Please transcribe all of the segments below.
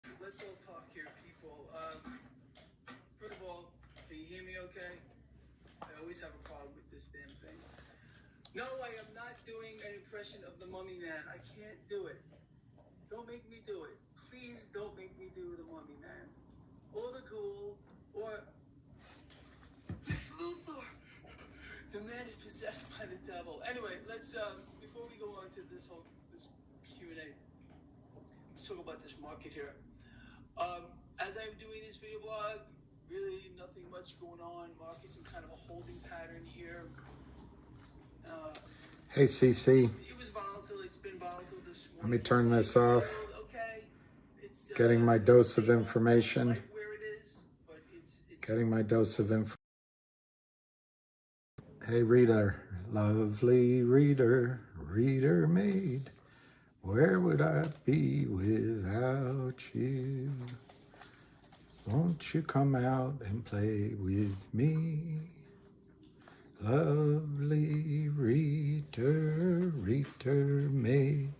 Let's all talk here, people. First of all, can you hear me okay? I always have a problem with this damn thing. No, I am not doing an impression of the Mummy Man. I can't do it. Don't make me do it. Please don't make me do the Mummy Man. Or the Ghoul, or Lex Luthor. The man is possessed by the devil. Anyway, let's, before we go on to this Q&A, let's talk about this market here. As I'm doing this video blog, really nothing much going on. Market's in kind of a holding pattern here. Hey, CC. It was volatile. It's been volatile this morning. Let me turn this off. Okay. It's, getting my dose of information. Right where it is, but it's getting my dose of info. Hey, reader. Lovely reader. Reader maid. Where would I be without you? Won't you come out and play with me? Lovely reader, reader maid.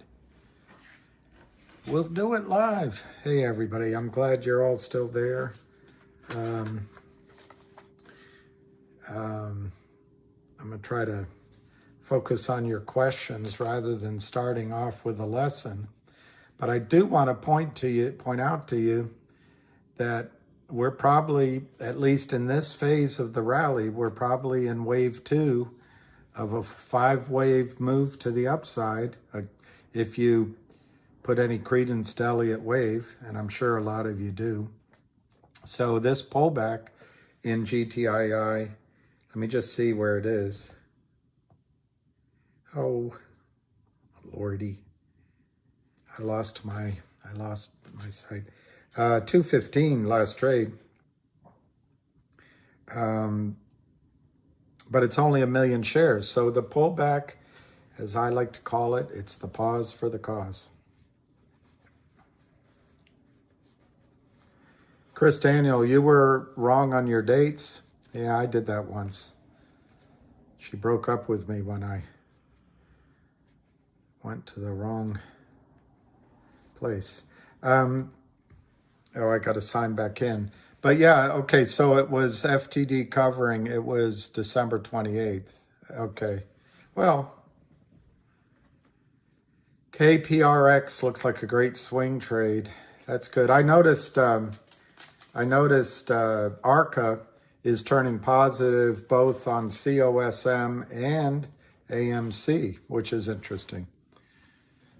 We'll do it live. Hey, everybody. I'm glad you're all still there. I'm going to try to focus on your questions rather than starting off with a lesson. But I do want to point out to you that we're probably, at least in this phase of the rally, we're probably in wave 2 of a 5-wave move to the upside. If you put any credence to Elliott wave, and I'm sure a lot of you do. So this pullback in GTII, let me just see where it is. Oh, Lordy. I lost my sight. 215 last trade. But it's only 1 million shares. So the pullback, as I like to call it, it's the pause for the cause. Chris Daniel, you were wrong on your dates. Yeah, I did that once. She broke up with me when I went to the wrong place. Oh, I got to sign back in. But yeah, okay, so it was FTD covering. It was December 28th. Okay. Well, KPRX looks like a great swing trade. That's good. I noticed ARCA is turning positive both on COSM and AMC, which is interesting.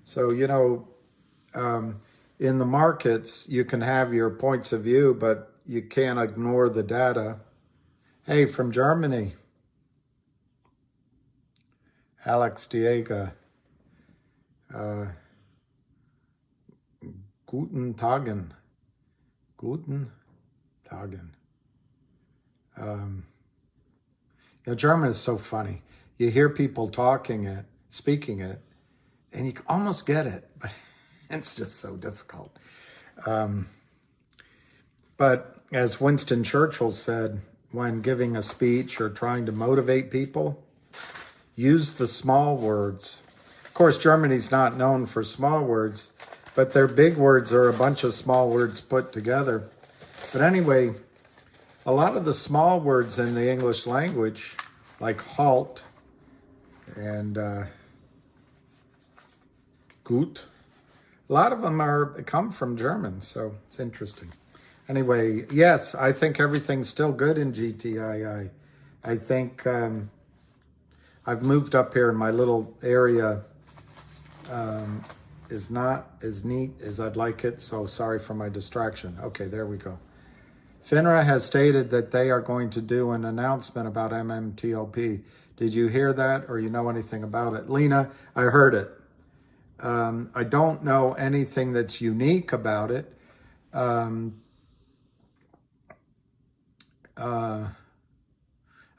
So, you know, in the markets, you can have your points of view, but you can't ignore the data. Hey, from Germany, Alex Diego. Guten Tagen. Guten Tagen. You know, German is so funny. You hear people speaking it, and you almost get it, but it's just so difficult. But as Winston Churchill said when giving a speech or trying to motivate people, use the small words. Of course, Germany's not known for small words, but their big words are a bunch of small words put together. But anyway, a lot of the small words in the English language, like halt and gut, a lot of them come from German, so it's interesting. Anyway, yes, I think everything's still good in GTII. I think I've moved up here, and my little area is not as neat as I'd like it, so sorry for my distraction. Okay, there we go. FINRA has stated that they are going to do an announcement about MMTLP. Did you hear that, or you know anything about it? Lena, I heard it. I don't know anything that's unique about it. I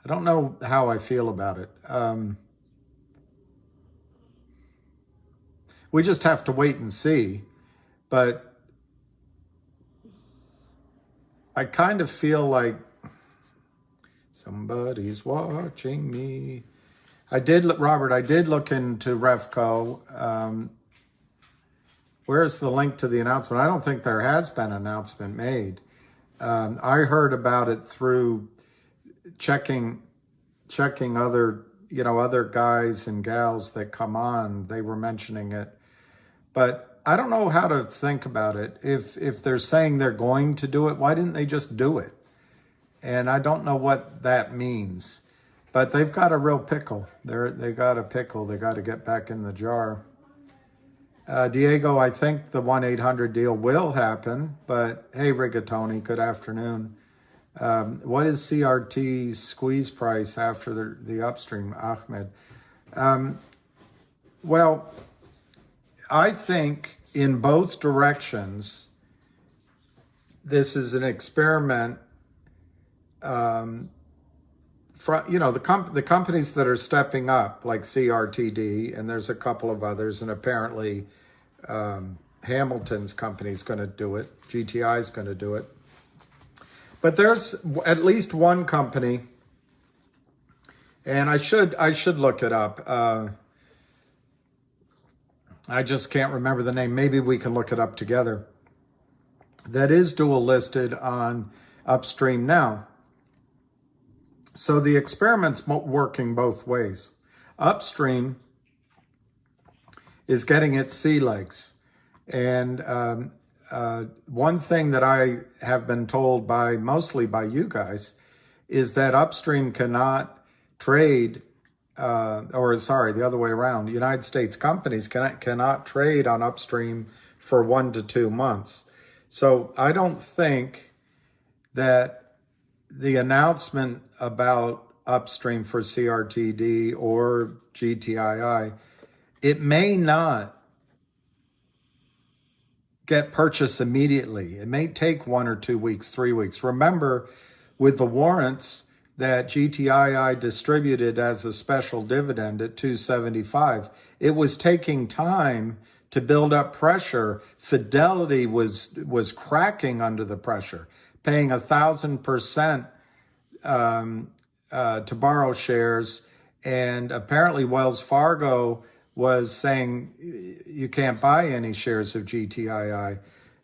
don't know how I feel about it. We just have to wait and see. But I kind of feel like somebody's watching me. Robert, I did look into Revco. Where's the link to the announcement? I don't think there has been an announcement made. I heard about it through checking other, other guys and gals that come on. They were mentioning it, but I don't know how to think about it. If they're saying they're going to do it, why didn't they just do it? And I don't know what that means, but they've got a real pickle. They got a pickle. They got to get back in the jar. Diego, I think the 1-800 deal will happen, but hey, Rigatoni, good afternoon. What is CRT's squeeze price after the upstream, Ahmed? Well, I think in both directions, this is an experiment. The companies that are stepping up, like CRTD, and there's a couple of others, and apparently Hamilton's company is going to do it. GTI is going to do it. But there's at least one company, and I should look it up. I just can't remember the name. Maybe we can look it up together. That is dual listed on Upstream now. So the experiment's working both ways. Upstream is getting its sea legs. And one thing that I have been told mostly by you guys is that Upstream cannot trade, the other way around. United States companies cannot trade on Upstream for 1 to 2 months. So I don't think that the announcement about Upstream for CRTD or GTII, it may not get purchased immediately. It may take 1 or 2 weeks, 3 weeks. Remember, with the warrants that GTII distributed as a special dividend at $2.75, it was taking time to build up pressure. Fidelity was cracking under the pressure, paying 1,000% to borrow shares, and apparently Wells Fargo was saying you can't buy any shares of GTII,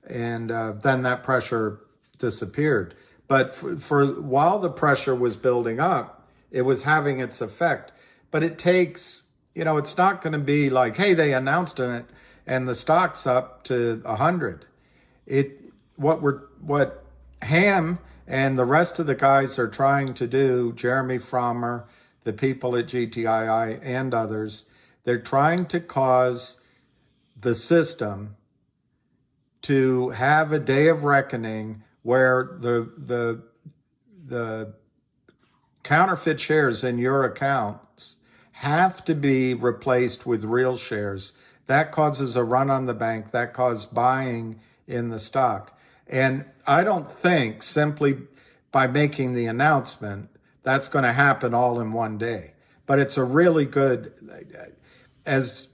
and then that pressure disappeared. But for while the pressure was building up, it was having its effect. But it takes, it's not going to be like, hey, they announced it and the stock's up to 100. What Ham and the rest of the guys are trying to do, Jeremy Frommer, the people at GTII and others, they're trying to cause the system to have a day of reckoning where the counterfeit shares in your accounts have to be replaced with real shares. That causes a run on the bank. That causes buying in the stock. And I don't think simply by making the announcement, that's going to happen all in one day. But it's a really good, as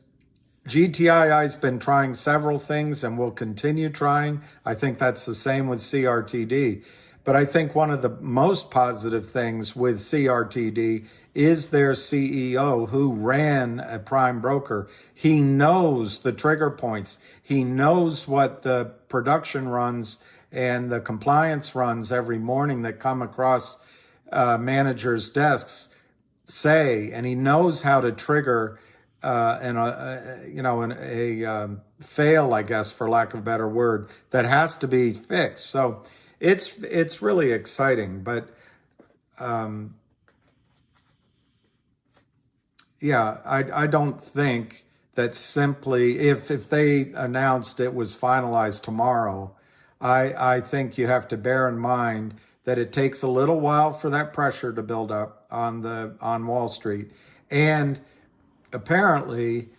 GTII's been trying several things and will continue trying. I think that's the same with CRTD. But I think one of the most positive things with CRTD is their CEO who ran a prime broker. He knows the trigger points. He knows what the production runs and the compliance runs every morning that come across managers' desks say, and he knows how to trigger a fail, I guess, for lack of a better word, that has to be fixed. So it's really exciting, but I don't think that simply if they announced it was finalized tomorrow, I think you have to bear in mind that it takes a little while for that pressure to build up on Wall Street, and apparently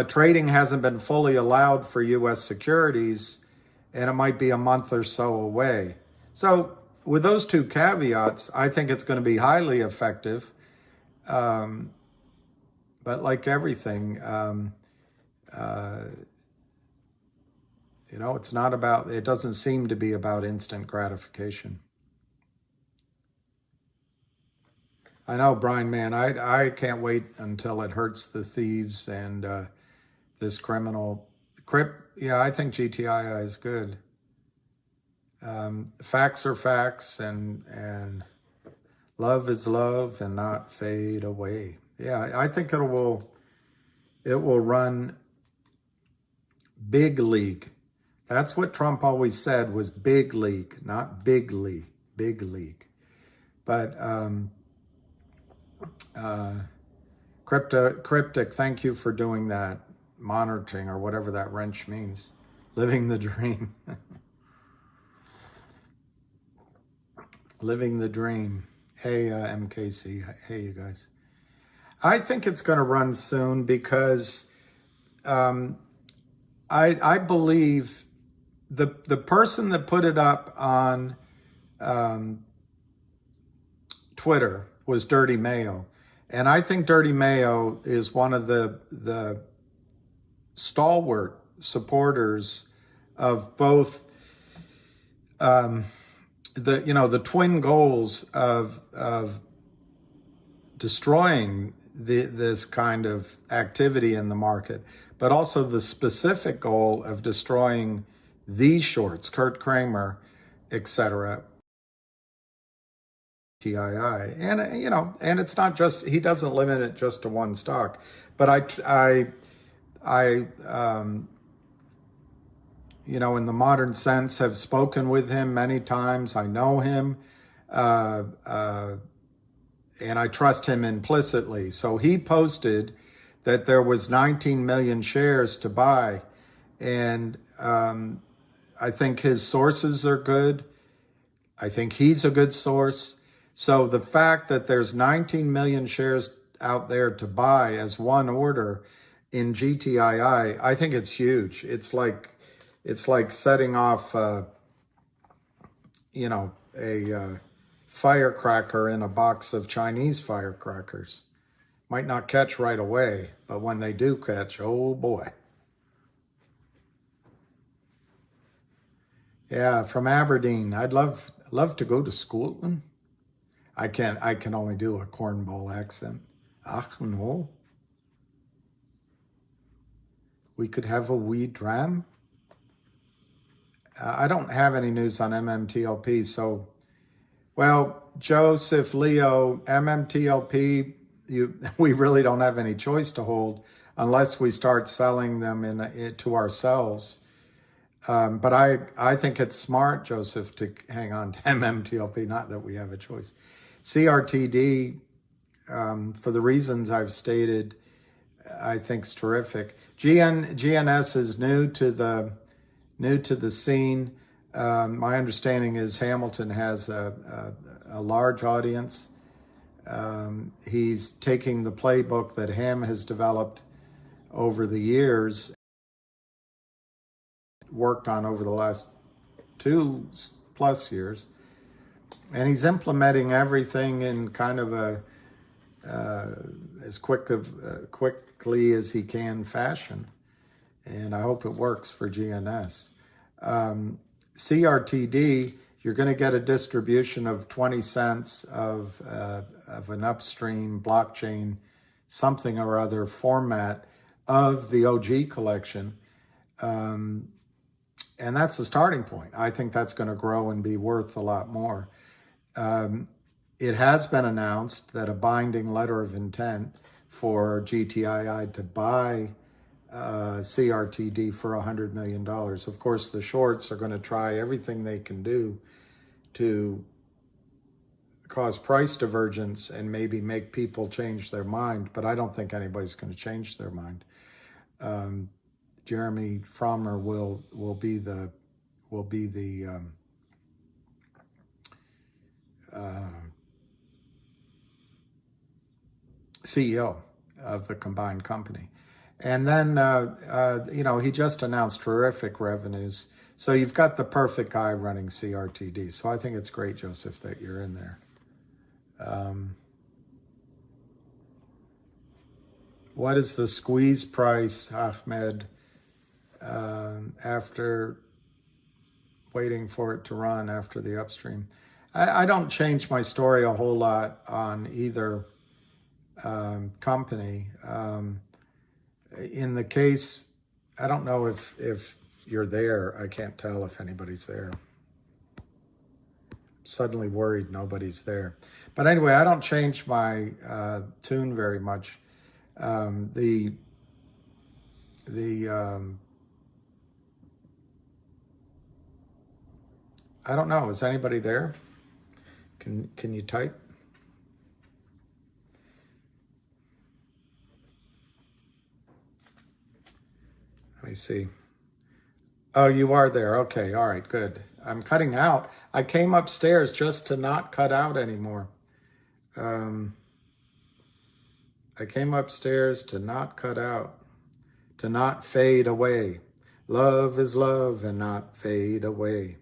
trading hasn't been fully allowed for U.S. securities, and it might be a month or so away. So with those two caveats, I think it's going to be highly effective. But like everything, it's not about, it doesn't seem to be about instant gratification. I know, Brian, man, I can't wait until it hurts the thieves and this criminal Yeah, I think GTII is good. Facts are facts, and love is love and not fade away. Yeah, I think it will run big league. That's what Trump always said, was big league, not big league, big league. But Cryptic, thank you for doing that, monitoring or whatever that wrench means. Living the dream. Living the dream. Hey, MKC. Hey, you guys. I think it's going to run soon because I believe the person that put it up on Twitter was Dirty Mayo. And I think Dirty Mayo is one of the stalwart supporters of both the twin goals of destroying this kind of activity in the market, but also the specific goal of destroying these shorts, Kurt Kramer, etc. GTII, and it's not just, he doesn't limit it just to one stock, but I in the modern sense, have spoken with him many times. I know him, and I trust him implicitly. So he posted that there was 19 million shares to buy, and I think his sources are good. I think he's a good source. So the fact that there's 19 million shares out there to buy as one order in GTII, I think it's huge. It's like setting off, a firecracker in a box of Chinese firecrackers. Might not catch right away, but when they do catch, oh boy. Yeah, from Aberdeen. I'd love to go to Scotland. I can only do a cornball accent. Ach no. We could have a wee dram. I don't have any news on MMTLP, so, well, Joseph, Leo, MMTLP, we really don't have any choice to hold unless we start selling them to ourselves. But I think it's smart, Joseph, to hang on to MMTLP, not that we have a choice. CRTD, for the reasons I've stated, I think is terrific. GNS is new to the scene. My understanding is Hamilton has a large audience. He's taking the playbook that Ham has developed over the years, worked on over the last 2+ years, and he's implementing everything in kind of as quickly as he can fashion. And I hope it works for GNS. CRTD, you're going to get a distribution of 20 cents of an upstream blockchain, something or other format of the OG collection. And that's the starting point. I think that's going to grow and be worth a lot more. It has been announced that a binding letter of intent for GTII to buy CRTD for $100 million. Of course, the shorts are going to try everything they can do to cause price divergence and maybe make people change their mind, but I don't think anybody's going to change their mind. Jeremy Frommer will be the CEO of the combined company. And then, he just announced terrific revenues. So you've got the perfect guy running CRTD. So I think it's great, Joseph, that you're in there. What is the squeeze price, Ahmed, after waiting for it to run after the upstream? I don't change my story a whole lot on either company. In the case I don't know if you're there. I can't tell if anybody's there. Suddenly worried nobody's there. But anyway, I don't change my tune very much. The I don't know. Is anybody there? Can you type? Let me see. Oh, you are there. Okay. All right. Good. I'm cutting out. I came upstairs just to not cut out anymore. I came upstairs to not cut out, to not fade away. Love is love and not fade away.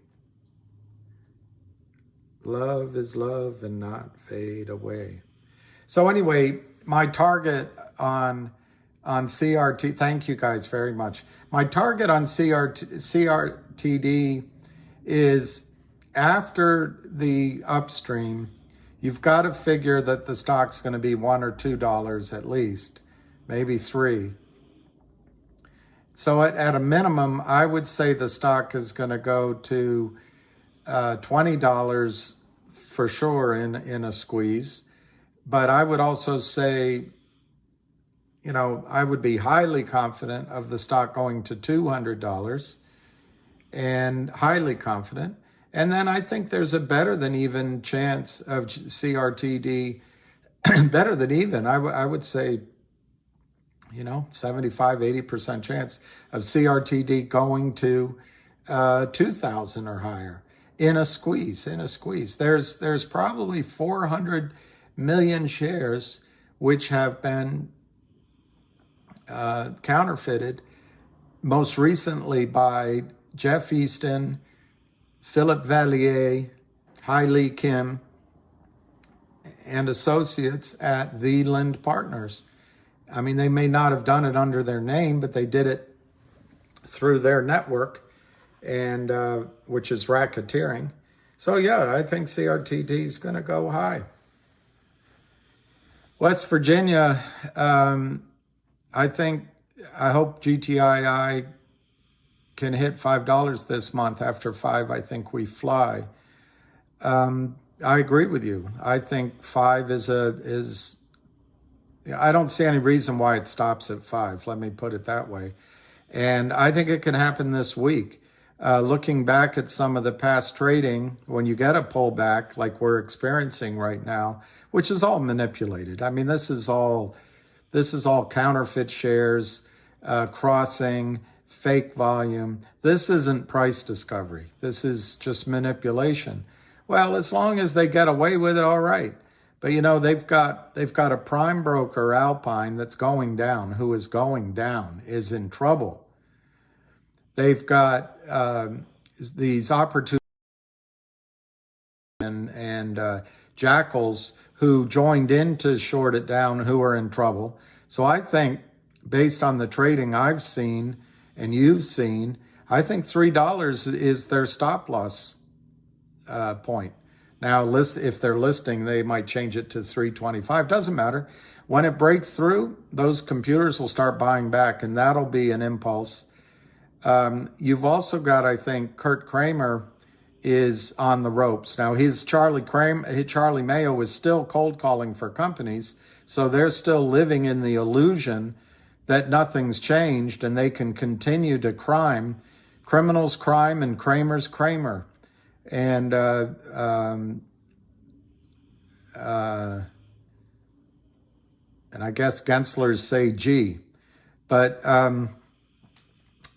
Love is love and not fade away. So anyway, my target on CRT, thank you guys very much. My target on CRTD is after the upstream, you've got to figure that the stock's going to be $1 or $2 at least, maybe $3. So at a minimum, I would say the stock is going to go to $20 for sure in a squeeze. But I would also say, you know, I would be highly confident of the stock going to $200 and highly confident. And then I think there's a better than even chance of CRTD, better than even, I would say, you know, 75, 80% chance of CRTD going to 2,000 or higher in a squeeze. There's probably 400 million shares which have been counterfeited, most recently by Jeff Easton, Philip Vallier, Hai Lee Kim, and associates at the Lynn Partners. I mean, they may not have done it under their name, but they did it through their network, and which is racketeering. So yeah, I think CRTD is going to go high. West Virginia, I hope GTII can hit $5 this month. After 5, I think we fly. I agree with you. I think 5 is I don't see any reason why it stops at 5. Let me put it that way. And I think it can happen this week. Looking back at some of the past trading, when you get a pullback like we're experiencing right now, which is all manipulated. I mean, this is all counterfeit shares, crossing, fake volume. This isn't price discovery. This is just manipulation. Well, as long as they get away with it, all right. But you know, they've got a prime broker, Alpine, that's going down, who is going down, is in trouble. They've got these opportunities and jackals who joined in to short it down, who are in trouble. So I think, based on the trading I've seen and you've seen, I think $3 is their stop loss point. Now, if they're listing, they might change it to $3.25. Doesn't matter. When it breaks through, those computers will start buying back, and that'll be an impulse. You've also got, I think, Kurt Kramer is on the ropes. Now, Charlie Mayo is still cold calling for companies, so they're still living in the illusion that nothing's changed and they can continue to crime. Criminals crime and Kramer's Kramer. And I guess Genslers say G. But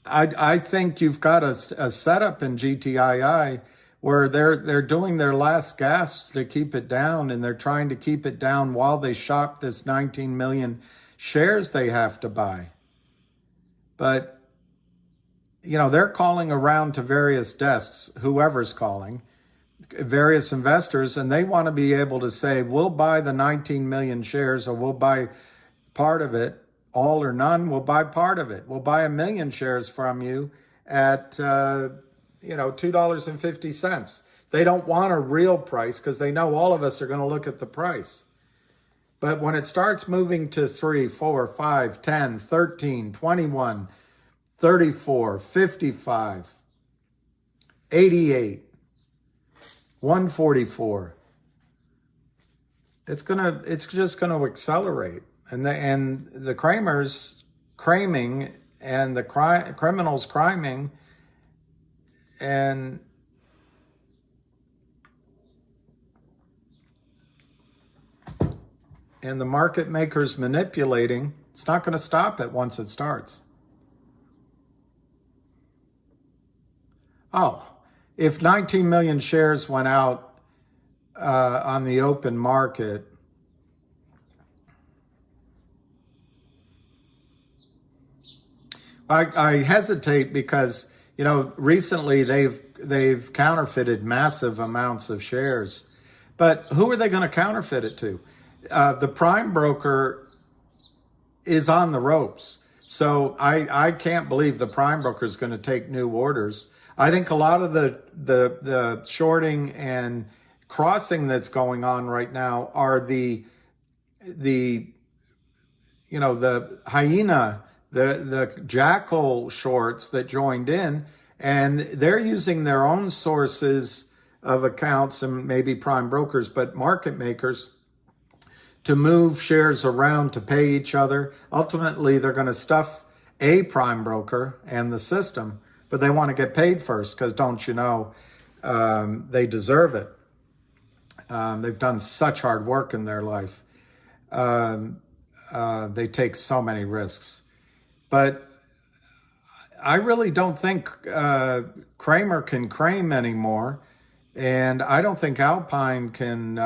I think you've got a setup in GTII where they're doing their last gasps to keep it down, and they're trying to keep it down while they shop this 19 million shares they have to buy. But you know, they're calling around to various desks, whoever's calling, various investors, and they want to be able to say, we'll buy the 19 million shares, or we'll buy part of it, all or none, we'll buy part of it. We'll buy 1 million shares from you at, $2.50. They don't want a real price because they know all of us are going to look at the price. But when it starts moving to 3, 4, 5, 10, 13, 21, 34, 55, 88, 144. It's just gonna accelerate, and the Kramers craming and the criminals criming, and the market makers manipulating. It's not going to stop it once it starts. Oh, if 19 million shares went out on the open market, I hesitate because, you know, recently they've counterfeited massive amounts of shares, but who are they going to counterfeit it to? The prime broker is on the ropes. So I can't believe the prime broker is going to take new orders. I think a lot of the shorting and crossing that's going on right now are the hyena, the jackal shorts that joined in, and they're using their own sources of accounts and maybe prime brokers, but market makers, to move shares around to pay each other. Ultimately, they're going to stuff a prime broker and the system, but they want to get paid first because, don't you know, they deserve it. They've done such hard work in their life. They take so many risks. But I really don't think Kramer can crame anymore, and I don't think Alpine can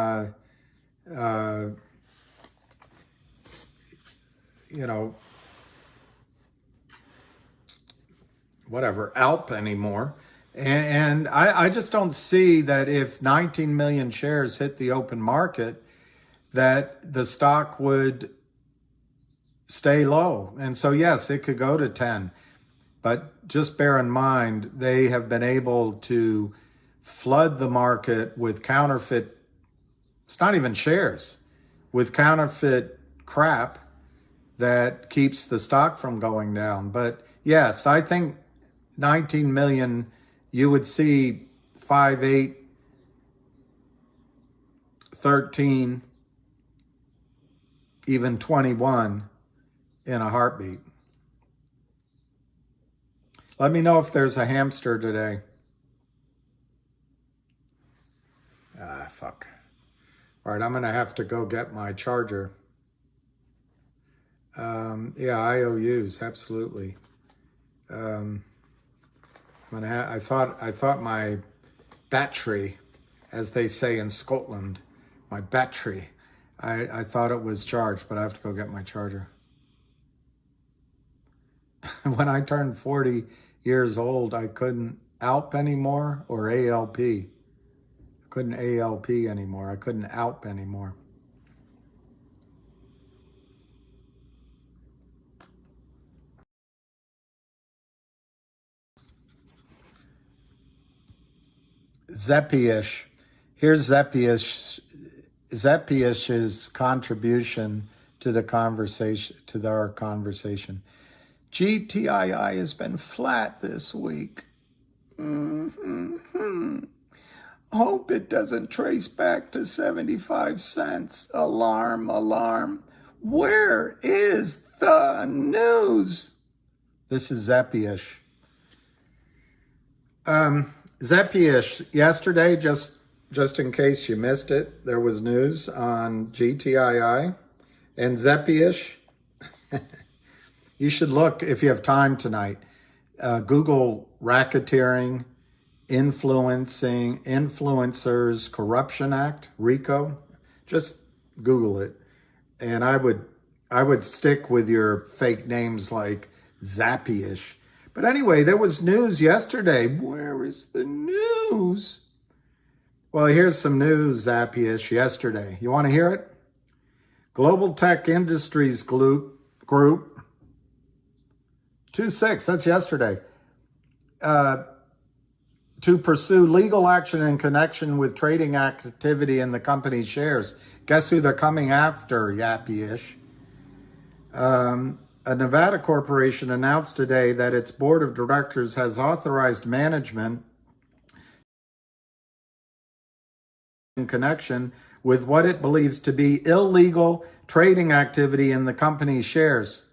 Alp anymore. And I just don't see that if 19 million shares hit the open market, that the stock would stay low. And so, yes, it could go to 10. But just bear in mind, they have been able to flood the market with counterfeit, it's not even shares, with counterfeit crap that keeps the stock from going down. But yes, I think 19 million, you would see 5, 8, 13, even 21 in a heartbeat. Let me know if there's a hamster today. Fuck. All right, I'm going to have to go get my charger. Yeah, IOUs, absolutely. I thought my battery, as they say in Scotland, my battery, I thought it was charged, but I have to go get my charger. When I turned 40 years old, I couldn't ALP anymore or ALP. I couldn't ALP anymore. I couldn't ALP anymore. Zeppy-ish. Here's Zeppy-ish's contribution to the conversation, to our conversation. GTII has been flat this week. Hope it doesn't trace back to 75 cents. Alarm, alarm. Where is the news? This is Zeppy-ish. Zeppy-ish, yesterday, just in case you missed it, there was news on GTII and Zeppy-ish. You should look, if you have time tonight, Google racketeering, Influencers Corruption Act, RICO. Just Google it. And I would stick with your fake names like Zappy-ish. But anyway, there was news yesterday. Where is the news? Well, here's some news, Zappy-ish, yesterday. You want to hear it? Global Tech Industries Group, 2.6, that's yesterday, to pursue legal action in connection with trading activity in the company's shares. Guess who they're coming after, Yappy-ish? A Nevada corporation announced today that its board of directors has authorized management in connection with what it believes to be illegal trading activity in the company's shares.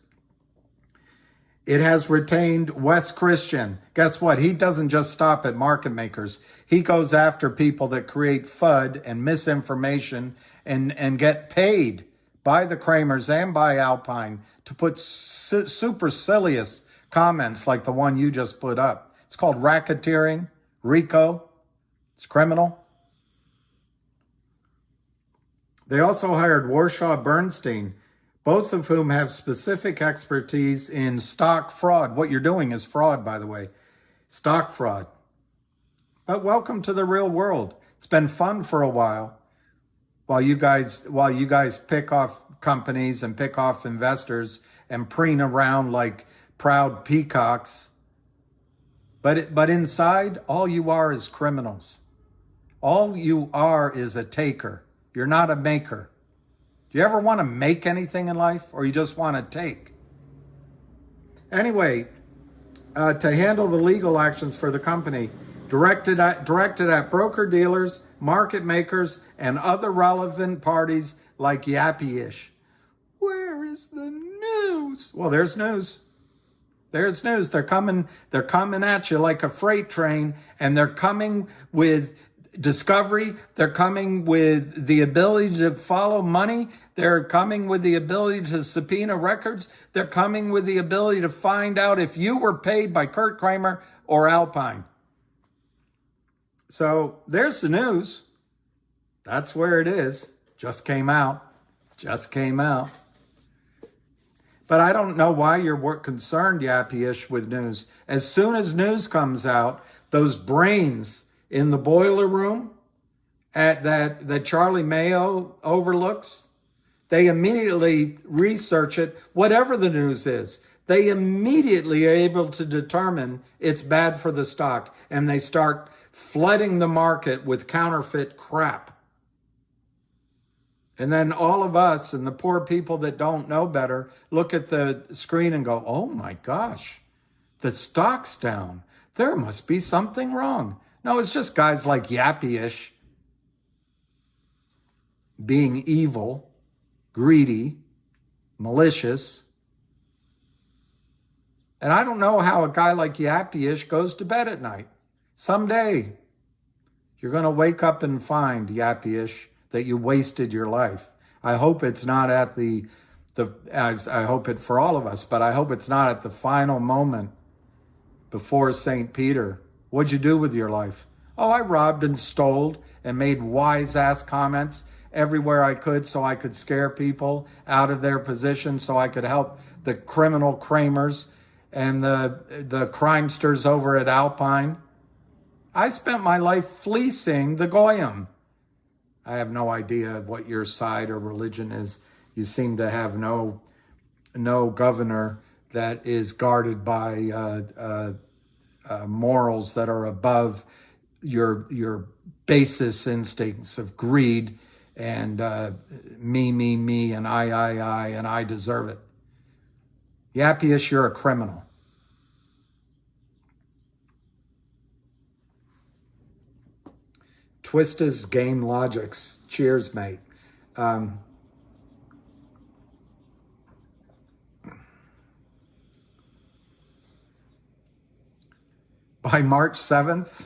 It has retained Wes Christian. Guess what? He doesn't just stop at market makers. He goes after people that create FUD and misinformation and get paid by the Kramers and by Alpine to put supercilious comments like the one you just put up. It's called racketeering, RICO. It's criminal. They also hired Warshaw Bernstein, both of whom have specific expertise in stock fraud. What you're doing is fraud, by the way, stock fraud. But welcome to the real world. It's been fun for a while you guys pick off companies and pick off investors and preen around like proud peacocks. But inside, all you are is criminals. All you are is a taker. You're not a maker. Do you ever want to make anything in life, or you just want to take? Anyway, to handle the legal actions for the company, directed at broker-dealers, market makers, and other relevant parties like Yappy-ish. Where is the news? Well, there's news. There's news. They're coming at you like a freight train, and they're coming with discovery. They're coming with the ability to follow money. They're coming with the ability to subpoena records. They're coming with the ability to find out if you were paid by Kurt Kramer or Alpine. So there's the news. That's where it is. Just came out. But I don't know why you're concerned, Yappy-ish, with news. As soon as news comes out, those brains in the boiler room that Charlie Mayo overlooks, they immediately research it, whatever the news is. They immediately are able to determine it's bad for the stock, and they start flooding the market with counterfeit crap. And then all of us and the poor people that don't know better look at the screen and go, oh my gosh, the stock's down. There must be something wrong. No, it's just guys like Yappy-ish being evil, greedy, malicious. And I don't know how a guy like Yappy-ish goes to bed at night. Someday, you're going to wake up and find, Yappy-ish, that you wasted your life. I hope it's not at as I hope it for all of us, but I hope it's not at the final moment before St. Peter. What'd you do with your life? Oh, I robbed and stole and made wise-ass comments everywhere I could so I could scare people out of their position, so I could help the criminal Kramers and the crimesters over at Alpine. I spent my life fleecing the Goyim. I have no idea what your side or religion is. You seem to have no governor that is guarded by morals that are above your basis instincts of greed and me, and I, and I deserve it. Yappy-ish, you're a criminal. Twista's game logics. Cheers, mate. By March 7th,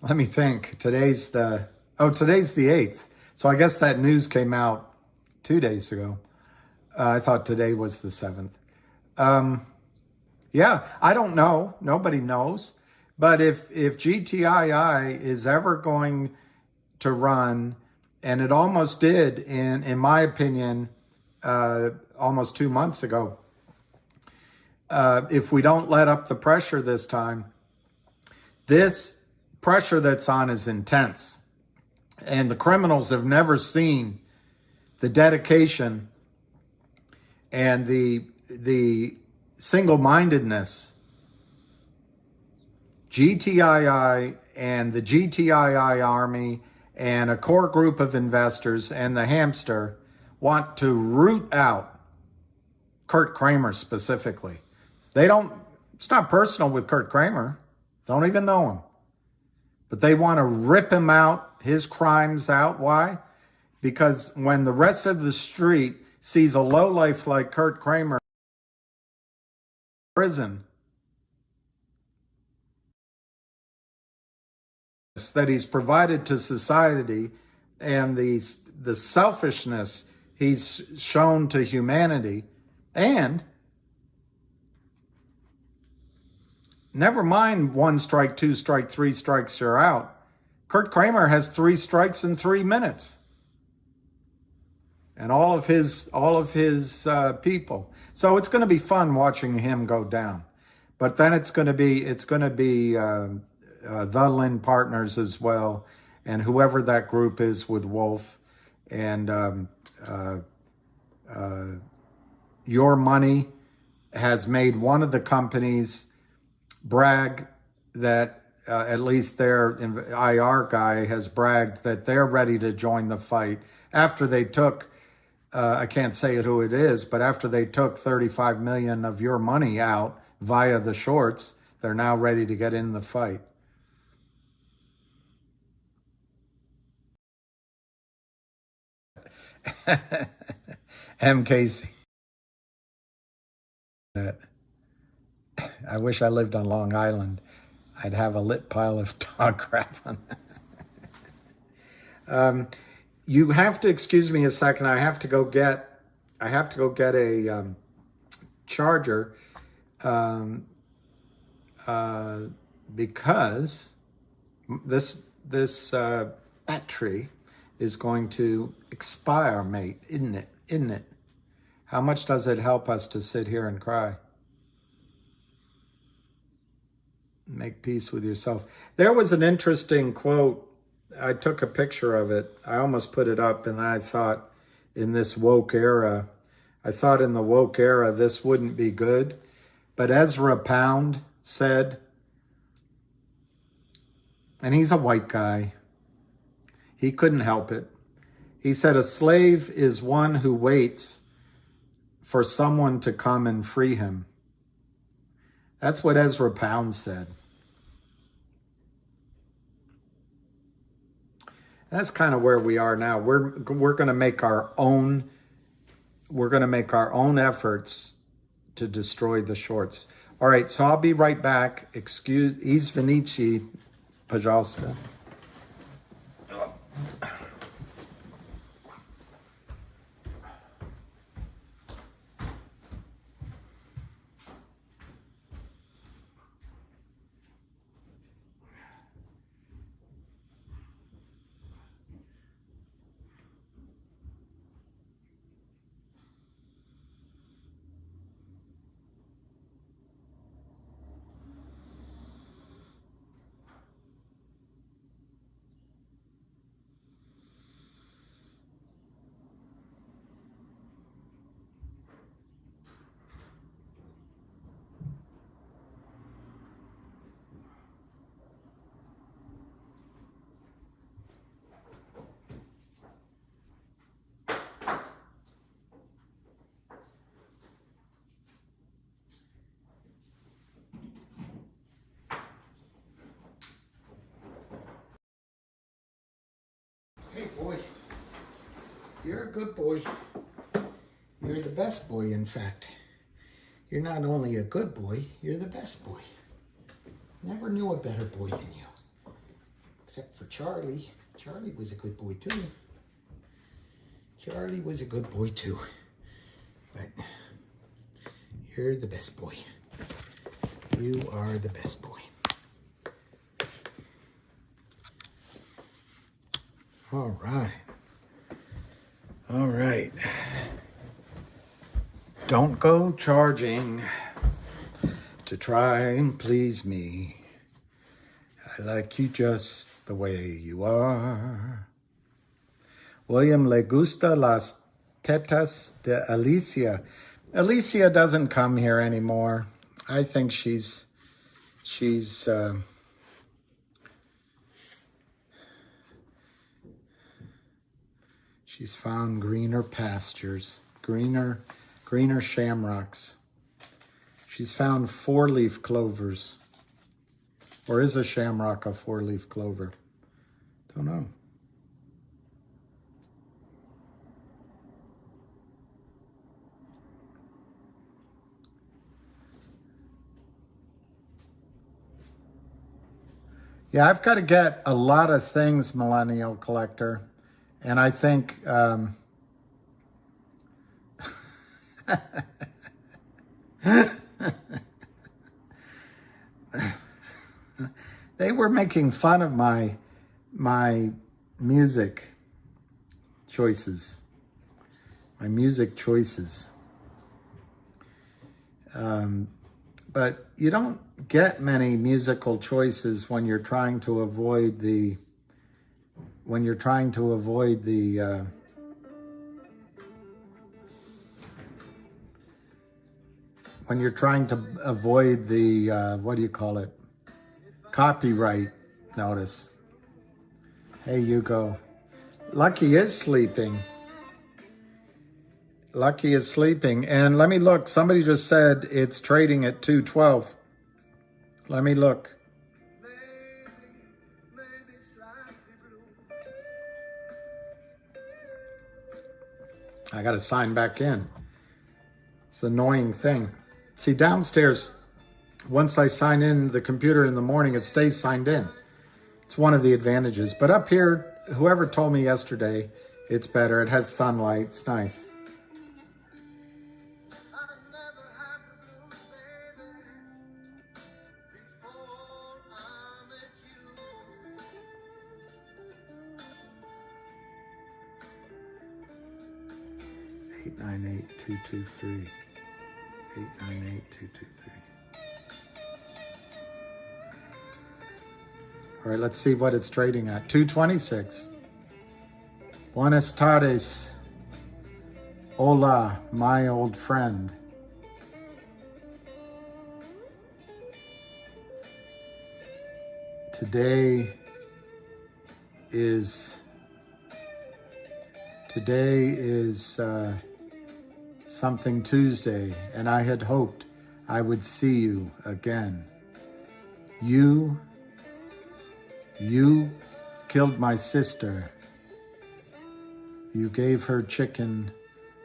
let me think. Today's the 8th. So I guess that news came out 2 days ago. I thought today was the 7th. Yeah, I don't know. Nobody knows. But if GTII is ever going to run, and it almost did in my opinion, almost 2 months ago, if we don't let up the pressure this time, this pressure that's on is intense. And the criminals have never seen the dedication and the single-mindedness. GTII and the GTII Army and a core group of investors and the hamster want to root out Kurt Kramer specifically. It's not personal with Kurt Kramer. Don't even know him. But they want to rip him out, his crimes out. Why? Because when the rest of the street sees a lowlife like Kurt Kramer in prison, that he's provided to society and the selfishness he's shown to humanity, and never mind 1 strike, 2 strike, 3 strikes, you're out. Kurt Kramer has 3 strikes in 3 minutes, and all of his people. So it's going to be fun watching him go down. But then it's going to be the Lynn Partners as well, and whoever that group is with Wolf, and Your Money has made one of the companies brag that at least their IR guy has bragged that they're ready to join the fight after they took, I can't say who it is, but after they took 35 million of Your Money out via the shorts, they're now ready to get in the fight. MKC. I wish I lived on Long Island. I'd have a lit pile of dog crap on that. You have to excuse me a second. I have to go get a charger because this battery is going to expire, mate, isn't it? Isn't it? How much does it help us to sit here and cry? Make peace with yourself. There was an interesting quote. I took a picture of it. I almost put it up, and I thought in this woke era, this wouldn't be good. But Ezra Pound said, and he's a white guy, he couldn't help it. He said, a slave is one who waits for someone to come and free him. That's what Ezra Pound said. That's kind of where we are now. We're going to make our own efforts to destroy the shorts. All right, so I'll be right back. Izvinichi, пожалуйста. Hey, boy, you're a good boy. You're the best boy, in fact. You're not only a good boy, you're the best boy. Never knew a better boy than you. Except for Charlie. Charlie was a good boy, too. Charlie was a good boy, too. But you're the best boy. You are the best boy. All right. All right. Don't go charging to try and please me. I like you just the way you are. William, le gusta las tetas de Alicia. Alicia doesn't come here anymore. I think she's found greener pastures, greener Greener shamrocks. She's found 4-leaf clovers. Or is a shamrock a 4-leaf clover? Don't know. Yeah, I've got to get a lot of things, Millennial Collector. And I think they were making fun of my music choices. My music choices. But you don't get many musical choices when you're trying to avoid the what do you call it? Copyright notice. Hey, Hugo. Lucky is sleeping. Lucky is sleeping. And let me look. Somebody just said it's trading at 212. Let me look. I got to sign back in. It's an annoying thing. See, downstairs, once I sign in the computer in the morning, it stays signed in. It's one of the advantages. But up here, whoever told me yesterday, it's better. It has sunlight. It's nice. Eight nine eight 223. 898-223. All right, let's see what it's trading at. 226. Buenas tardes. Hola, my old friend. Today is something Tuesday, and I had hoped I would see you again. You killed my sister. You gave her chicken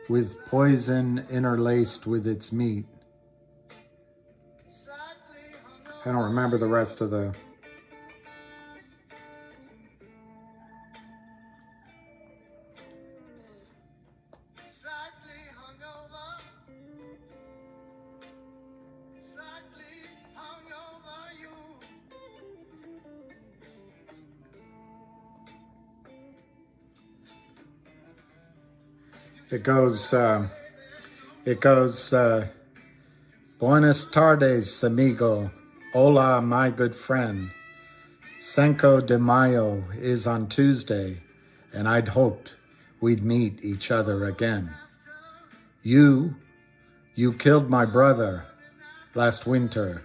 with poison interlaced with its meat. I don't remember the rest of the... It goes, Buenas tardes, amigo. Hola, my good friend. Cinco de Mayo is on Tuesday, and I'd hoped we'd meet each other again. You killed my brother last winter.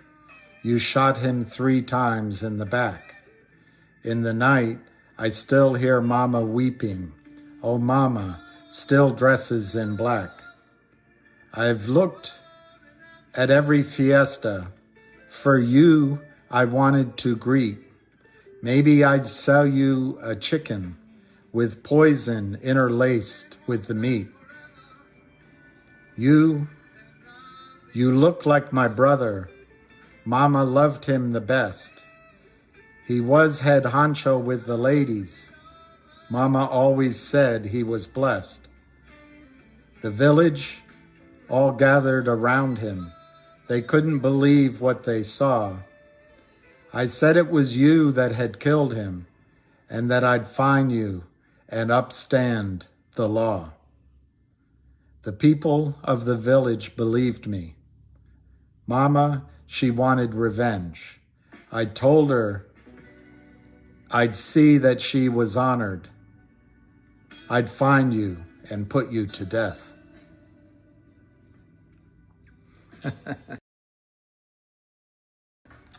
You shot him 3 times in the back. In the night, I still hear Mama weeping. Oh, Mama, still dresses in black. I've looked at every fiesta. For you, I wanted to greet. Maybe I'd sell you a chicken with poison interlaced with the meat. You look like my brother. Mama loved him the best. He was head honcho with the ladies. Mama always said he was blessed. The village all gathered around him. They couldn't believe what they saw. I said it was you that had killed him, and that I'd find you and upstand the law. The people of the village believed me. Mama, she wanted revenge. I told her I'd see that she was honored. I'd find you and put you to death.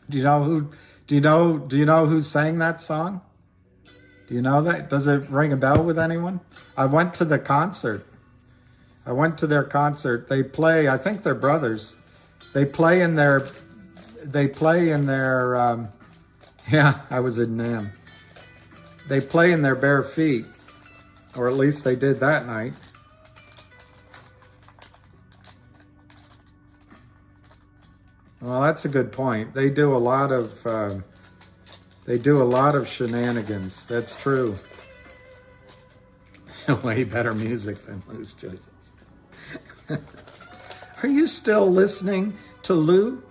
Do you know who sang that song? Do you know that? Does it ring a bell with anyone? I went to the concert. I went to their concert. They play, I think they're brothers. They play in their, yeah, I was in NAMM. They play in their bare feet, or at least they did that night. Well, that's a good point. They do a lot of shenanigans. That's true. Way better music than Lou's choices. Are you still listening to Lou?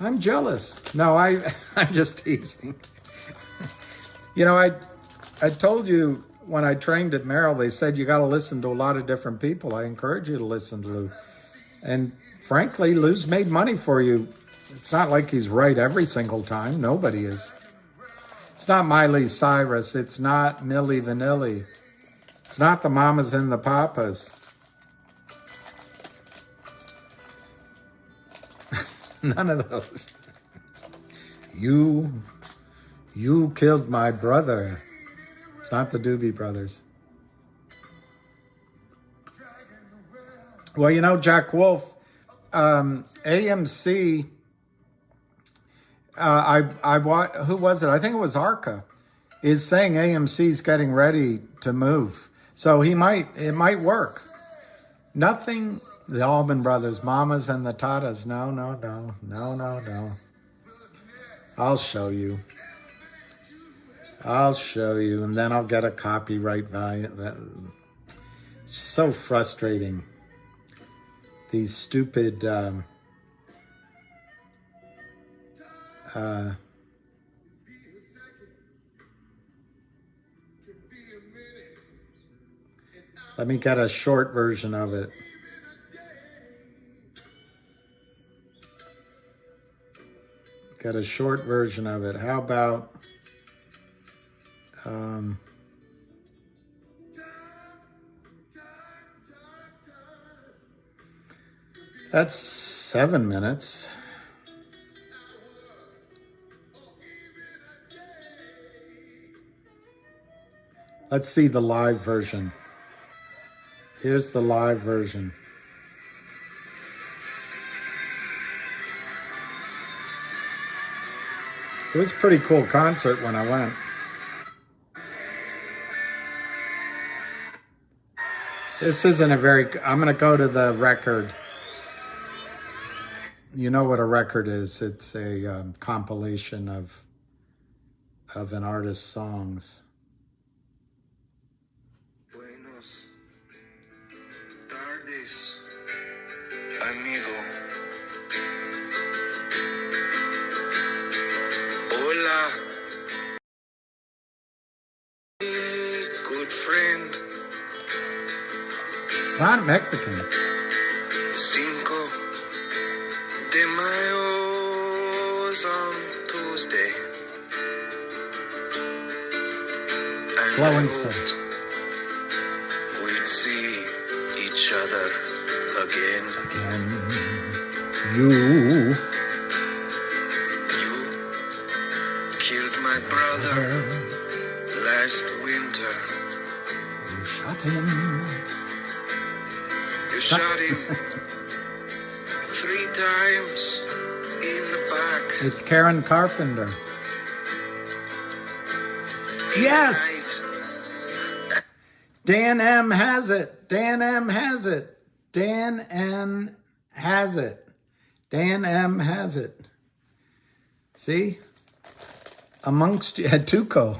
I'm jealous. No, I'm just teasing. You know, I told you when I trained at Merrill, they said you got to listen to a lot of different people. I encourage you to listen to Lou. And frankly, Lou's made money for you. It's not like he's right every single time. Nobody is. It's not Miley Cyrus. It's not Milli Vanilli. It's not the Mamas and the Papas. None of those. You killed my brother. It's not the Doobie Brothers. Well, you know, Jack Wolf, AMC, who was it? I think it was Arca, is saying AMC's getting ready to move. So it might work. Nothing, the Allman Brothers, Mamas and the Tatas. No. I'll show you. And then I'll get a copyright value. It's so frustrating. These stupid let me get a short version of it. Get a short version of it. How about that's 7 minutes. Let's see the live version. Here's the live version. It was a pretty cool concert when I went. This isn't a very, I'm going to go to the record. You know what a record is. It's a compilation of an artist's songs. Buenos tardes, amigo. Hola, good friend. It's not Mexican. Cinco de Mayo's on Tuesday. And Slow I and steady. hoped we'd see each other again. You killed my brother last winter. shot him. You shot him 3 times in the back. It's Karen Carpenter. Yes! Dan M has it. Dan M has it. Dan M has it. Dan M has it. See? Amongst you, Tuco.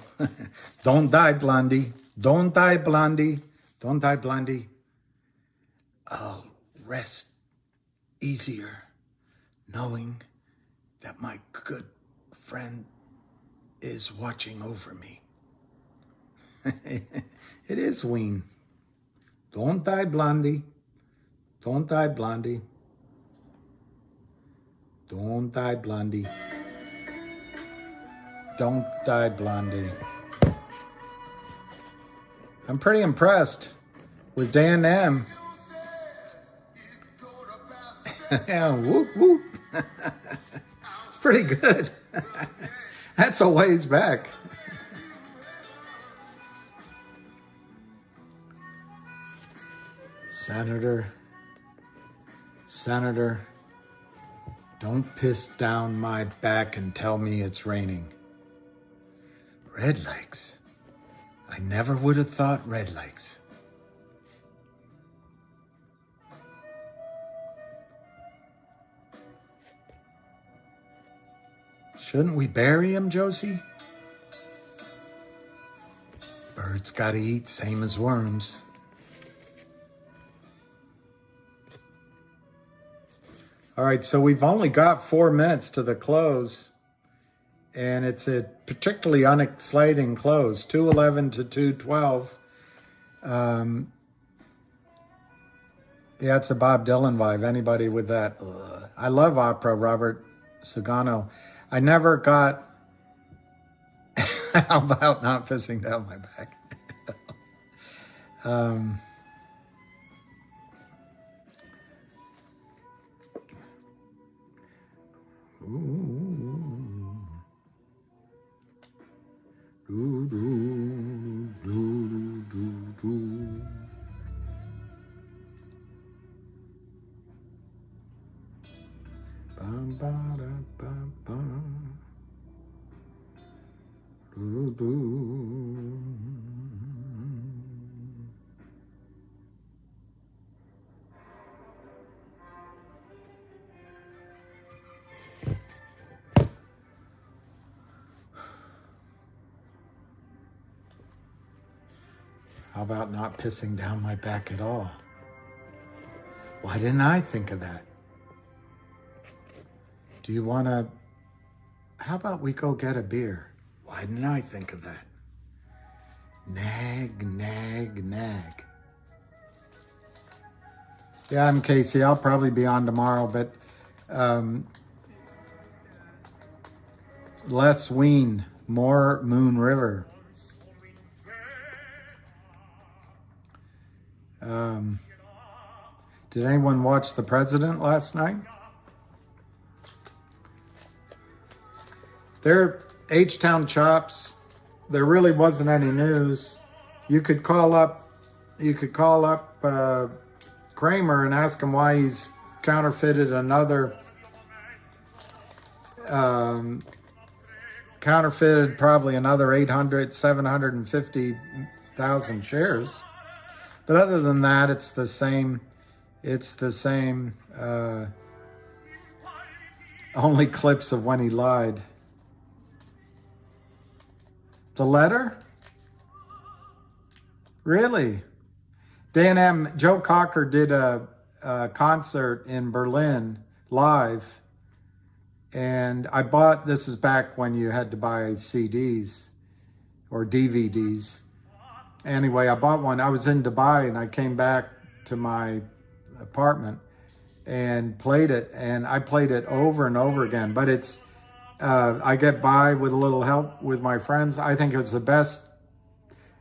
Don't die, Blondie. Don't die, Blondie. Don't die, Blondie. I'll rest easier knowing that my good friend is watching over me. It is Ween. Don't die, Blondie. Don't die, Blondie. Don't die, Blondie. Don't die, Blondie. I'm pretty impressed with Dan M. Yeah, whoop, whoop. It's pretty good. That's a ways back. Senator, don't piss down my back and tell me it's raining. Red Lakes. I never would have thought Red Lakes. Shouldn't we bury him, Josie? Birds gotta eat, same as worms. All right, so we've only got 4 minutes to the close, and it's a particularly unexciting close, 2:11 to 2:12. Yeah, it's a Bob Dylan vibe. Anybody with that? Ugh. I love opera, Robert Sugano. I never got... How about not pissing down my back? How about not pissing down my back at all? Why didn't I think of that? Do you want to... How about we go get a beer? Why didn't I think of that? Nag, nag, nag. Yeah, I'm Casey. I'll probably be on tomorrow, but Les Ween, more Moon River. Did anyone watch The President last night? They're H-Town chops. There really wasn't any news. You could call up Kramer and ask him why he's counterfeited another probably another 750,000 shares. But other than that, it's the same. Only clips of when he lied. The letter? Really? Joe Cocker did a concert in Berlin live. And I bought, this is back when you had to buy CDs or DVDs. Anyway, I bought one. I was in Dubai and I came back to my apartment and played it. And I played it over and over again. But it's, I get by with a little help with my friends. I think it's the best,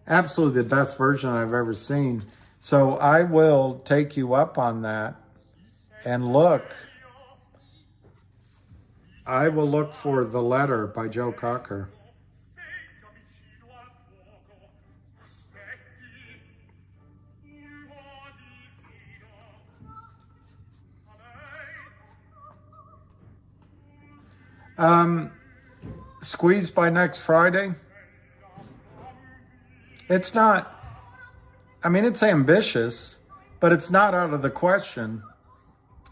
absolutely the best version I've ever seen. So I will take you up on that and look. I will look for The Letter by Joe Cocker. Squeezed by next Friday. It's not, I mean, it's ambitious, but it's not out of the question.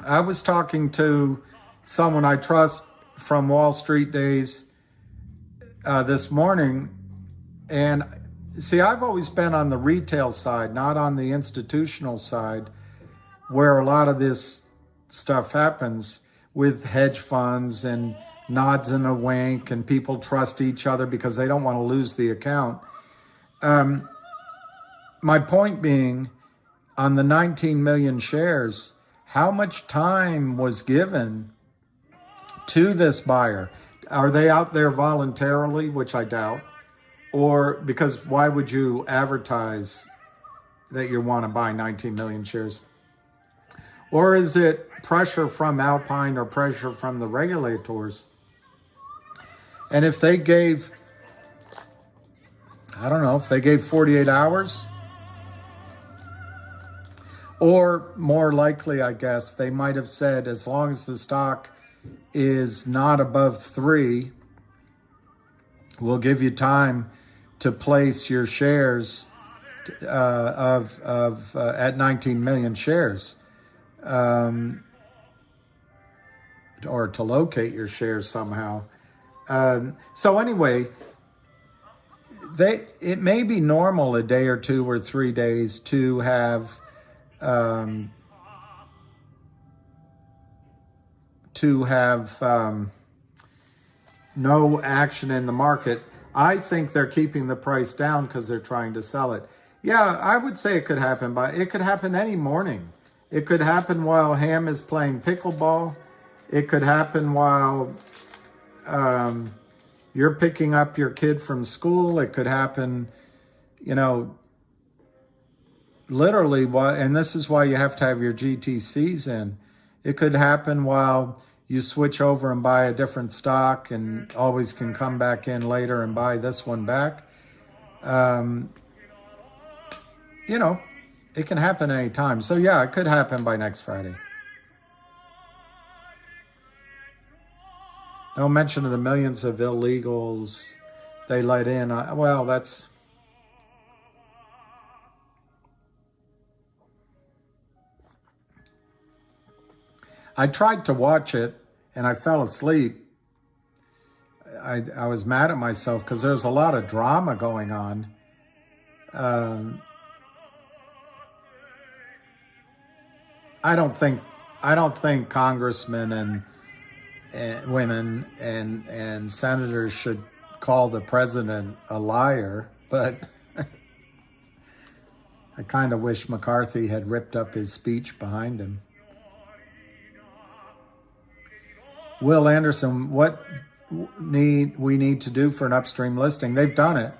I was talking to someone I trust from Wall Street days this morning. And see, I've always been on the retail side, not on the institutional side, where a lot of this stuff happens with hedge funds and nods and a wink, and people trust each other because they don't want to lose the account. My point being, on the 19 million shares, how much time was given to this buyer? Are they out there voluntarily, which I doubt? Or because why would you advertise that you want to buy 19 million shares? Or is it pressure from Alpine or pressure from the regulators? And if they gave, I don't know, if they gave 48 hours, Or more likely, I guess, they might have said, as long as the stock is not above 3, we'll give you time to place your shares at 19 million shares, or to locate your shares somehow. So anyway, it may be normal a day or 2 or 3 days to have no action in the market. I think they're keeping the price down because they're trying to sell it. Yeah, I would say it could happen, but it could happen any morning. It could happen while Ham is playing pickleball. It could happen while you're picking up your kid from school. It could happen, literally, and this is why you have to have your GTCs in. It could happen while you switch over and buy a different stock and always can come back in later and buy this one back. It can happen anytime. So yeah, it could happen by next Friday. No mention of the millions of illegals they let in. Well, that's... I tried to watch it and I fell asleep. I was mad at myself because there's a lot of drama going on. I don't think congressmen and women and senators should call the president a liar, but I kind of wish McCarthy had ripped up his speech behind him. Will Anderson, what we need to do for an upstream listing? They've done it.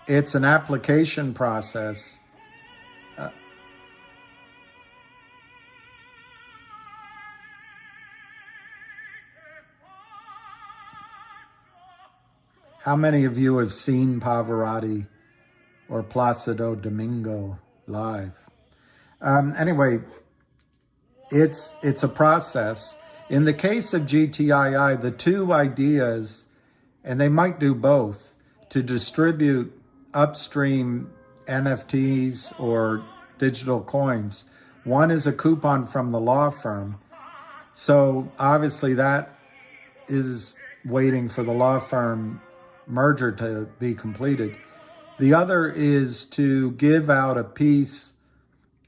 It's an application process. How many of you have seen Pavarotti or Placido Domingo live? Anyway, it's a process. In the case of GTII, the two ideas, and they might do both, to distribute upstream NFTs or digital coins. One is a coupon from the law firm. So obviously that is waiting for the law firm merger to be completed. The other is to give out a piece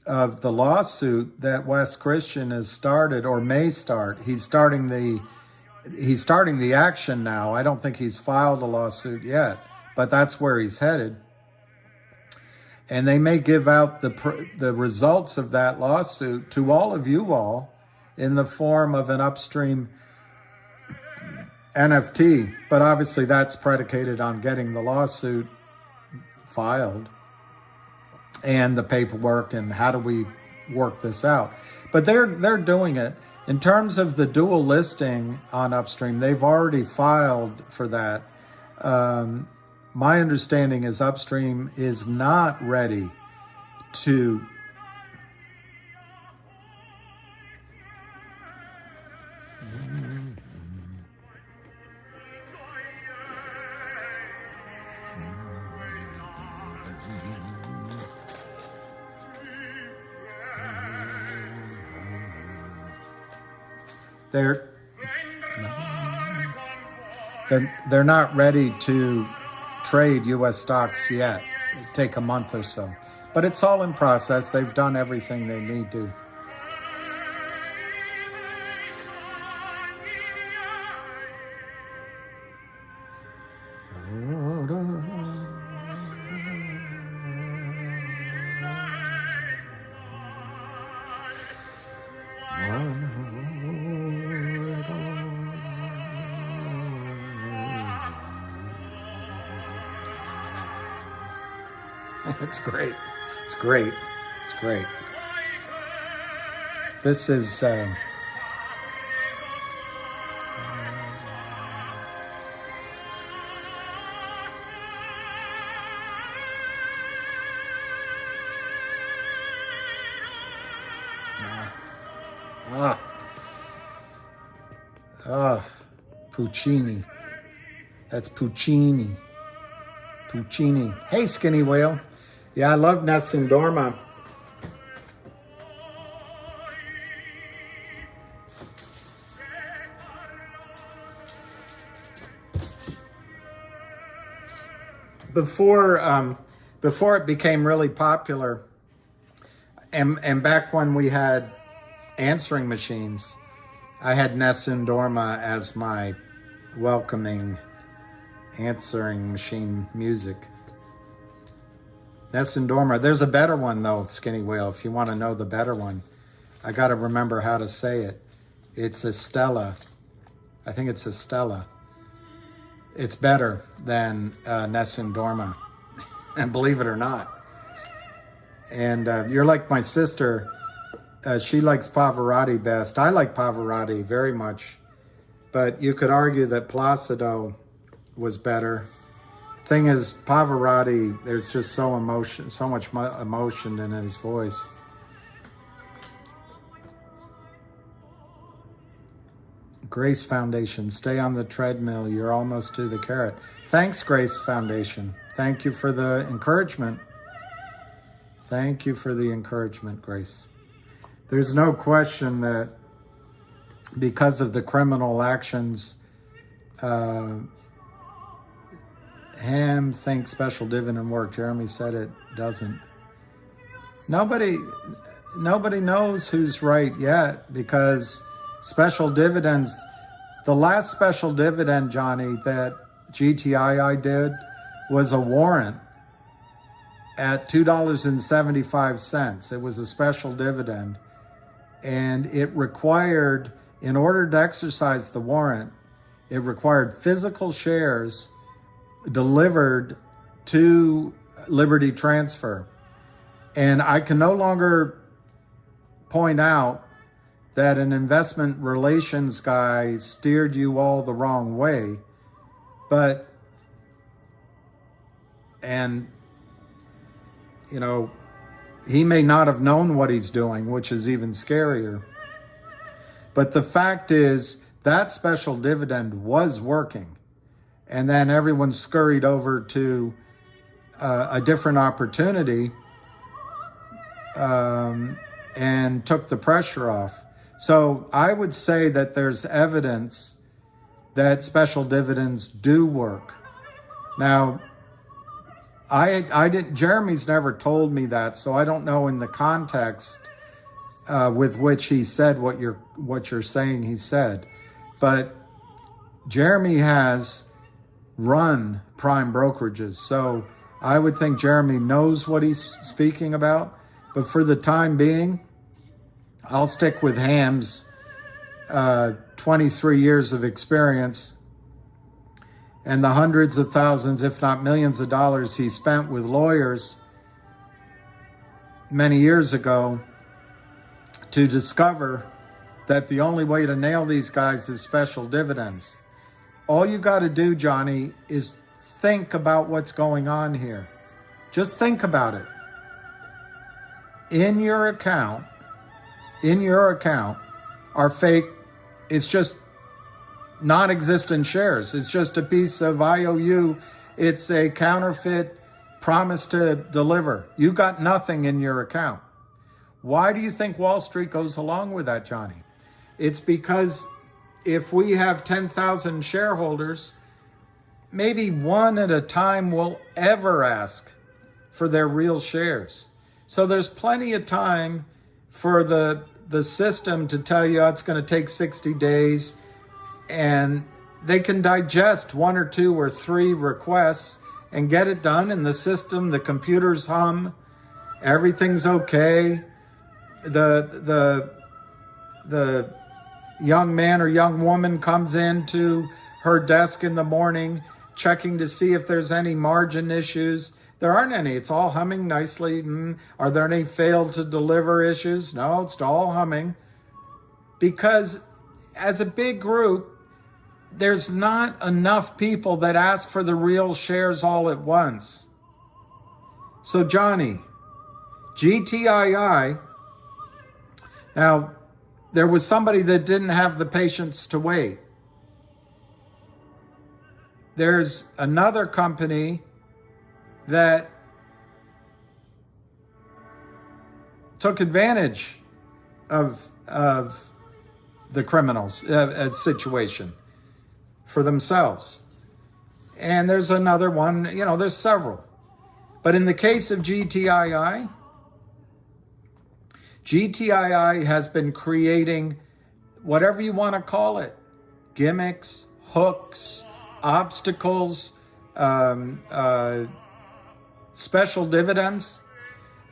of the lawsuit that Wes Christian has started or may start. He's starting the action now. I don't think he's filed a lawsuit yet, but that's where he's headed. And they may give out the results of that lawsuit to all of you all in the form of an upstream NFT, but obviously that's predicated on getting the lawsuit filed and the paperwork and how do we work this out. But they're doing it. In terms of the dual listing on Upstream, they've already filed for that. My understanding is Upstream is not ready to they're not ready to trade U.S. stocks yet. It'll take a month or so. But it's all in process. They've done everything they need to. It's great. It's great. It's great. This is Puccini. That's Puccini. Puccini. Hey, Skinny Whale. Yeah, I love Nessun Dorma. Before it became really popular, and back when we had answering machines, I had Nessun Dorma as my welcoming answering machine music. Nessun Dorma. There's a better one though, Skinny Whale, if you want to know the better one. I got to remember how to say it. It's Estella. I think it's Estella. It's better than Nessun Dorma, and believe it or not. And you're like my sister. She likes Pavarotti best. I like Pavarotti very much, but you could argue that Placido was better. Thing is, Pavarotti, there's just so much emotion in his voice. Grace Foundation, stay on the treadmill. You're almost to the carrot. Thanks, Grace Foundation. Thank you for the encouragement. Thank you for the encouragement, Grace. There's no question that because of the criminal actions, Ham thinks special dividend work. Jeremy said it doesn't. Nobody knows who's right yet, because special dividends, the last special dividend, Johnny, that GTII did was a warrant at $2.75. It was a special dividend, and it required, in order to exercise the warrant, it required physical shares delivered to Liberty Transfer. And I can no longer point out that an investment relations guy steered you all the wrong way, and you know, he may not have known what he's doing, which is even scarier. But the fact is that special dividend was working. And then everyone scurried over to a different opportunity and took the pressure off. So I would say that there's evidence that special dividends do work. Now, I didn't. Jeremy's never told me that, so I don't know in the context with which he said what you're saying he said. But Jeremy has run prime brokerages, so I would think Jeremy knows what he's speaking about. But for the time being, I'll stick with Ham's 23 years of experience and the hundreds of thousands, if not millions of dollars he spent with lawyers many years ago to discover that the only way to nail these guys is special dividends. All you got to do, Johnny, is think about what's going on here. Just think about it. In your account are fake, it's just non-existent shares. It's just a piece of IOU. It's a counterfeit promise to deliver. You got nothing in your account. Why do you think Wall Street goes along with that, Johnny? It's because if we have 10,000 shareholders, maybe one at a time will ever ask for their real shares. So there's plenty of time for the system to tell you it's going to take 60 days, and they can digest 1 or 2 or 3 requests and get it done in the system. The computers hum, everything's okay. The young man or young woman comes into her desk in the morning checking to see if there's any margin issues. There aren't any. It's all humming nicely. Are there any failed to deliver issues? No, it's all humming. Because as a big group, there's not enough people that ask for the real shares all at once. So Johnny, GTII, now there was somebody that didn't have the patience to wait. There's another company that took advantage of the criminals' situation for themselves. And there's another one, there's several. But in the case of GTII has been creating whatever you want to call it, gimmicks, hooks, obstacles, special dividends.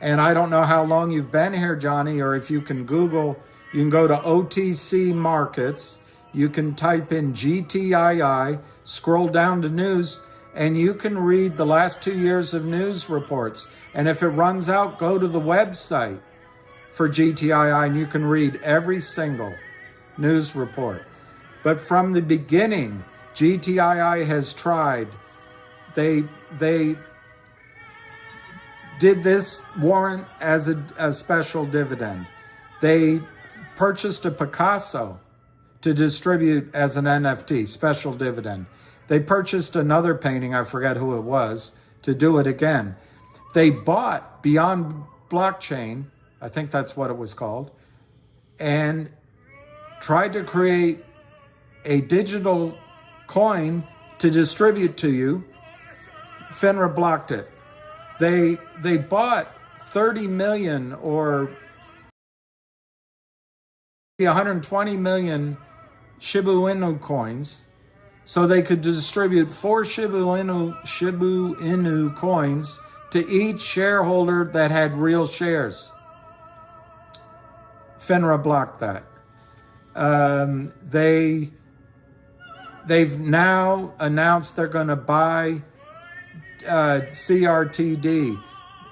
And I don't know how long you've been here, Johnny, or if you can Google, you can go to OTC Markets, you can type in GTII, scroll down to news, and you can read the last 2 years of news reports. And if it runs out, go to the website for GTII and you can read every single news report. But from the beginning, GTII has tried. They did this warrant as a special dividend. They purchased a Picasso to distribute as an NFT, special dividend. They purchased another painting, I forget who it was, to do it again. They bought Beyond Blockchain, I think that's what it was called, and tried to create a digital coin to distribute to you. FINRA blocked it. They bought 30 million or 120 million Shiba Inu coins so they could distribute 4 Shiba Inu coins to each shareholder that had real shares. FINRA blocked that. They've now announced they're going to buy CRTD.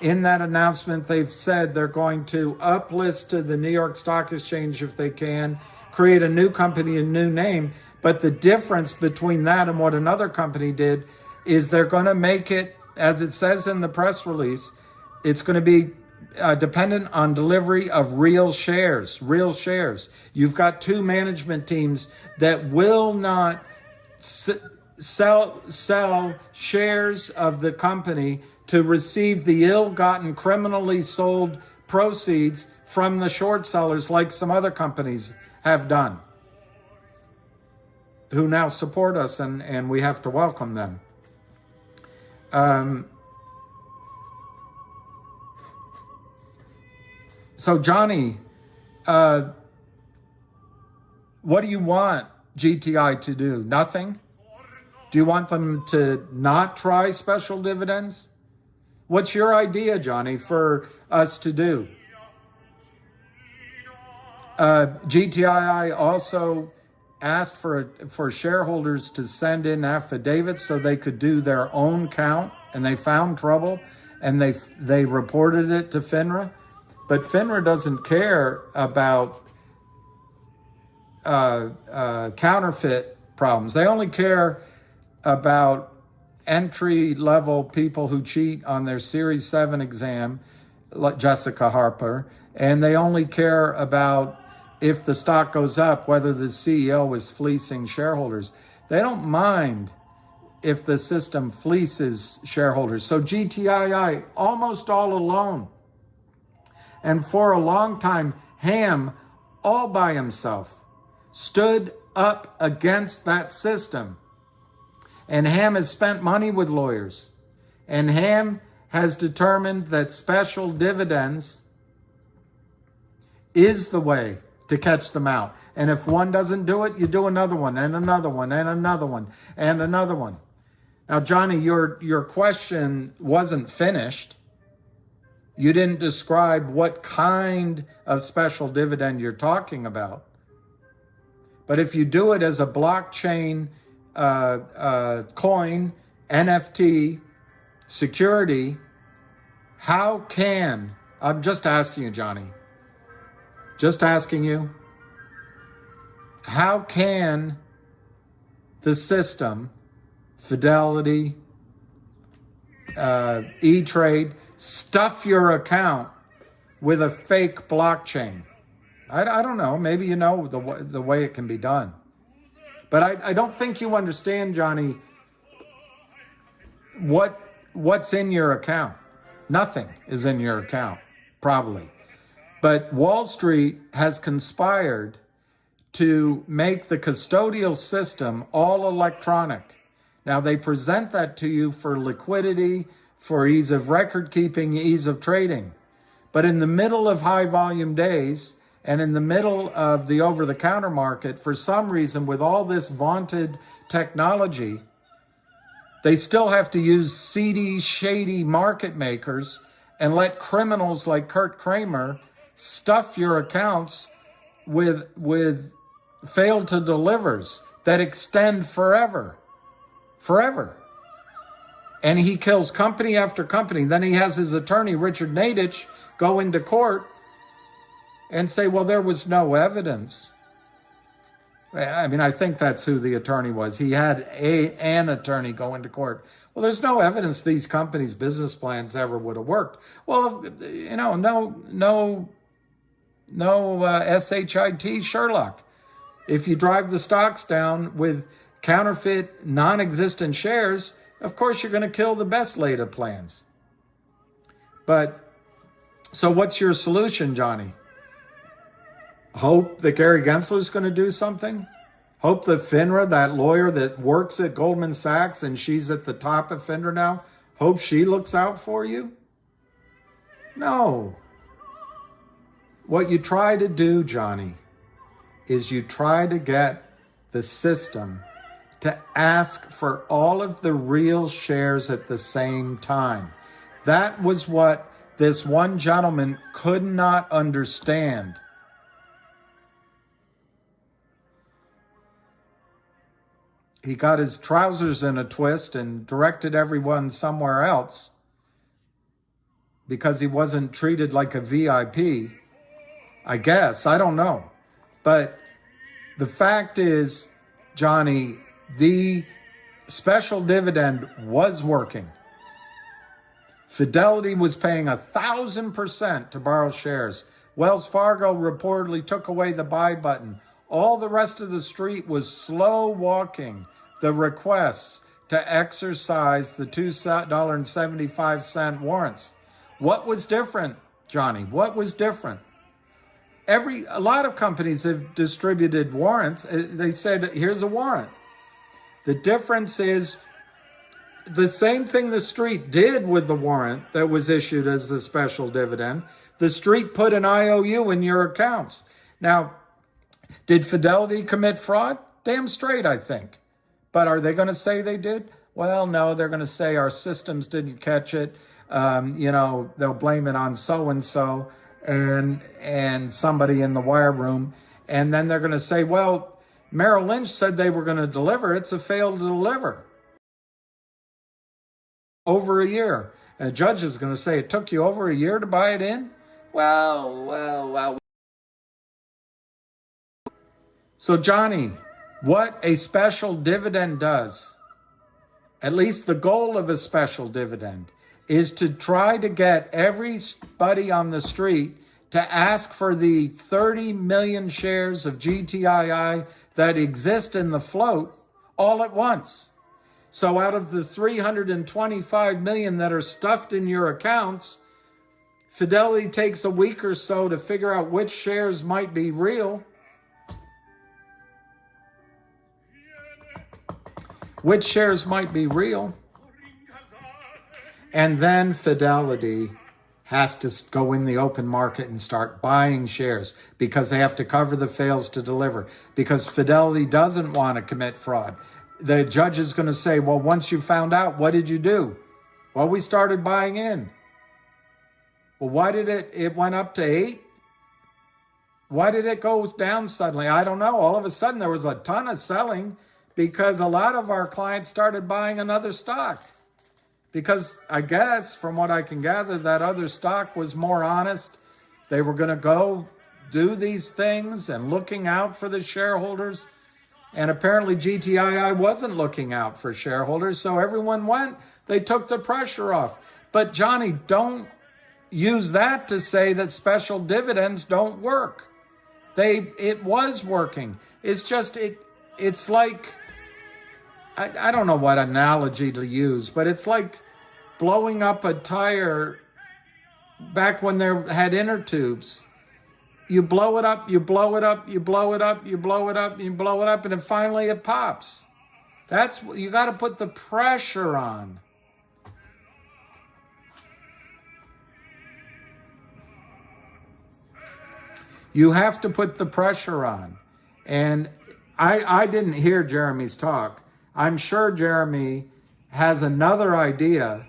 In that announcement, they've said they're going to uplist to the New York Stock Exchange if they can, create a new company, a new name. But the difference between that and what another company did is they're going to make it, as it says in the press release, it's going to be dependent on delivery of real shares. You've got 2 management teams that will not sell shares of the company to receive the ill-gotten, criminally sold proceeds from the short sellers like some other companies have done, who now support us, and we have to welcome them. So Johnny, what do you want GTI to do? Nothing? Do you want them to not try special dividends? What's your idea, Johnny, for us to do? GTII also asked for shareholders to send in affidavits so they could do their own count, and they found trouble, and they reported it to FINRA. But FINRA doesn't care about counterfeit problems. They only care about entry-level people who cheat on their Series 7 exam, like Jessica Harper, and they only care about if the stock goes up, whether the CEO was fleecing shareholders. They don't mind if the system fleeces shareholders. So GTII, almost all alone. And for a long time, Ham, all by himself, stood up against that system. And Ham has spent money with lawyers. And Ham has determined that special dividends is the way to catch them out. And if one doesn't do it, you do another one, and another one, and another one, and another one. Now, Johnny, your question wasn't finished. You didn't describe what kind of special dividend you're talking about. But if you do it as a blockchain coin, NFT, security, how can, I'm just asking you, Johnny, just asking you, how can the system, Fidelity, E-Trade, stuff your account with a fake blockchain? I don't know. Maybe you know the way it can be done. But I don't think you understand, Johnny, what's in your account. Nothing is in your account, probably. But Wall Street has conspired to make the custodial system all electronic. Now, they present that to you for liquidity, for ease of record keeping, ease of trading. But in the middle of high volume days and in the middle of the over-the-counter market, for some reason, with all this vaunted technology, they still have to use seedy, shady market makers and let criminals like Kurt Kramer stuff your accounts with failed to delivers that extend forever. And he kills company after company. Then he has his attorney, Richard Nadich, go into court and say, well, there was no evidence. I mean, I think that's who the attorney was. He had an attorney go into court. Well, there's no evidence these companies' business plans ever would have worked. Well, you know, no SHIT Sherlock. If you drive the stocks down with counterfeit, non-existent shares, of course you're going to kill the best laid of plans. But, so what's your solution, Johnny? Hope that Gary Gensler's going to do something? Hope that FINRA, that lawyer that works at Goldman Sachs and she's at the top of FINRA now, hope she looks out for you? No. What you try to do, Johnny, is you try to get the system to ask for all of the real shares at the same time. That was what this one gentleman could not understand. He got his trousers in a twist and directed everyone somewhere else because he wasn't treated like a VIP, I guess. I don't know. But the fact is, Johnny, the special dividend was working. Fidelity was paying 1,000% to borrow shares. Wells Fargo reportedly took away the buy button. All the rest of the street was slow walking the requests to exercise the $2.75 warrants. What was different, Johnny? What was different? A lot of companies have distributed warrants. They said, here's a warrant. The difference is the same thing the street did with the warrant that was issued as the special dividend. The street put an IOU in your accounts. Now, did Fidelity commit fraud? Damn straight, I think. But are they going to say they did? Well, no, they're going to say our systems didn't catch it. They'll blame it on so-and-so and somebody in the wire room. And then they're going to say, well, Merrill Lynch said they were going to deliver. It's a fail to deliver. Over a year. And a judge is going to say, it took you over a year to buy it in? Well. So, Johnny, what a special dividend does, at least the goal of a special dividend, is to try to get everybody on the street to ask for the 30 million shares of GTII that exist in the float all at once. So out of the 325 million that are stuffed in your accounts, Fidelity takes a week or so to figure out which shares might be real. Which shares might be real. And then Fidelity has to go in the open market and start buying shares because they have to cover the fails to deliver, because Fidelity doesn't want to commit fraud. The judge is going to say, well, once you found out, what did you do? Well, we started buying in. Well, why did it went up to 8? Why did it go down suddenly? I don't know. All of a sudden, there was a ton of selling because a lot of our clients started buying another stock. Because I guess, from what I can gather, that other stock was more honest. They were going to go do these things and looking out for the shareholders. And apparently GTII wasn't looking out for shareholders, so everyone went. They took the pressure off. But Johnny, don't use that to say that special dividends don't work. It was working. It's just, it's like, I don't know what analogy to use, but it's like blowing up a tire back when they had inner tubes. You blow it up, you blow it up, you blow it up, you blow it up, you blow it up, and then finally it pops. You got to put the pressure on. You have to put the pressure on. And I didn't hear Jeremy's talk. I'm sure Jeremy has another idea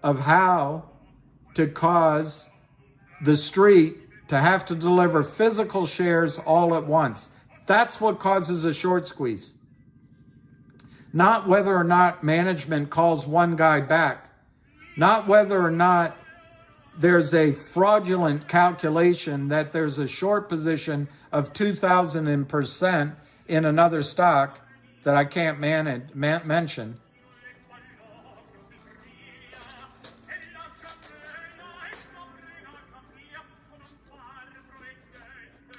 of how to cause the street to have to deliver physical shares all at once. That's what causes a short squeeze. Not whether or not management calls one guy back. Not whether or not there's a fraudulent calculation that there's a short position of 2,000% in another stock that I can't mention.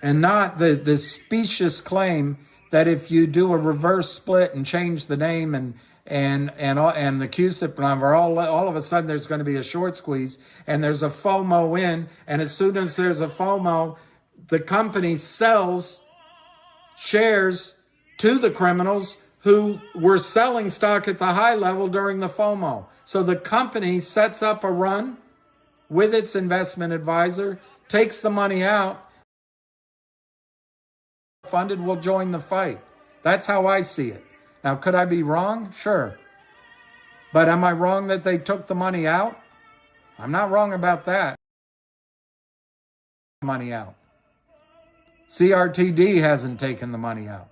And not the specious claim that if you do a reverse split and change the name and the CUSIP number, all of a sudden there's going to be a short squeeze and there's a FOMO in, and as soon as there's a FOMO, the company sells shares to the criminals who were selling stock at the high level during the FOMO. So the company sets up a run with its investment advisor, takes the money out, funded will join the fight. That's how I see it. Now, could I be wrong? Sure. But am I wrong that they took the money out? I'm not wrong about that. Money out. CRTD hasn't taken the money out.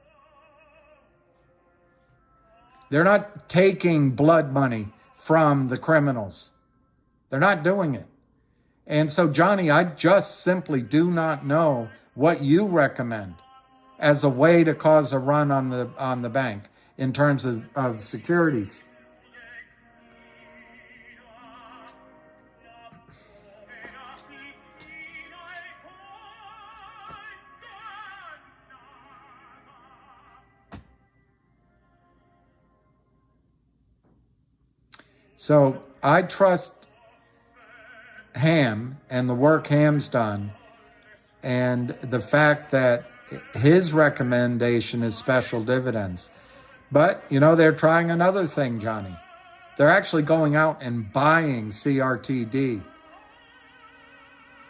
They're not taking blood money from the criminals. They're not doing it. And so, Johnny, I just simply do not know what you recommend as a way to cause a run on the bank in terms of securities. So I trust Ham and the work Ham's done, and the fact that his recommendation is special dividends. But, they're trying another thing, Johnny. They're actually going out and buying CRTD.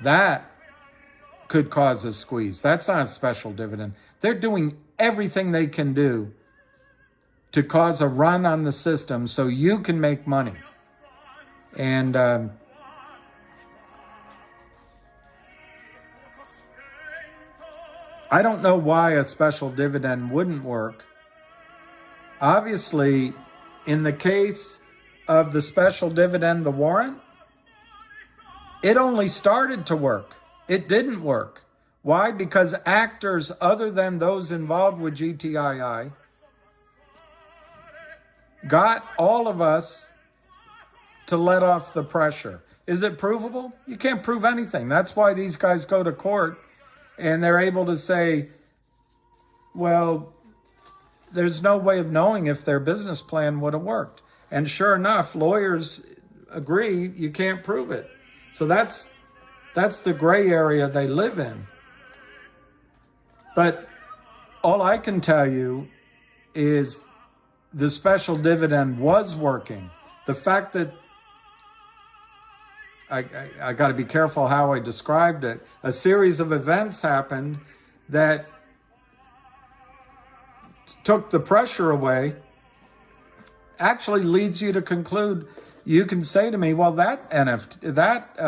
That could cause a squeeze. That's not a special dividend. They're doing everything they can do to cause a run on the system so you can make money. And I don't know why a special dividend wouldn't work. Obviously, in the case of the special dividend, the warrant, it only started to work. It didn't work. Why? Because actors other than those involved with GTII got all of us to let off the pressure. Is it provable? You can't prove anything. That's why these guys go to court and they're able to say, well, there's no way of knowing if their business plan would have worked. And sure enough, lawyers agree you can't prove it. So that's the gray area they live in. But all I can tell you is the special dividend was working. The fact that I got to be careful how I described it. A series of events happened that took the pressure away, actually leads you to conclude. You can say to me, well, that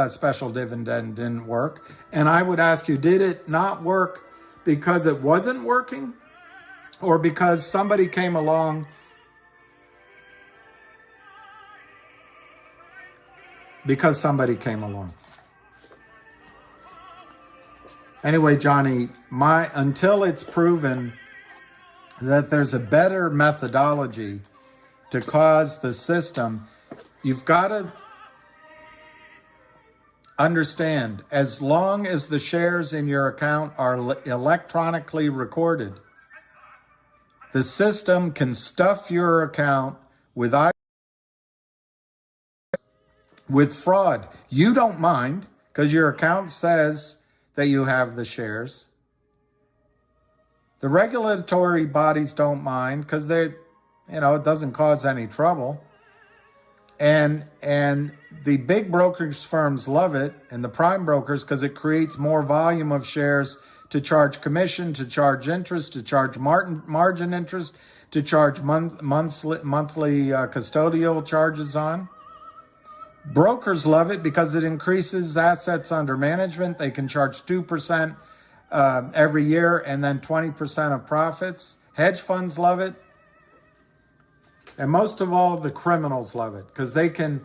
special dividend didn't work. And I would ask you, did it not work because it wasn't working? Or because somebody came along Anyway, Johnny, until it's proven that there's a better methodology to cause the system, you've got to understand, as long as the shares in your account are electronically recorded, the system can stuff your account with fraud. You don't mind because your account says that you have the shares. The regulatory bodies don't mind because it doesn't cause any trouble. And the big brokerage firms love it, and the prime brokers, because it creates more volume of shares to charge commission, to charge interest, to charge margin interest, to charge monthly custodial charges on. Brokers love it because it increases assets under management. They can charge 2% every year and then 20% of profits. Hedge funds love it. And most of all, the criminals love it because they can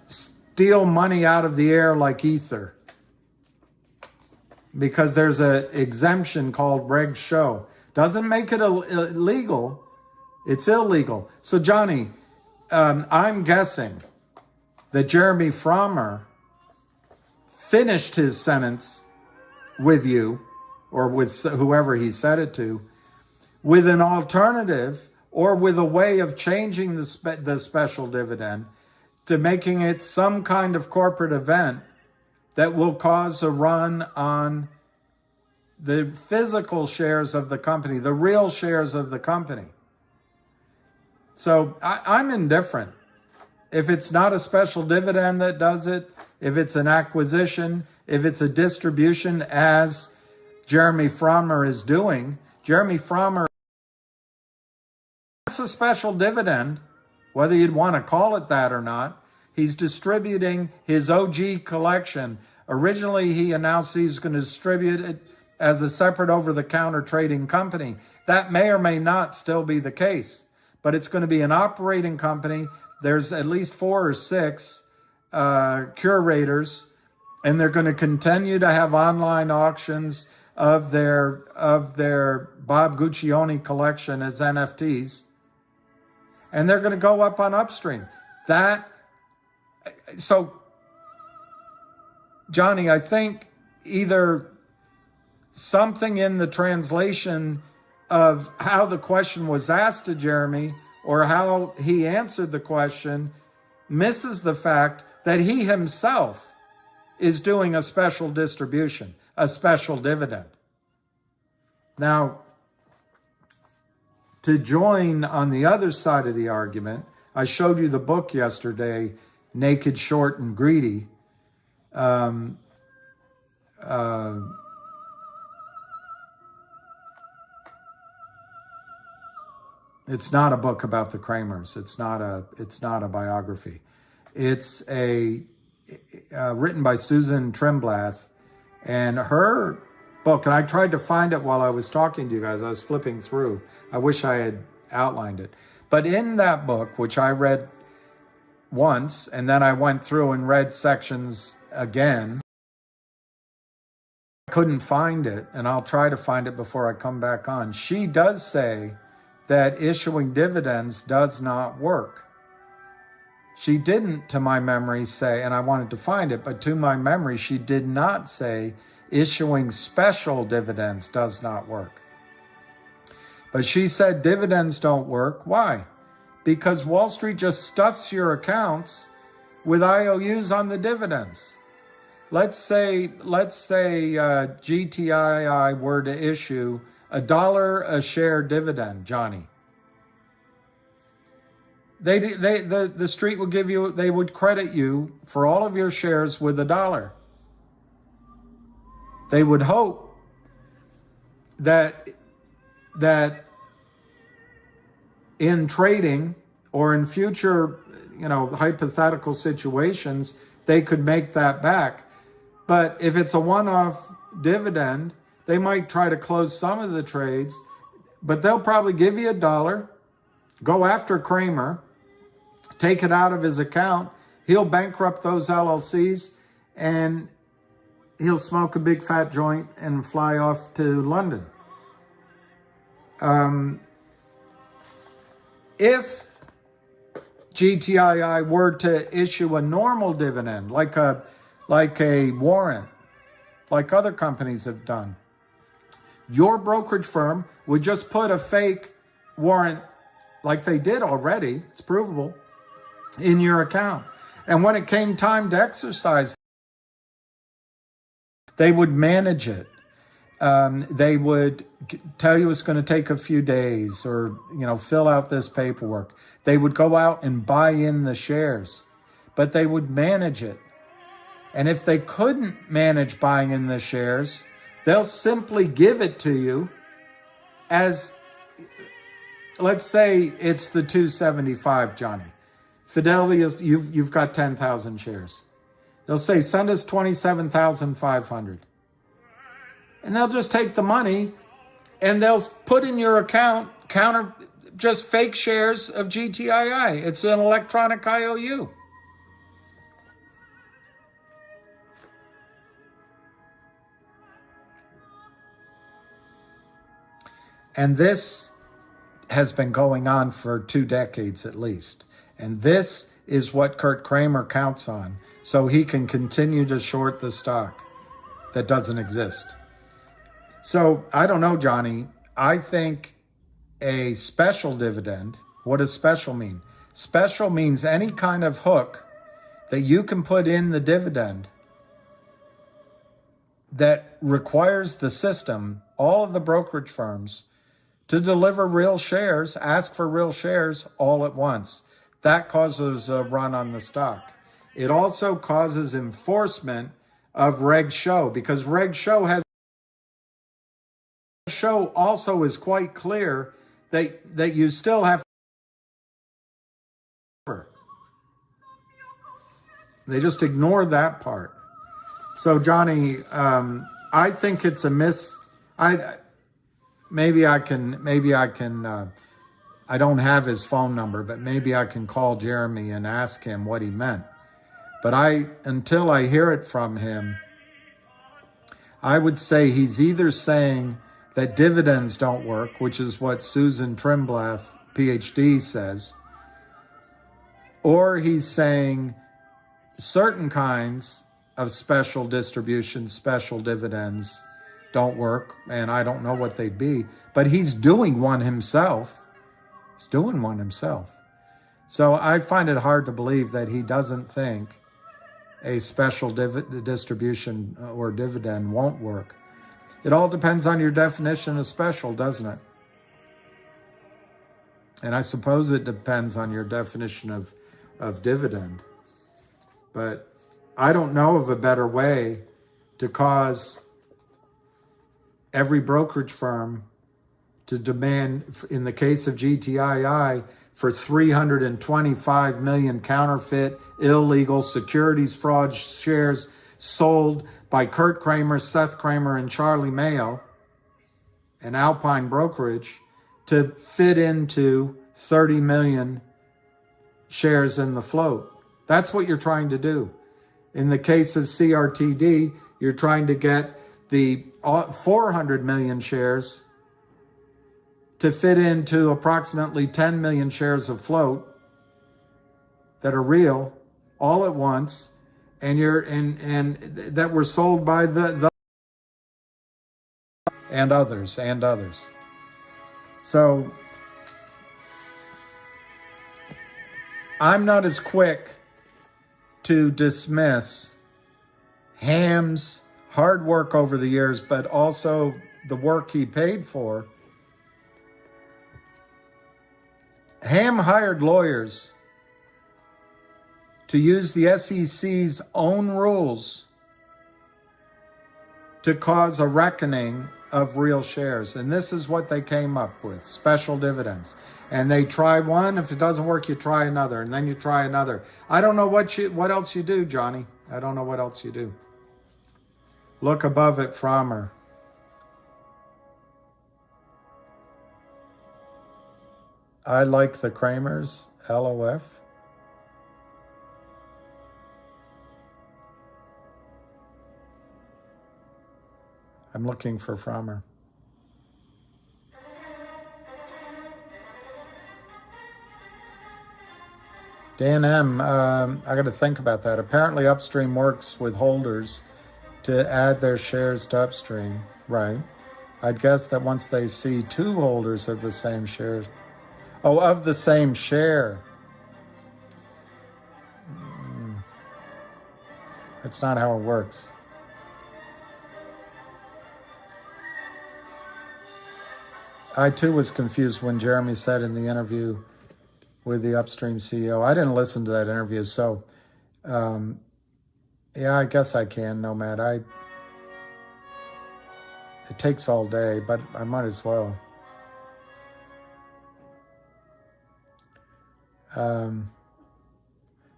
steal money out of the air like ether. Because there's an exemption called Reg Sho. Doesn't make it illegal. It's illegal. So Johnny, I'm guessing that Jeremy Frommer finished his sentence with you, or with whoever he said it to, with an alternative or with a way of changing the special dividend to making it some kind of corporate event that will cause a run on the physical shares of the company, the real shares of the company. So I'm indifferent. If it's not a special dividend that does it, if it's an acquisition, if it's a distribution as Jeremy Frommer is doing, Jeremy Frommer, that's a special dividend, whether you'd want to call it that or not. He's distributing his OG collection. Originally, he announced he's going to distribute it as a separate over-the-counter trading company. That may or may not still be the case, but it's going to be an operating company. There's at least 4 or 6 curators, and they're going to continue to have online auctions of their Bob Guccione collection as NFTs, and they're going to go up on Upstream. So, Johnny, I think either something in the translation of how the question was asked to Jeremy or how he answered the question misses the fact that he himself is doing a special distribution, a special dividend. Now, to join on the other side of the argument, I showed you the book yesterday, Naked, Short, and Greedy. It's not a book about the Kramers. It's not a biography. It's written by Susan Trimbleth, and her book, and I tried to find it while I was talking to you guys. I was flipping through. I wish I had outlined it. But in that book, which I read once, and then I went through and read sections again, I couldn't find it, and I'll try to find it before I come back on. She does say that issuing dividends does not work. She didn't, to my memory, say, and I wanted to find it, but to my memory, she did not say issuing special dividends does not work. But she said dividends don't work. Why? Because Wall Street just stuffs your accounts with IOUs on the dividends. Let's say GTII were to issue $1 a share dividend, Johnny. The street would they would credit you for all of your shares with $1. They would hope that in trading or in future, hypothetical situations, they could make that back. But if it's a one-off dividend, they might try to close some of the trades, but they'll probably give you $1, go after Kramer, take it out of his account. He'll bankrupt those LLCs, and he'll smoke a big fat joint and fly off to London. If GTII were to issue a normal dividend, like a warrant, like other companies have done, your brokerage firm would just put a fake warrant, like they did already, it's provable, in your account. And when it came time to exercise, they would manage it. They would tell you it's going to take a few days, or, fill out this paperwork. They would go out and buy in the shares, but they would manage it. And if they couldn't manage buying in the shares, they'll simply give it to you as, let's say it's the 275, Johnny. Fidelity is, you've got 10,000 shares. They'll say, send us 27,500. And they'll just take the money and they'll put in your account just fake shares of GTII. It's an electronic IOU. And this has been going on for 2 decades at least. And this is what Kurt Kramer counts on, so he can continue to short the stock that doesn't exist. So I don't know, Johnny. I think a special dividend, what does special mean? Special means any kind of hook that you can put in the dividend that requires the system, all of the brokerage firms, to deliver real shares, ask for real shares all at once. That causes a run on the stock. It also causes enforcement of Reg Sho, because Reg Sho also is quite clear that you still have to. They just ignore that part. So Johnny, I think it's a miss. Maybe I can. I don't have his phone number, but maybe I can call Jeremy and ask him what he meant. But until I hear it from him, I would say he's either saying that dividends don't work, which is what Susan Trimbleth, PhD, says, or he's saying certain kinds of special distributions, special dividends don't work, and I don't know what they'd be, but he's doing one himself. He's doing one himself. So I find it hard to believe that he doesn't think a special distribution or dividend won't work. It all depends on your definition of special, doesn't it? And I suppose it depends on your definition of dividend. But I don't know of a better way to cause every brokerage firm to demand, in the case of GTII, for 325 million counterfeit, illegal securities fraud shares sold by Kurt Kramer, Seth Kramer, and Charlie Mayo, and Alpine Brokerage, to fit into 30 million shares in the float. That's what you're trying to do. In the case of CRTD, you're trying to get the 400 million shares to fit into approximately 10 million shares of float that are real all at once, and that were sold by the and others. So I'm not as quick to dismiss Ham's hard work over the years, but also the work he paid for. Ham hired lawyers to use the SEC's own rules to cause a reckoning of real shares. And this is what they came up with: special dividends. And they try one. If it doesn't work, you try another, and then you try another. I don't know what else you do, Johnny. I don't know what else you do. Look above it, Frommer. I like the Kramers, LOF. I'm looking for Frommer. Dan M, I got to think about that. Apparently Upstream works with holders to add their shares to Upstream, right? I'd guess that once they see two holders of the same shares, of the same share. That's not how it works. I too was confused when Jeremy said in the interview with the Upstream CEO. I didn't listen to that interview, so yeah, I guess I can, Nomad. It takes all day, but I might as well.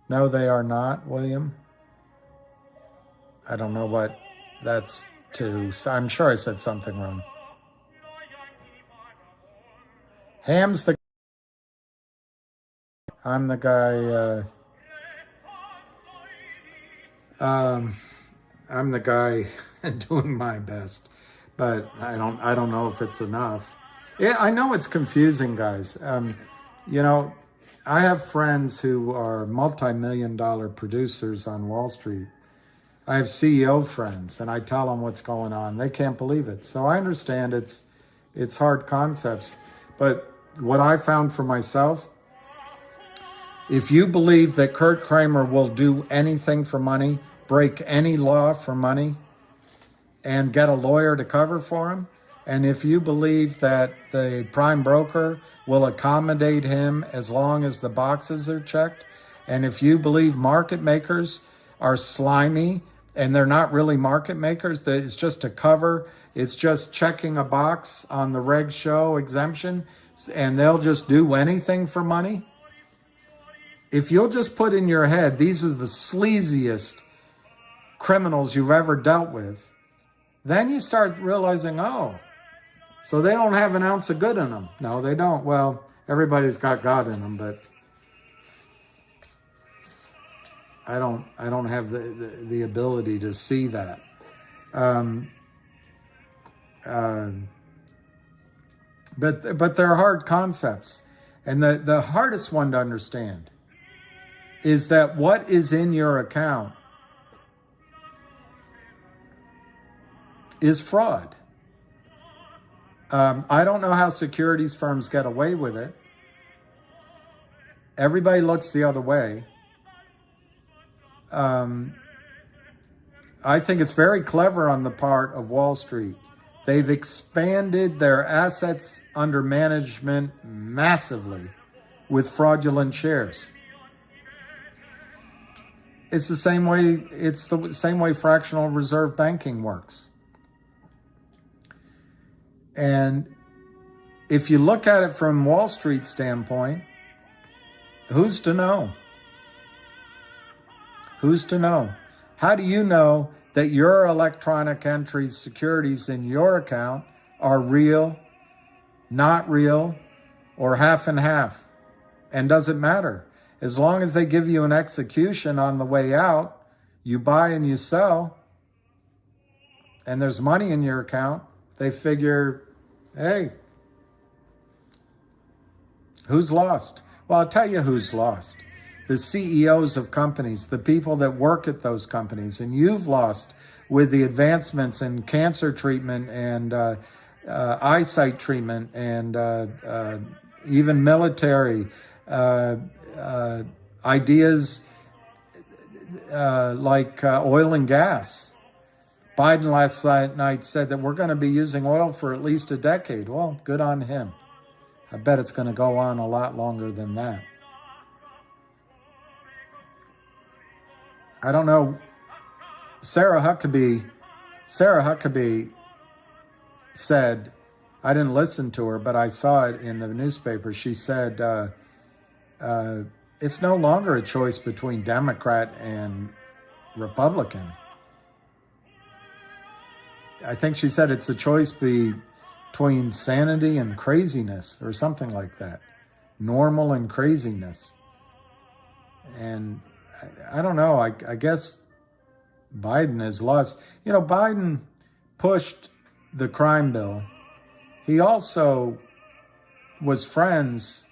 No, they are not, William. I don't know what that's to. I'm sure I said something wrong. Ham's the... I'm the guy... I'm the guy doing my best, but I don't know if it's enough. Yeah, I know it's confusing, guys. You know, I have friends who are multi-million-dollar producers on Wall Street. I have CEO friends, and I tell them what's going on. They can't believe it. So I understand it's hard concepts, but what I found for myself, if you believe that Kurt Kramer will do anything for money, break any law for money, and get a lawyer to cover for him, and if you believe that the prime broker will accommodate him as long as the boxes are checked, and if you believe market makers are slimy and they're not really market makers, that it's just a cover, it's just checking a box on the Reg Sho exemption, and they'll just do anything for money, if you'll just put in your head, these are the sleaziest criminals you've ever dealt with, then you start realizing, oh, so they don't have an ounce of good in them. No, they don't. Well, everybody's got God in them, but I don't have the ability to see that. But they're hard concepts. And the hardest one to understand is that what is in your account is fraud. I don't know how securities firms get away with it. Everybody looks the other way. I think it's very clever on the part of Wall Street. They've expanded their assets under management massively with fraudulent shares. It's the same way fractional reserve banking works. And if you look at it from Wall Street standpoint, who's to know? Who's to know? How do you know that your electronic entry securities in your account are real, not real, or half and half? And does it matter? As long as they give you an execution on the way out, you buy and you sell, and there's money in your account, they figure, hey, who's lost? Well, I'll tell you who's lost. The CEOs of companies, the people that work at those companies, and you've lost with the advancements in cancer treatment and eyesight treatment and even military ideas like oil and gas. Biden last night said that we're going to be using oil for at least a decade. Well, good on him. I bet it's going to go on a lot longer than that. I don't know. Sarah Huckabee said, I didn't listen to her, but I saw it in the newspaper. She said, it's no longer a choice between Democrat and Republican. I think she said it's a choice between sanity and craziness or something like that. Normal and craziness. And I don't know. I guess Biden has lost. You know, Biden pushed the crime bill. He also was friends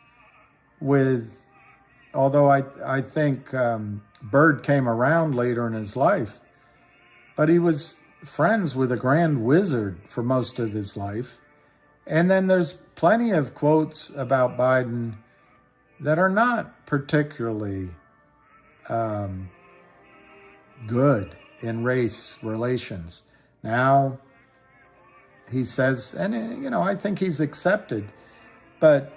with although I think Bird came around later in his life, but he was friends with a grand wizard for most of his life. And then there's plenty of quotes about Biden that are not particularly good in race relations. Now, he says, and you know, I think he's accepted, but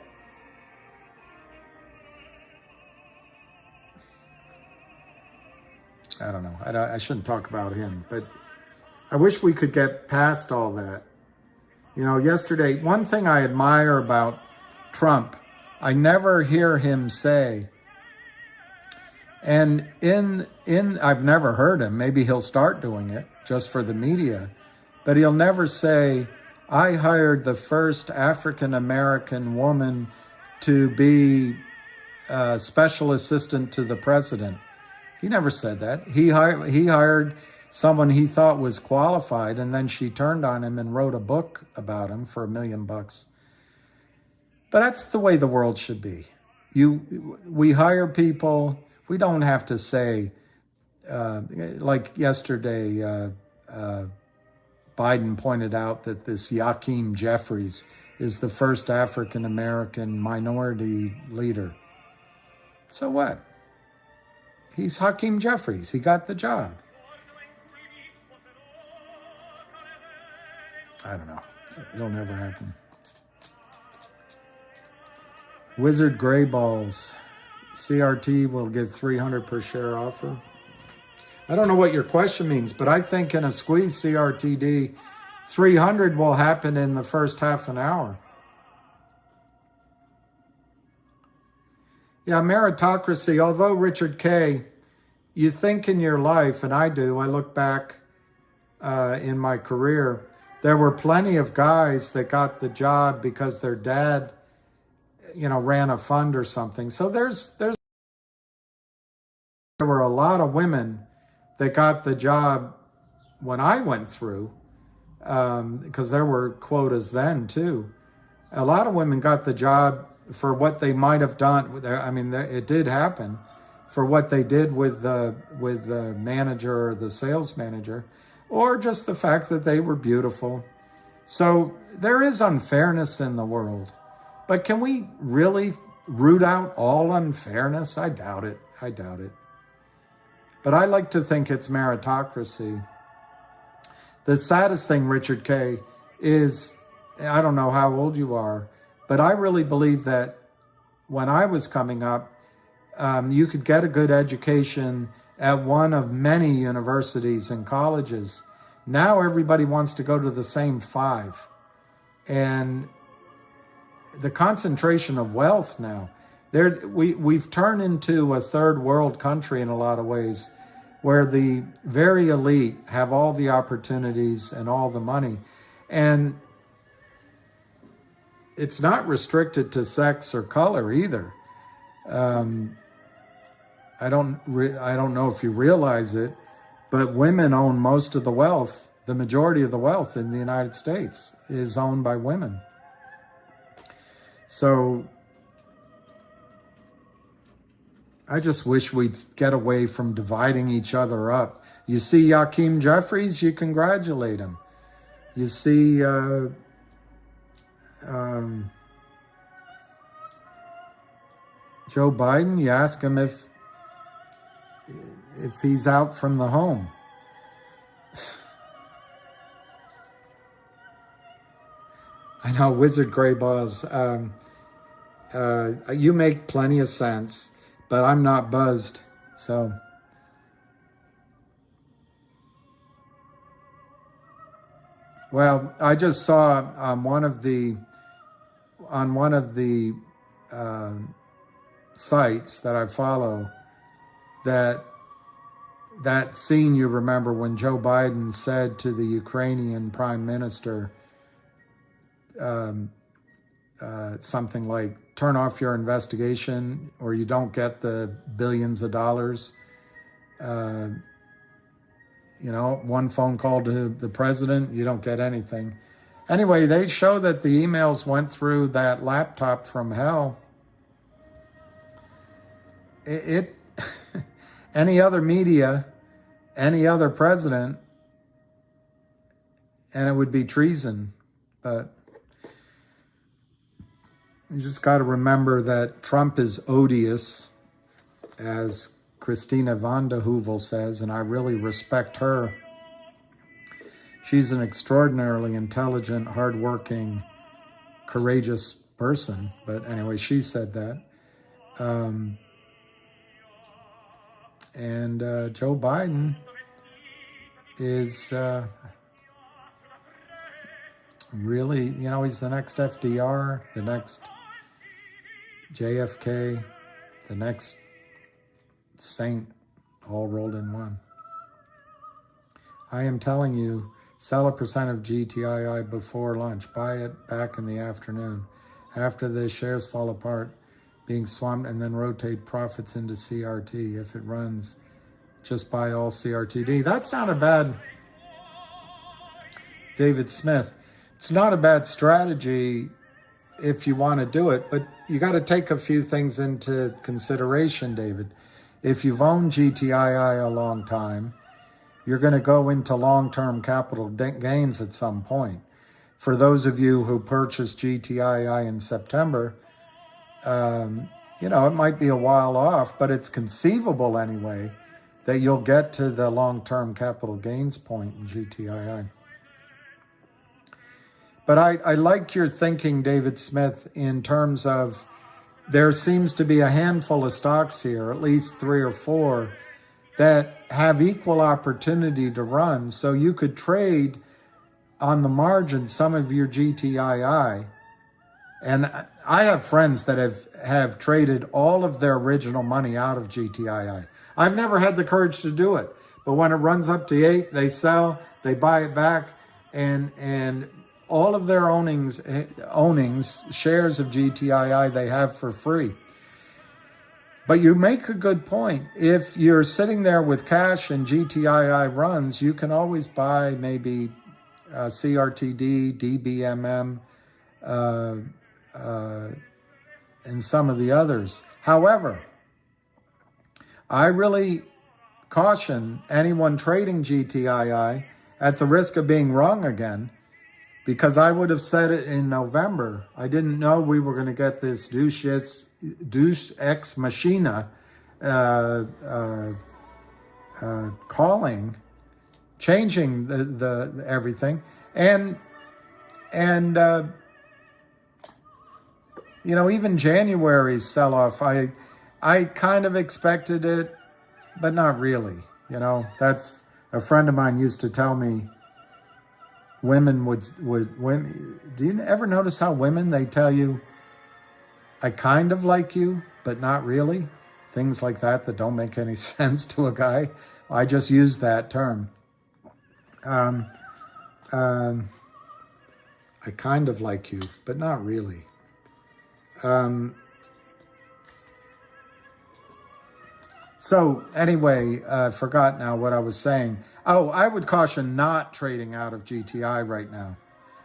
I don't know. I shouldn't talk about him, but I wish we could get past all that. You know, yesterday, one thing I admire about Trump, I never hear him say, and I've never heard him, maybe he'll start doing it just for the media, but he'll never say, I hired the first African-American woman to be a special assistant to the president. He never said that. He hired someone he thought was qualified, and then she turned on him and wrote a book about him for $1 million. But that's the way the world should be. We hire people. We don't have to say, like yesterday, Biden pointed out that this Hakeem Jeffries is the first African-American minority leader. So what? He's Hakeem Jeffries. He got the job. I don't know. It'll never happen. Wizard Gray Balls. CRT will give 300 per share offer. I don't know what your question means, but I think in a squeeze CRTD, 300 will happen in the first half an hour. Yeah, meritocracy, although Richard K., you think in your life, and I do, I look back in my career, there were plenty of guys that got the job because their dad, you know, ran a fund or something. So there were a lot of women that got the job when I went through, because there were quotas then too. A lot of women got the job for what they might have done. I mean, it did happen for what they did with the manager or the sales manager, or just the fact that they were beautiful. So there is unfairness in the world, but can we really root out all unfairness? I doubt it. I doubt it. But I like to think it's meritocracy. The saddest thing, Richard K., is, I don't know how old you are, but I really believe that when I was coming up, you could get a good education at one of many universities and colleges. Now everybody wants to go to the same 5. And the concentration of wealth now, we've turned into a third world country in a lot of ways, where the very elite have all the opportunities and all the money. And it's not restricted to sex or color either. I don't know if you realize it, but women own most of the wealth. The majority of the wealth in the United States is owned by women. So I just wish we'd get away from dividing each other up. You see Hakeem Jeffries, you congratulate him. You see Joe Biden, you ask him if he's out from the home. I know, Wizard Gray Balls, you make plenty of sense, but I'm not buzzed, so. Well, I just saw on one of the sites that I follow that scene you remember when Joe Biden said to the Ukrainian prime minister something like, turn off your investigation or you don't get the billions of dollars. One phone call to the president, you don't get anything. Anyway, they show that the emails went through that laptop from hell. it any other media, any other president, and it would be treason. But you just got to remember that Trump is odious, as Christina von de Heuvel says, and I really respect her. She's an extraordinarily intelligent, hardworking, courageous person. But anyway, she said that. And Joe Biden is really, you know, he's the next FDR, the next JFK, the next saint, all rolled in one. I am telling you, sell a percent of GTII before lunch. Buy it back in the afternoon. After the shares fall apart, being swamped, and then rotate profits into CRT. If it runs, just buy all CRTD. That's not a bad, David Smith. It's not a bad strategy if you want to do it, but you got to take a few things into consideration, David. If you've owned GTII a long time, you're going to go into long-term capital gains at some point. For those of you who purchased GTII in September, you know, it might be a while off, but it's conceivable anyway that you'll get to the long-term capital gains point in GTII. But I like your thinking, David Smith, in terms of there seems to be a handful of stocks here, at least 3 or 4, that have equal opportunity to run. So you could trade on the margin some of your GTII. And I have friends that have traded all of their original money out of GTII. I've never had the courage to do it. But when it runs up to 8, they sell, they buy it back, and all of their ownings, shares of GTII they have for free. But you make a good point. If you're sitting there with cash and GTII runs, you can always buy maybe CRTD, DBMM, and some of the others. However, I really caution anyone trading GTII at the risk of being wrong again, because I would have said it in November. I didn't know we were going to get this Deus ex machina calling, changing the everything, and you know, even January's sell-off, I kind of expected it, but not really. You know, that's a friend of mine used to tell me. Women would do you ever notice how women, they tell you, I kind of like you, but not really? Things like that don't make any sense to a guy. I just use that term. I kind of like you, but not really. So anyway, I forgot now what I was saying. Oh, I would caution not trading out of GTI right now.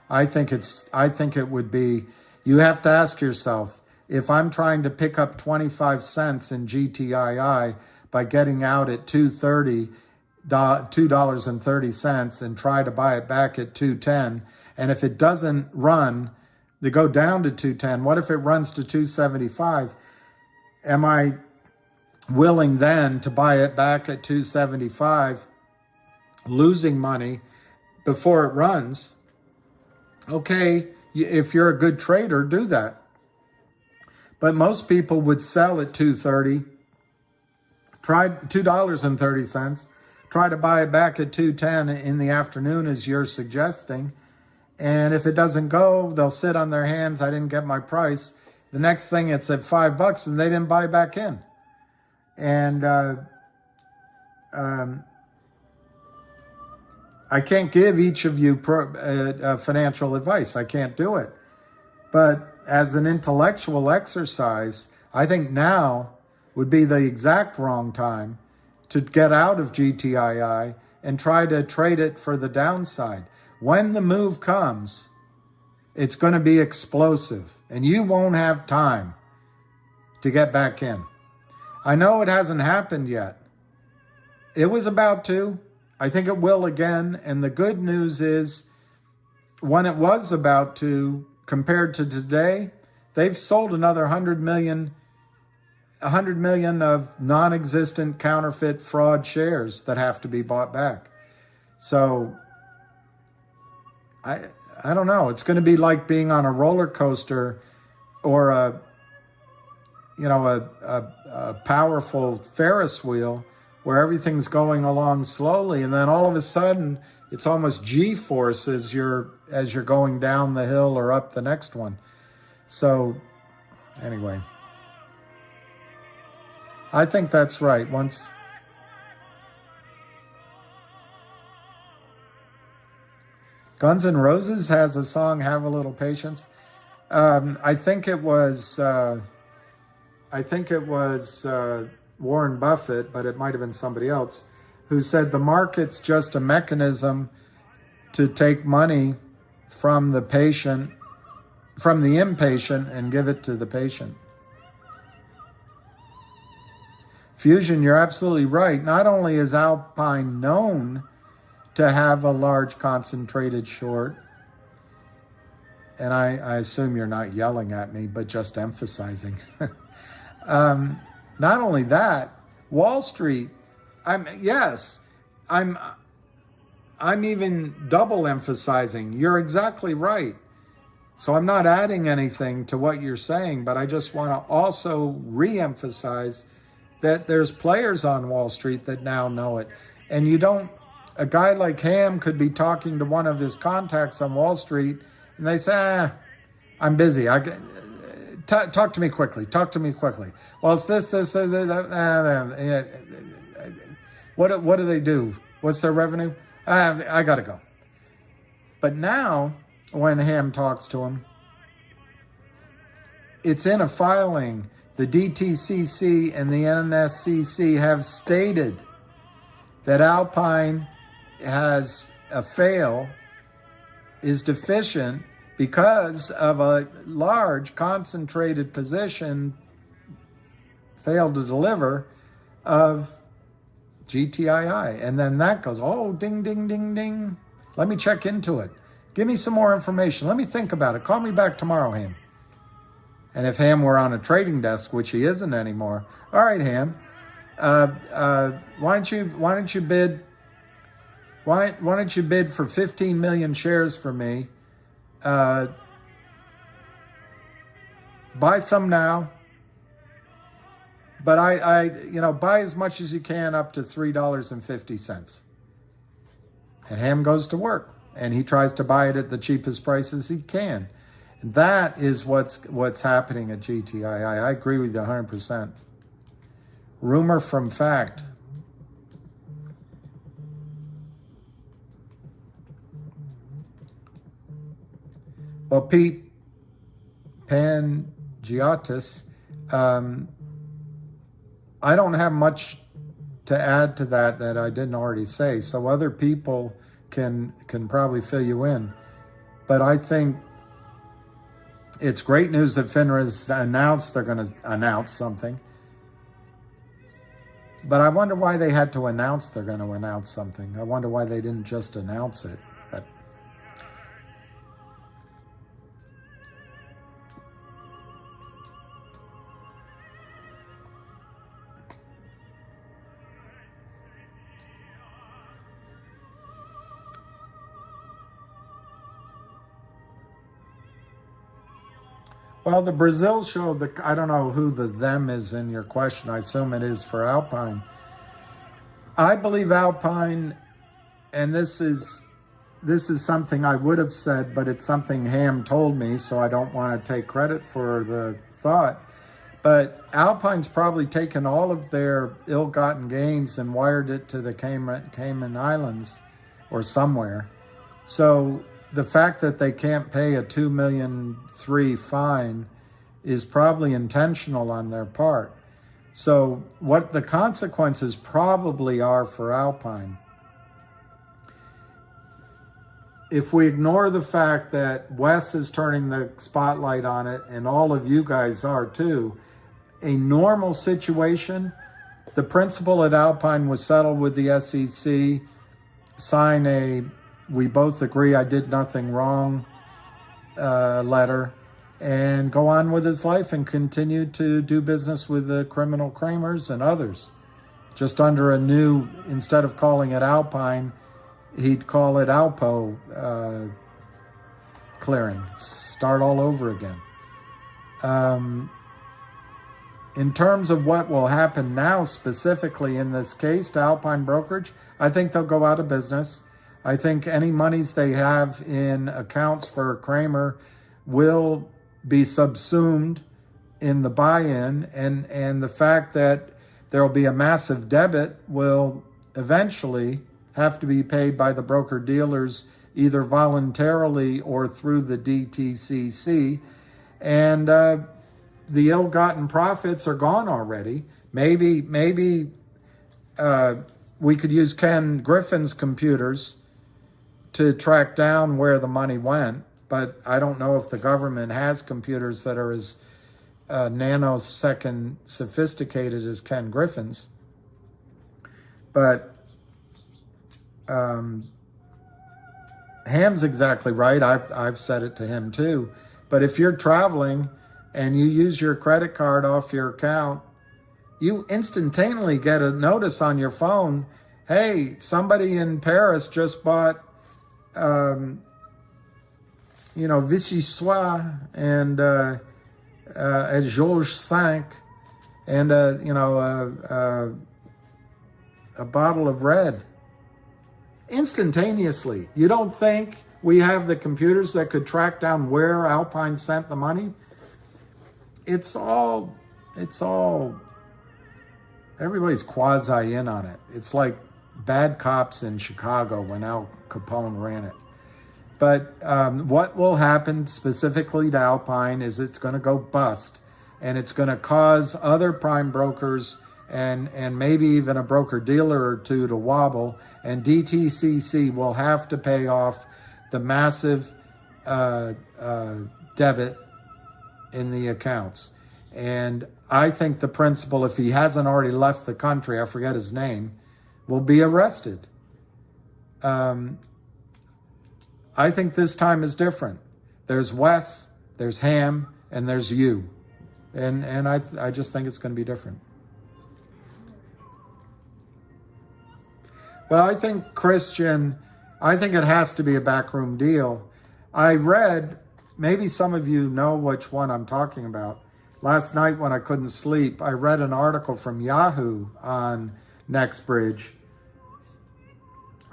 I think it would be, you have to ask yourself, if I'm trying to pick up 25 cents in GTII by getting out at $2.30 and try to buy it back at $2.10, and if it doesn't run, they go down to $2.10. What if it runs to $2.75? Am I willing then to buy it back at $2.75, losing money before it runs? Okay, if you're a good trader, do that. But most people would sell at $2.30, try $2.30, try to buy it back at $2.10 in the afternoon, as you're suggesting. And if it doesn't go, they'll sit on their hands. I didn't get my price. The next thing, it's at $5 and they didn't buy back in. And I can't give each of you financial advice. I can't do it. But as an intellectual exercise, I think now would be the exact wrong time to get out of GTII and try to trade it for the downside. When the move comes, it's going to be explosive, and you won't have time to get back in. I know it hasn't happened yet. It was about to. I think it will again. And the good news is when it was about to, compared to today, they've sold another 100 million of non-existent counterfeit fraud shares that have to be bought back. So I don't know. It's going to be like being on a roller coaster or a powerful Ferris wheel where everything's going along slowly, and then all of a sudden it's almost G-force as you're going down the hill or up the next one. So anyway, I think that's right. Once Guns N' Roses has a song, "Have a Little Patience." I think it was Warren Buffett, but it might have been somebody else, who said the market's just a mechanism to take money from the patient, from the impatient, and give it to the patient. Fusion, you're absolutely right. Not only is Alpine known to have a large concentrated short, and I assume you're not yelling at me, but just emphasizing. Not only that, Wall Street, I'm even double emphasizing. You're exactly right. So I'm not adding anything to what you're saying, but I just want to also re-emphasize that there's players on Wall Street that now know it. And a guy like Ham could be talking to one of his contacts on Wall Street, and they say, I'm busy. Talk to me quickly. Talk to me quickly. Well, it's this. What do they do? What's their revenue? I got to go. But now, when Ham talks to him, it's in a filing. The DTCC and the NSCC have stated that Alpine has is deficient because of a large concentrated position failed to deliver of GTII. And then that goes, oh, ding, ding, ding, ding. Let me check into it. Give me some more information. Let me think about it. Call me back tomorrow, Ham. And if Ham were on a trading desk, which he isn't anymore, all right, Ham, why don't you bid for 15 million shares for me? Buy some now, but I buy as much as you can up to $3.50. And Ham goes to work and he tries to buy it at the cheapest prices he can. And that is what's happening at GTII. I agree with you 100%. Rumor from fact. Well, Pete Pangiotis, I don't have much to add to that I didn't already say. So other people can probably fill you in. But I think it's great news that FINRA's announced they're going to announce something. But I wonder why they had to announce they're going to announce something. I wonder why they didn't just announce it. But well, the Brazil show, I don't know who the them is in your question. I assume it is for Alpine. I believe Alpine, and this is something I would have said, but it's something Ham told me, so I don't want to take credit for the thought. But Alpine's probably taken all of their ill-gotten gains and wired it to the Cayman Islands or somewhere. So the fact that they can't pay a $2.3 million fine is probably intentional on their part. So what the consequences probably are for Alpine, if we ignore the fact that Wes is turning the spotlight on it and all of you guys are too, a normal situation, the principal at Alpine was settled with the SEC, sign a "we both agree I did nothing wrong" letter, and go on with his life and continue to do business with the criminal Kramers and others. Just under a new, instead of calling it Alpine, he'd call it Alpo clearing. Start all over again. In terms of what will happen now, specifically in this case to Alpine Brokerage, I think they'll go out of business. I think any monies they have in accounts for Kramer will be subsumed in the buy-in, and the fact that there will be a massive debit will eventually have to be paid by the broker-dealers either voluntarily or through the DTCC, and the ill-gotten profits are gone already. Maybe we could use Ken Griffin's computers to track down where the money went, but I don't know if the government has computers that are as nanosecond sophisticated as Ken Griffin's. But Ham's exactly right. I've said it to him too. But if you're traveling and you use your credit card off your account, you instantaneously get a notice on your phone, hey, somebody in Paris just bought, Vichy Soir and at Georges V and, a bottle of red. Instantaneously. You don't think we have the computers that could track down where Alpine sent the money? It's all, everybody's quasi in on it. It's like bad cops in Chicago when Al Capone ran it. But what will happen specifically to Alpine is it's going to go bust, and it's going to cause other prime brokers and maybe even a broker-dealer or two to wobble, and DTCC will have to pay off the massive debit in the accounts. And I think the principal, if he hasn't already left the country, I forget his name, will be arrested. I think this time is different. There's Wes, there's Ham, and there's you. And I just think it's going to be different. Well, I think, Christian, it has to be a backroom deal. I read, maybe some of you know which one I'm talking about. Last night when I couldn't sleep, I read an article from Yahoo on NextBridge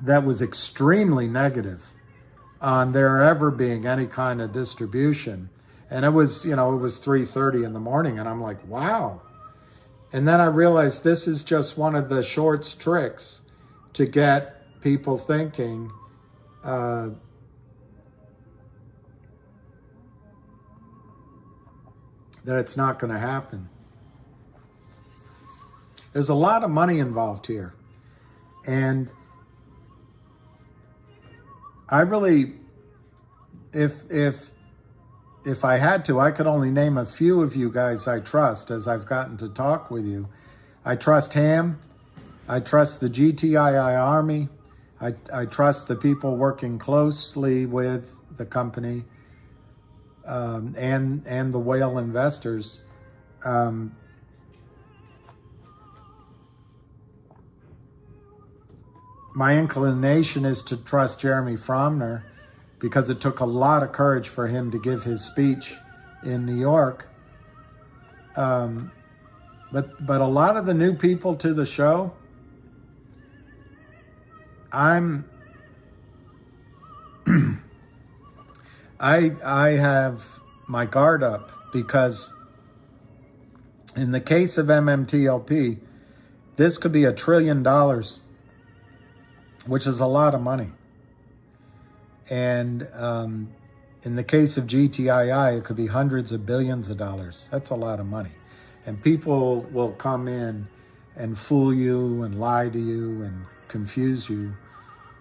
that was extremely negative on there ever being any kind of distribution. And it was 3:30 in the morning, and I'm like, wow. And then I realized this is just one of the shorts tricks to get people thinking that it's not going to happen. There's a lot of money involved here. And I really, if I had to, I could only name a few of you guys I trust as I've gotten to talk with you. I trust Ham. I trust the GTII Army. I trust the people working closely with the company and the whale investors. My inclination is to trust Jeremy Fromner because it took a lot of courage for him to give his speech in New York. But a lot of the new people to the show, I have my guard up because in the case of MMTLP, this could be $1 trillion, which is a lot of money. And in the case of GTII, it could be hundreds of billions of dollars. That's a lot of money. And people will come in and fool you and lie to you and confuse you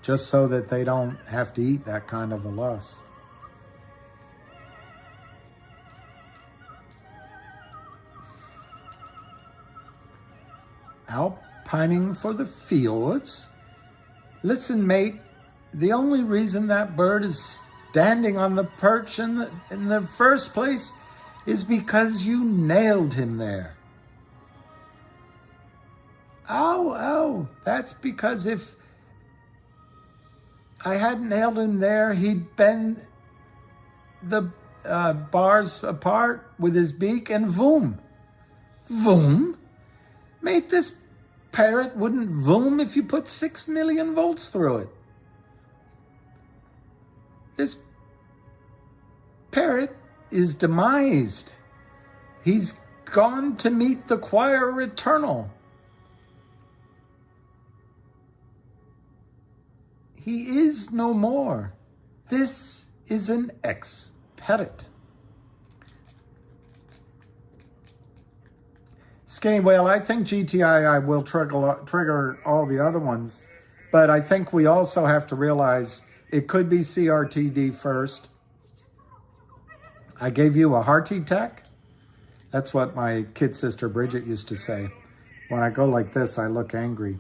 just so that they don't have to eat that kind of a loss. out pining for the fjords. Listen, mate, the only reason that bird is standing on the perch in the first place is because you nailed him there. Oh, that's because if I hadn't nailed him there, he'd bend the bars apart with his beak and voom. Voom? Mate, this parrot wouldn't voom if you put 6 million volts through it. This parrot is demised. He's gone to meet the choir eternal. He is no more. This is an ex-parrot. Skinny Whale, I think GTII will trigger all the other ones, but I think we also have to realize it could be CRTD first. I gave you a hearty tech. That's what my kid sister Bridget used to say. When I go like this, I look angry.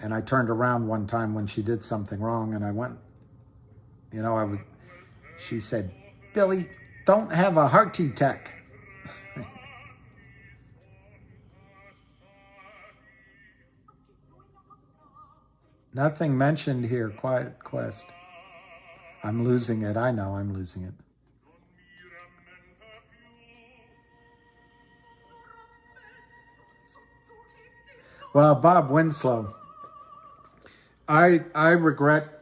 And I turned around one time when she did something wrong, and I went, she said, Billy, don't have a hearty tech. Nothing mentioned here, Quiet Quest. I'm losing it. I know I'm losing it. Well, Bob Winslow, I regret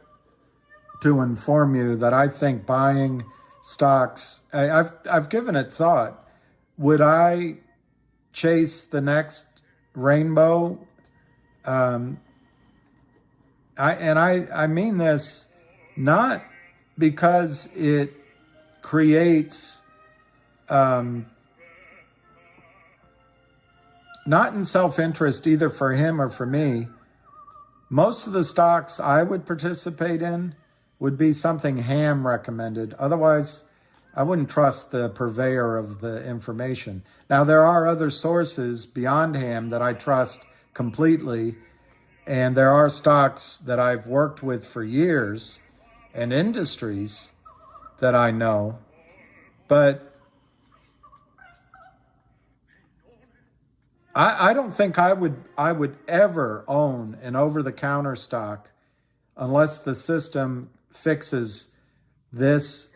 to inform you that I think buying stocks, I've given it thought. Would I chase the next rainbow? I mean this not because it creates, not in self-interest either for him or for me. Most of the stocks I would participate in would be something Ham recommended. Otherwise, I wouldn't trust the purveyor of the information. Now, there are other sources beyond Ham that I trust completely. And there are stocks that I've worked with for years and industries that I know. But I don't think I would ever own an over-the-counter stock unless the system fixes this.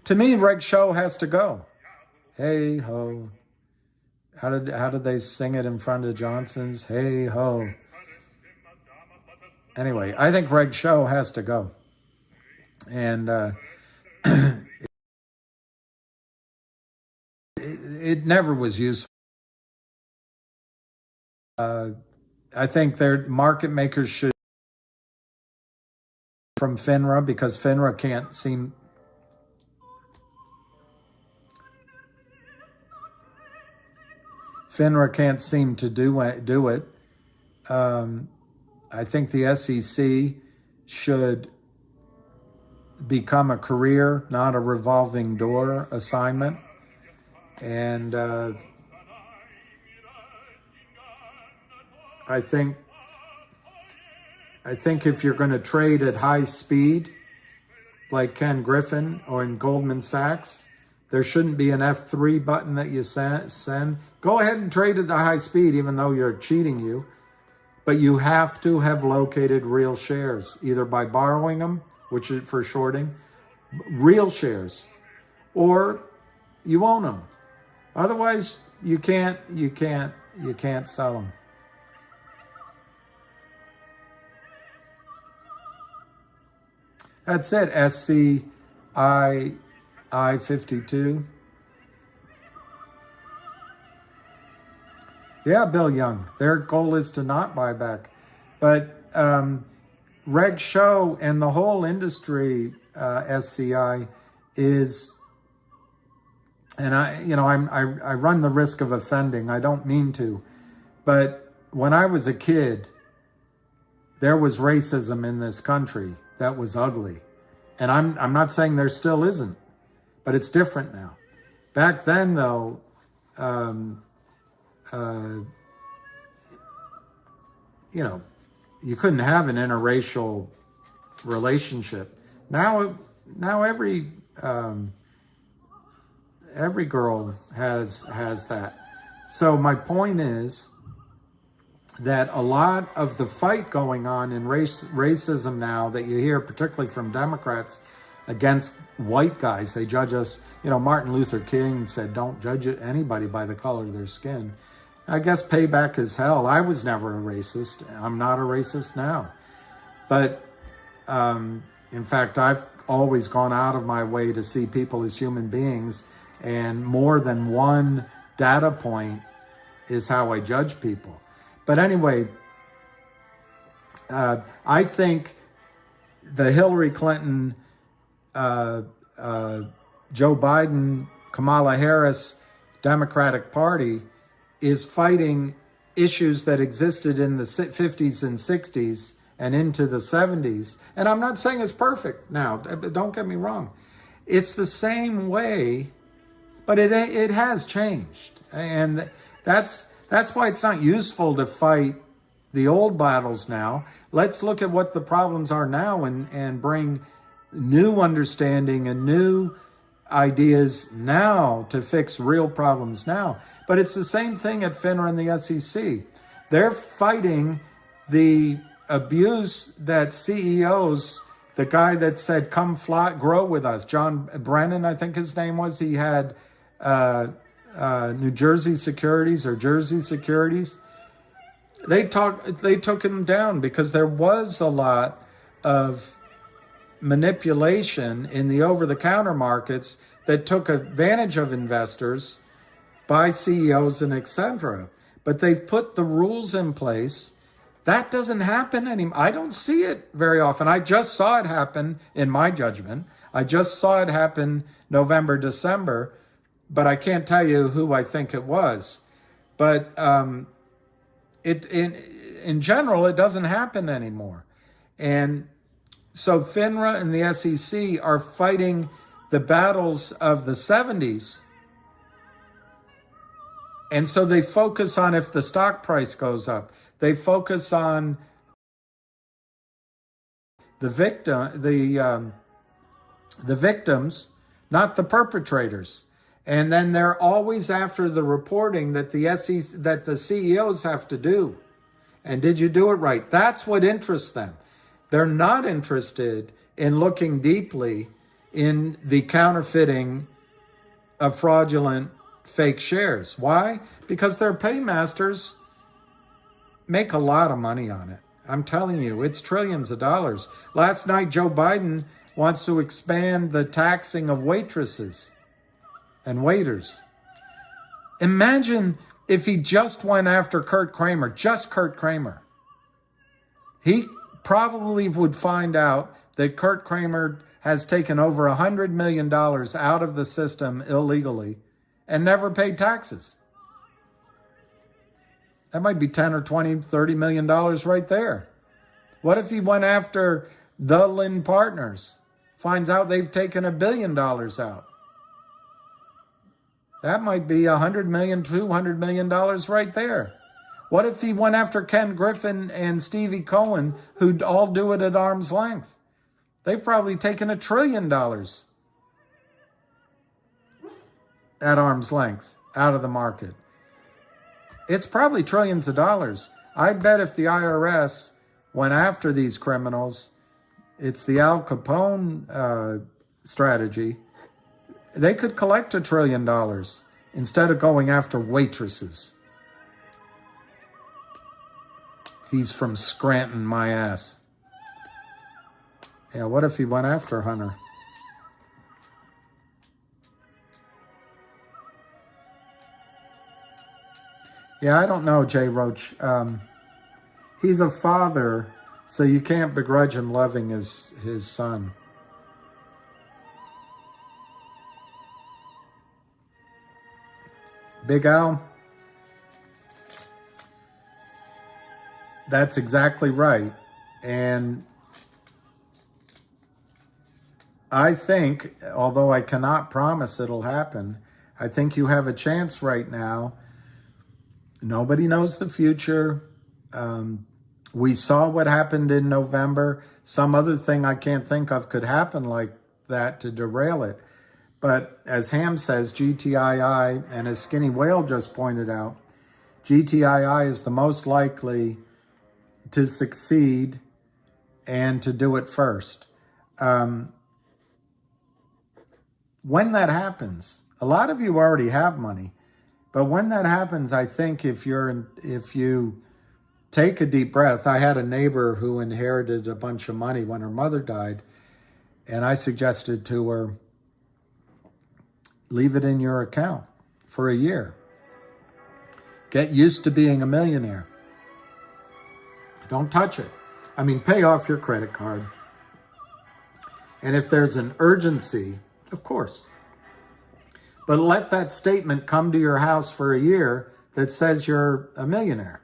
To me, Reg Sho has to go. Hey ho. How did they sing it in front of Johnson's? Hey ho. Anyway, I think Reg Sho has to go. And it never was useful. I think their market makers should from FINRA, because FINRA can't seem to do it. I think the SEC should become a career, not a revolving door assignment. And I think if you're going to trade at high speed, like Ken Griffin or in Goldman Sachs, there shouldn't be an F3 button that you send. Go ahead and trade at a high speed, even though you're cheating you. But you have to have located real shares, either by borrowing them, which is for shorting, real shares, or you own them. Otherwise, you can't sell them. That's it, SCI 52. Yeah, Bill Young, their goal is to not buy back. But Reg Sho and the whole industry, SCI, is, and I run the risk of offending. I don't mean to. But when I was a kid, there was racism in this country that was ugly. And I'm not saying there still isn't, but it's different now. Back then, though, you couldn't have an interracial relationship. Now every girl has that. So my point is that a lot of the fight going on in racism now that you hear, particularly from Democrats, against white guys, they judge us. Martin Luther King said, "Don't judge anybody by the color of their skin." I guess payback is hell. I was never a racist. I'm not a racist now. But in fact, I've always gone out of my way to see people as human beings, and more than one data point is how I judge people. But anyway, I think the Hillary Clinton, Joe Biden, Kamala Harris Democratic Party is fighting issues that existed in the 50s and 60s and into the 70s. And I'm not saying it's perfect now, don't get me wrong. It's the same way, but it has changed. And that's why it's not useful to fight the old battles now. Let's look at what the problems are now and bring new understanding and new ideas now to fix real problems now. But it's the same thing at FINRA and the SEC. They're fighting the abuse that CEOs, the guy that said, "Come fly, grow with us," John Brennan, I think his name was, he had New Jersey Securities or Jersey Securities. They took him down because there was a lot of manipulation in the over-the-counter markets that took advantage of investors by CEOs and etc. But they've put the rules in place. That doesn't happen anymore. I don't see it very often. I just saw it happen, in my judgment. I just saw it happen November, December, but I can't tell you who I think it was. But in general, it doesn't happen anymore. And so FINRA and the SEC are fighting the battles of the 70s. And so they focus on if the stock price goes up. They focus on the victims, not the perpetrators. And then they're always after the reporting that the CEOs have to do. And did you do it right? That's what interests them. They're not interested in looking deeply in the counterfeiting of fraudulent fake shares. Why? Because their paymasters make a lot of money on it. I'm telling you, it's trillions of dollars. Last night, Joe Biden wants to expand the taxing of waitresses and waiters. Imagine if he just went after Kurt Kramer, just Kurt Kramer. He probably would find out that Kurt Kramer has taken over $100 million out of the system illegally and never paid taxes. That might be 10 or 20, $30 million right there. What if he went after the Lynn Partners, finds out they've taken $1 billion out? That might be $100 million, $200 million right there. What if he went after Ken Griffin and Stevie Cohen, who'd all do it at arm's length? They've probably taken $1 trillion at arm's length out of the market. It's probably trillions of dollars. I bet if the IRS went after these criminals, it's the Al Capone strategy, they could collect $1 trillion instead of going after waitresses. He's from Scranton, my ass. Yeah, what if he went after Hunter? Yeah, I don't know, Jay Roach. He's a father, so you can't begrudge him loving his son. Big Al, that's exactly right. And I think, although I cannot promise it'll happen, I think you have a chance right now. Nobody knows the future. We saw what happened in November. Some other thing I can't think of could happen like that to derail it. But as Ham says, GTII, and as Skinny Whale just pointed out, GTII is the most likely to succeed and to do it first. When that happens, a lot of you already have money, but when that happens, I think if you take a deep breath. I had a neighbor who inherited a bunch of money when her mother died, and I suggested to her, leave it in your account for a year. Get used to being a millionaire. Don't touch it. I mean, pay off your credit card. And if there's an urgency, of course. But let that statement come to your house for a year that says you're a millionaire.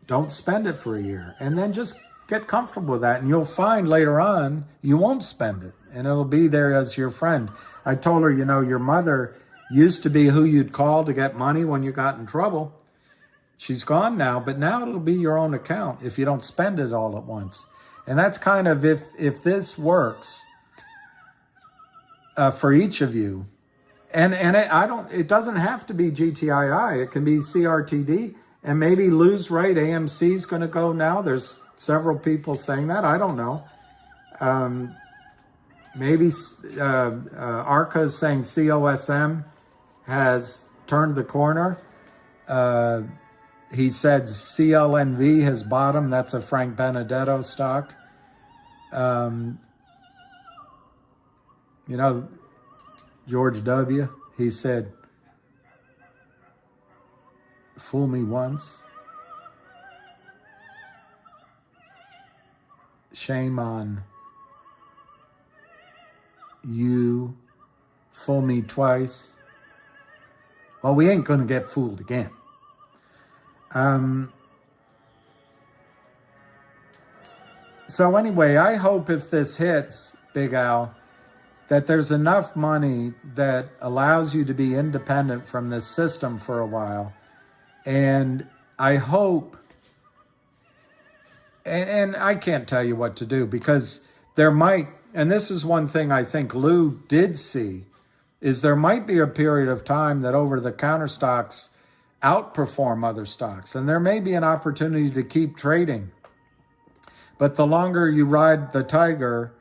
Don't spend it for a year. And then just get comfortable with that. And you'll find later on, you won't spend it. And it'll be there as your friend. I told her, your mother used to be who you'd call to get money when you got in trouble. She's gone now, but now it'll be your own account if you don't spend it all at once. And that's kind of, if this works for each of you, and it doesn't have to be GTII, it can be CRTD, and maybe lose rate, AMC is going to go now. There's several people saying that. I don't know. Maybe ARCA is saying COSM has turned the corner. He said CLNV has bottomed. That's a Frank Benedetto stock. George W., he said, fool me once, shame on you. Fool me twice, well, we ain't gonna get fooled again. So anyway, I hope if this hits, Big Al, that there's enough money that allows you to be independent from this system for a while. And I hope, and I can't tell you what to do, because there might, and this is one thing I think Lou did see, is there might be a period of time that over-the-counter stocks outperform other stocks. And there may be an opportunity to keep trading. But the longer you ride the tiger,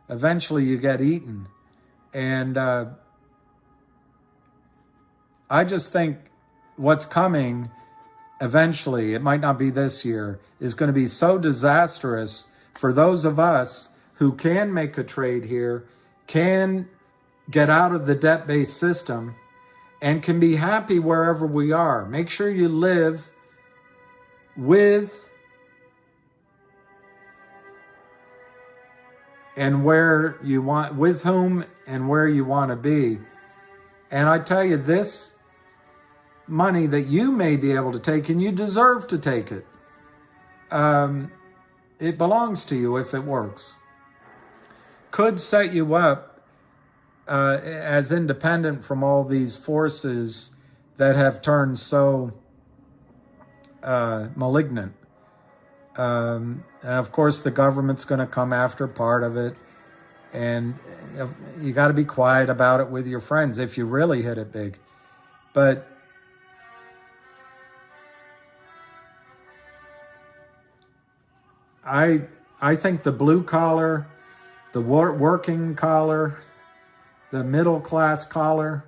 eventually you get eaten. And I just think what's coming eventually, it might not be this year, is going to be so disastrous for those of us who can make a trade here, can get out of the debt-based system, and can be happy wherever we are. Make sure you live with and where you want, with whom and where you want to be. And I tell you, this money that you may be able to take, and you deserve to take it, it belongs to you if it works. Could set you up as independent from all these forces that have turned so malignant. And of course, the government's going to come after part of it. And you got to be quiet about it with your friends if you really hit it big. But I think the blue collar, the working collar, the middle class collar,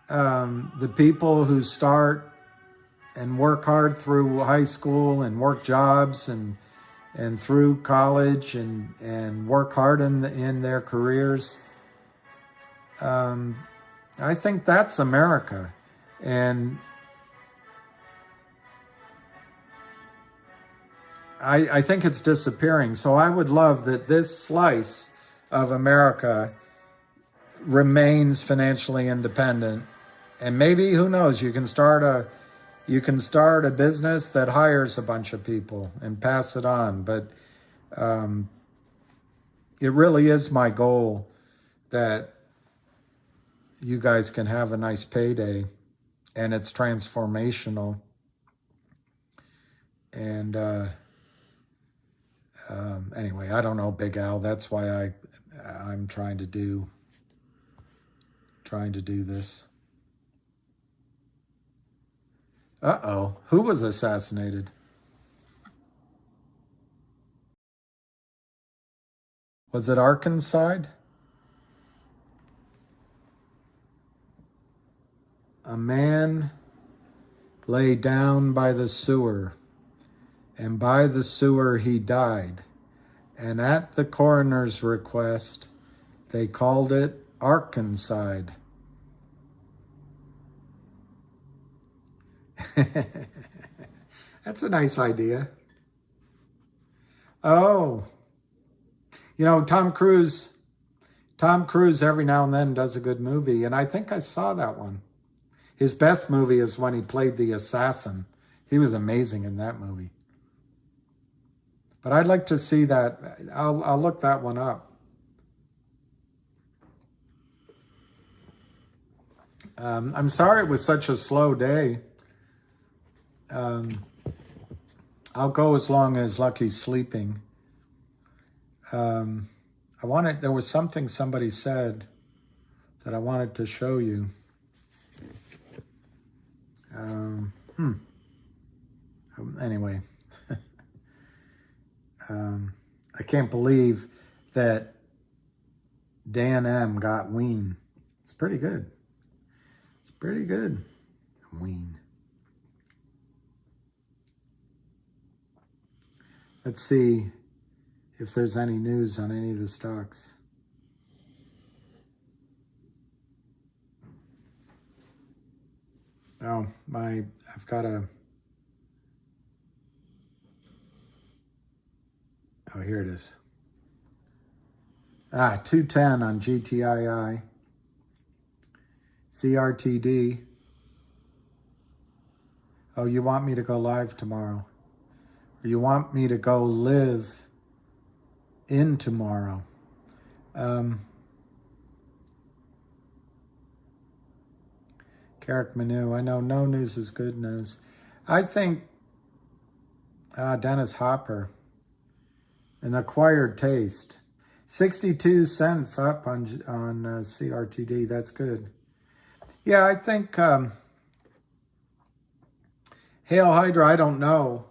the people who start and work hard through high school and work jobs and through college and work hard in their careers. I think that's America. And I think it's disappearing. So I would love that this slice of America remains financially independent. And maybe, who knows, you can start a business that hires a bunch of people and pass it on. But it really is my goal that you guys can have a nice payday, and it's transformational. And anyway, I don't know, Big Al. That's why I'm trying to do this. Uh-oh. Who was assassinated? Was it Arkansas? A man lay down by the sewer, and by the sewer he died. And at the coroner's request, they called it Arkansas. That's a nice idea. Oh, you know, Tom Cruise every now and then does a good movie, and I think I saw that one. His best movie is when he played the assassin. He was amazing in that movie. But I'd like to see that. I'll look that one up. I'm sorry it was such a slow day. I'll go as long as Lucky's sleeping. There was something somebody said that I wanted to show you. Anyway, I can't believe that Dan M got Ween. It's pretty good. It's pretty good. Ween. Let's see if there's any news on any of the stocks. Oh, I've got a, oh, here it is. 210 on GTIIL CRTD. Oh, you want me to go live tomorrow? Or you want me to go live in tomorrow? Carrick Manu, I know no news is good news. I think Dennis Hopper, an acquired taste. 62 cents up on CRTD, that's good. Yeah, I think Hail Hydra, I don't know.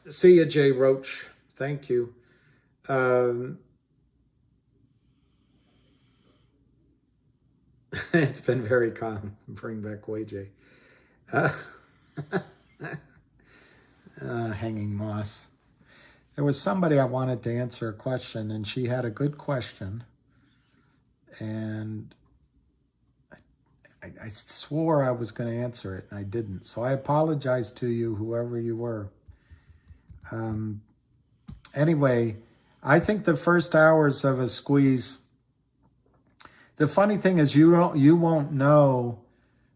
See ya, Jay Roach. Thank you. It's been very calm. Bring back WayJ. Hanging Moss. There was somebody I wanted to answer a question, and she had a good question. And I swore I was going to answer it, and I didn't. So I apologize to you, whoever you were. Anyway, I think the first hours of a squeeze, the funny thing is you won't know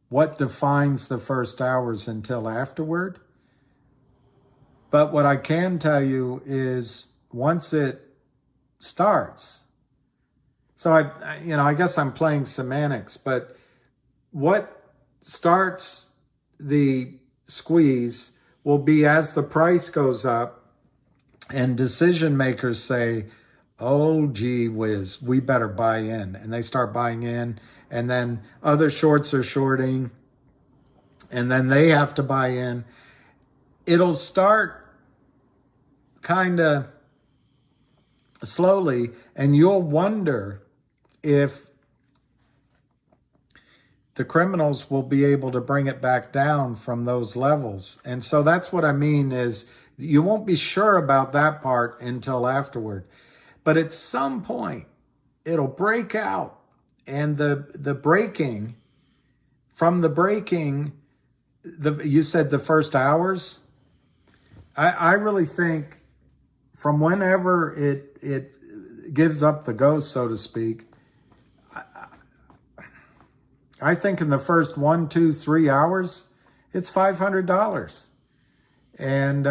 what defines the first hours until afterward. But what I can tell you is once it starts, so I guess I'm playing semantics, but what starts the squeeze will be as the price goes up and decision makers say, oh, gee whiz, we better buy in. And they start buying in, and then other shorts are shorting, and then they have to buy in. It'll start kind of slowly, and you'll wonder if the criminals will be able to bring it back down from those levels. And so that's what I mean is you won't be sure about that part until afterward. But at some point, it'll break out. And the breaking, from the breaking, you said the first hours? I really think from whenever it gives up the ghost, so to speak, I think in the first 1, 2, 3 hours, it's $500. And,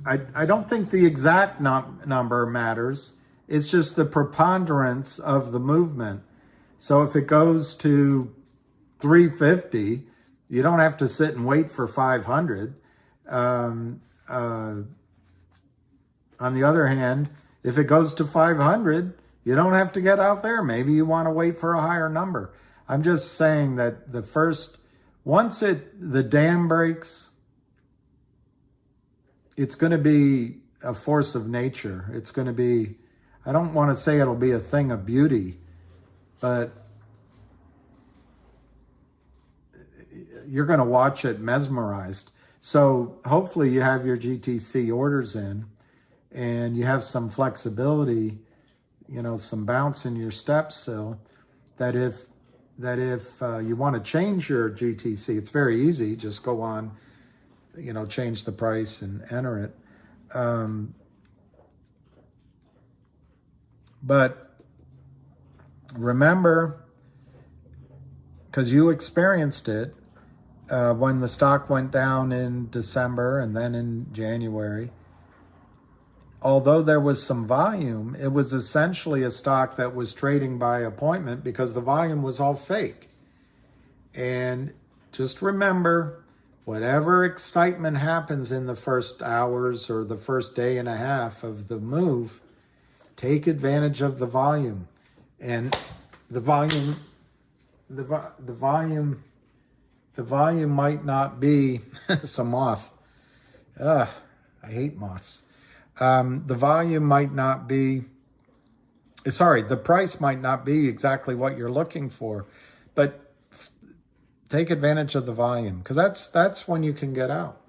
I don't think the exact number matters. It's just the preponderance of the movement. So if it goes to 350, you don't have to sit and wait for 500. On the other hand, if it goes to 500, you don't have to get out there. Maybe you want to wait for a higher number. I'm just saying that once the dam breaks, it's going to be a force of nature. It's going to be, I don't want to say it'll be a thing of beauty, but you're going to watch it mesmerized. So hopefully you have your GTC orders in and you have some flexibility, some bounce in your steps, so that if you want to change your GTC, it's very easy. Just go on, change the price and enter it. But remember, because you experienced it when the stock went down in December and then in January, although there was some volume, it was essentially a stock that was trading by appointment because the volume was all fake. And just remember, whatever excitement happens in the first hours or the first day and a half of the move, take advantage of the volume. And the volume might not be it's a moth. I hate moths. The price might not be exactly what you're looking for, but take advantage of the volume, because that's when you can get out.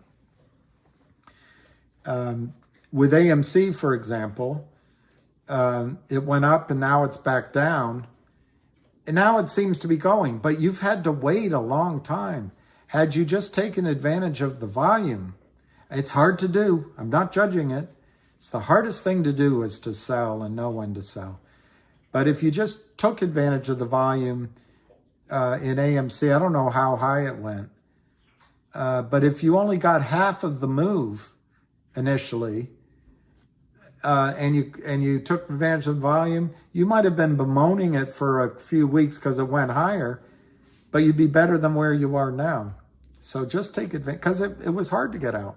With AMC, for example, it went up and now it's back down, and now it seems to be going, but you've had to wait a long time. Had you just taken advantage of the volume, it's hard to do. I'm not judging it. It's the hardest thing to do is to sell and know when to sell. But if you just took advantage of the volume in AMC, I don't know how high it went, but if you only got half of the move initially, and you took advantage of the volume, you might have been bemoaning it for a few weeks because it went higher, but you'd be better than where you are now. So just take advantage, because it was hard to get out.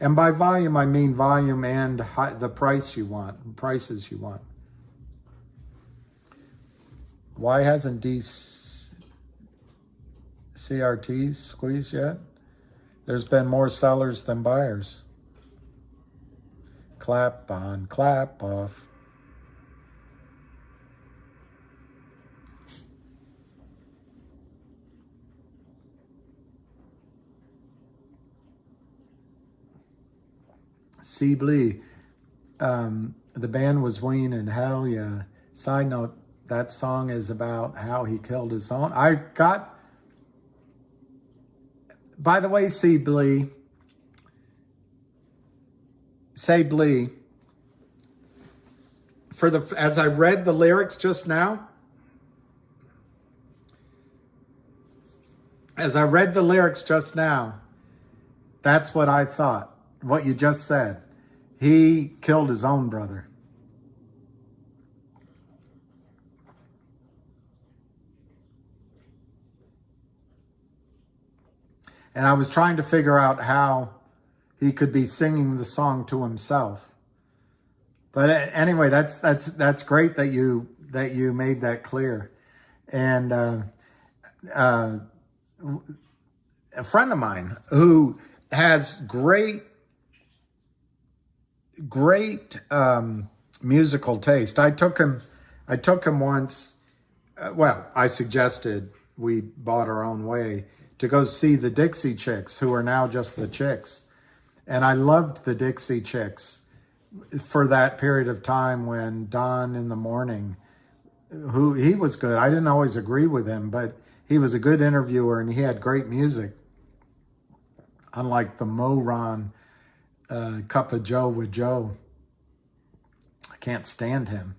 And by volume, I mean volume and the prices you want. Why hasn't CRTs squeezed yet? There's been more sellers than buyers. Clap on, clap off. Sibley, the band was Ween and hell yeah. Side note, that song is about how he killed his own. By the way, Sibley, as I read the lyrics just now, that's what I thought, what you just said. He killed his own brother. And I was trying to figure out how he could be singing the song to himself. But anyway, that's great that you made that clear. And a friend of mine who has great musical taste. I took him once. I suggested we bought our own way to go see the Dixie Chicks, who are now just the Chicks. And I loved the Dixie Chicks for that period of time when Don in the Morning, he was good. I didn't always agree with him, but he was a good interviewer and he had great music. Unlike the Moron Cup of Joe with Joe. I can't stand him.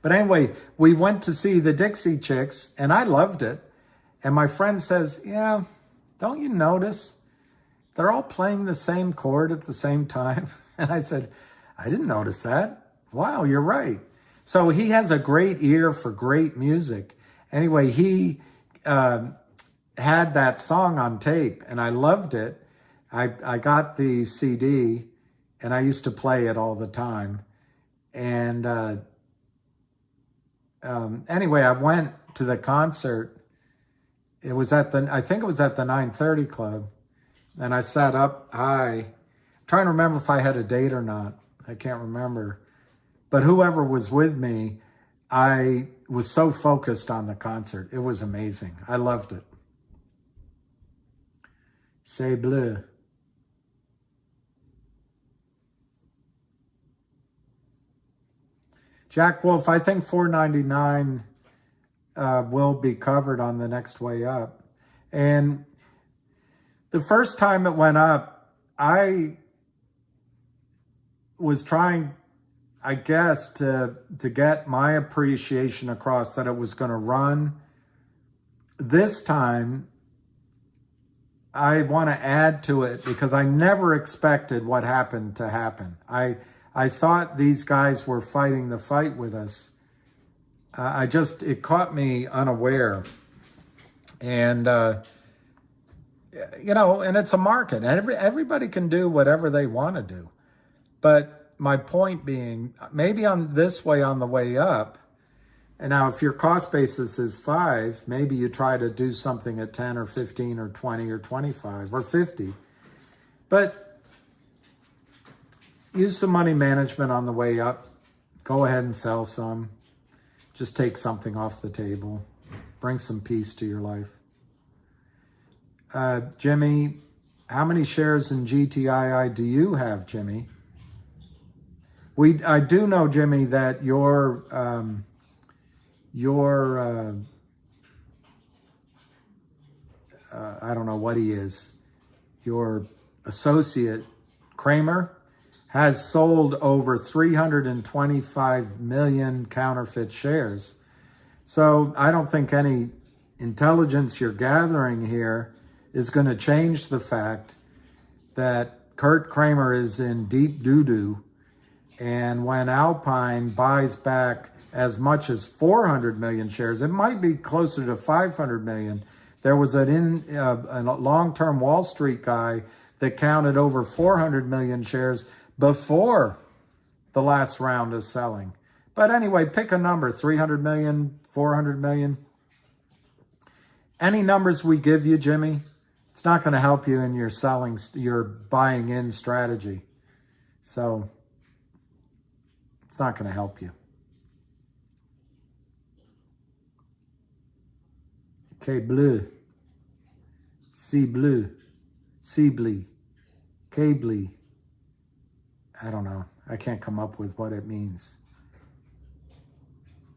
But anyway, we went to see the Dixie Chicks and I loved it. And my friend says, yeah, don't you notice they're all playing the same chord at the same time? And I said, I didn't notice that. Wow, you're right. So he has a great ear for great music. Anyway, he had that song on tape, and I loved it. I got the CD, and I used to play it all the time. And anyway, I went to the concert. It was I think it was at the 930 Club. And I sat up high. I'm trying to remember if I had a date or not. I can't remember. But whoever was with me, I was so focused on the concert. It was amazing. I loved it. C'est bleu. Jack Wolf, I think $4.99 will be covered on the next way up. And the first time it went up, I was trying, I guess, to get my appreciation across that it was going to run. This time, I want to add to it because I never expected what happened to happen. I thought these guys were fighting the fight with us. It caught me unaware. And, and it's a market. Everybody can do whatever they want to do. But my point being, maybe on this way on the way up, and now if your cost basis is 5, maybe you try to do something at 10 or 15 or 20 or 25 or 50. But use some money management on the way up. Go ahead and sell some. Just take something off the table. Bring some peace to your life. Jimmy, how many shares in GTII do you have, Jimmy? I do know, Jimmy, that your I don't know what he is, your associate, Kramer, has sold over 325 million counterfeit shares. So I don't think any intelligence you're gathering here is going to change the fact that Kurt Kramer is in deep doo-doo. And when Alpine buys back as much as 400 million shares, it might be closer to 500 million. There was a long-term Wall Street guy that counted over 400 million shares before the last round of selling. But anyway, pick a number, 300 million, 400 million. Any numbers we give you, Jimmy, it's not going to help you in your buying in strategy. So it's not going to help you. Okay, bleu, C bleu, C blee, K blee. I don't know. I can't come up with what it means.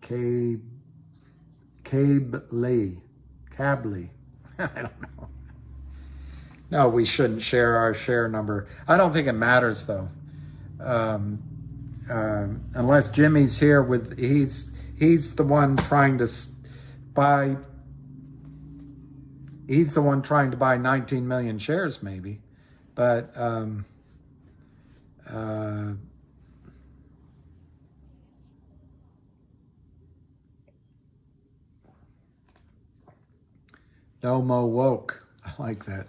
Cably. I don't know. No, we shouldn't share our share number. I don't think it matters though. Unless Jimmy's here with, he's the one trying to buy, he's the one trying to buy 19 million shares maybe. But, no mo woke. I like that.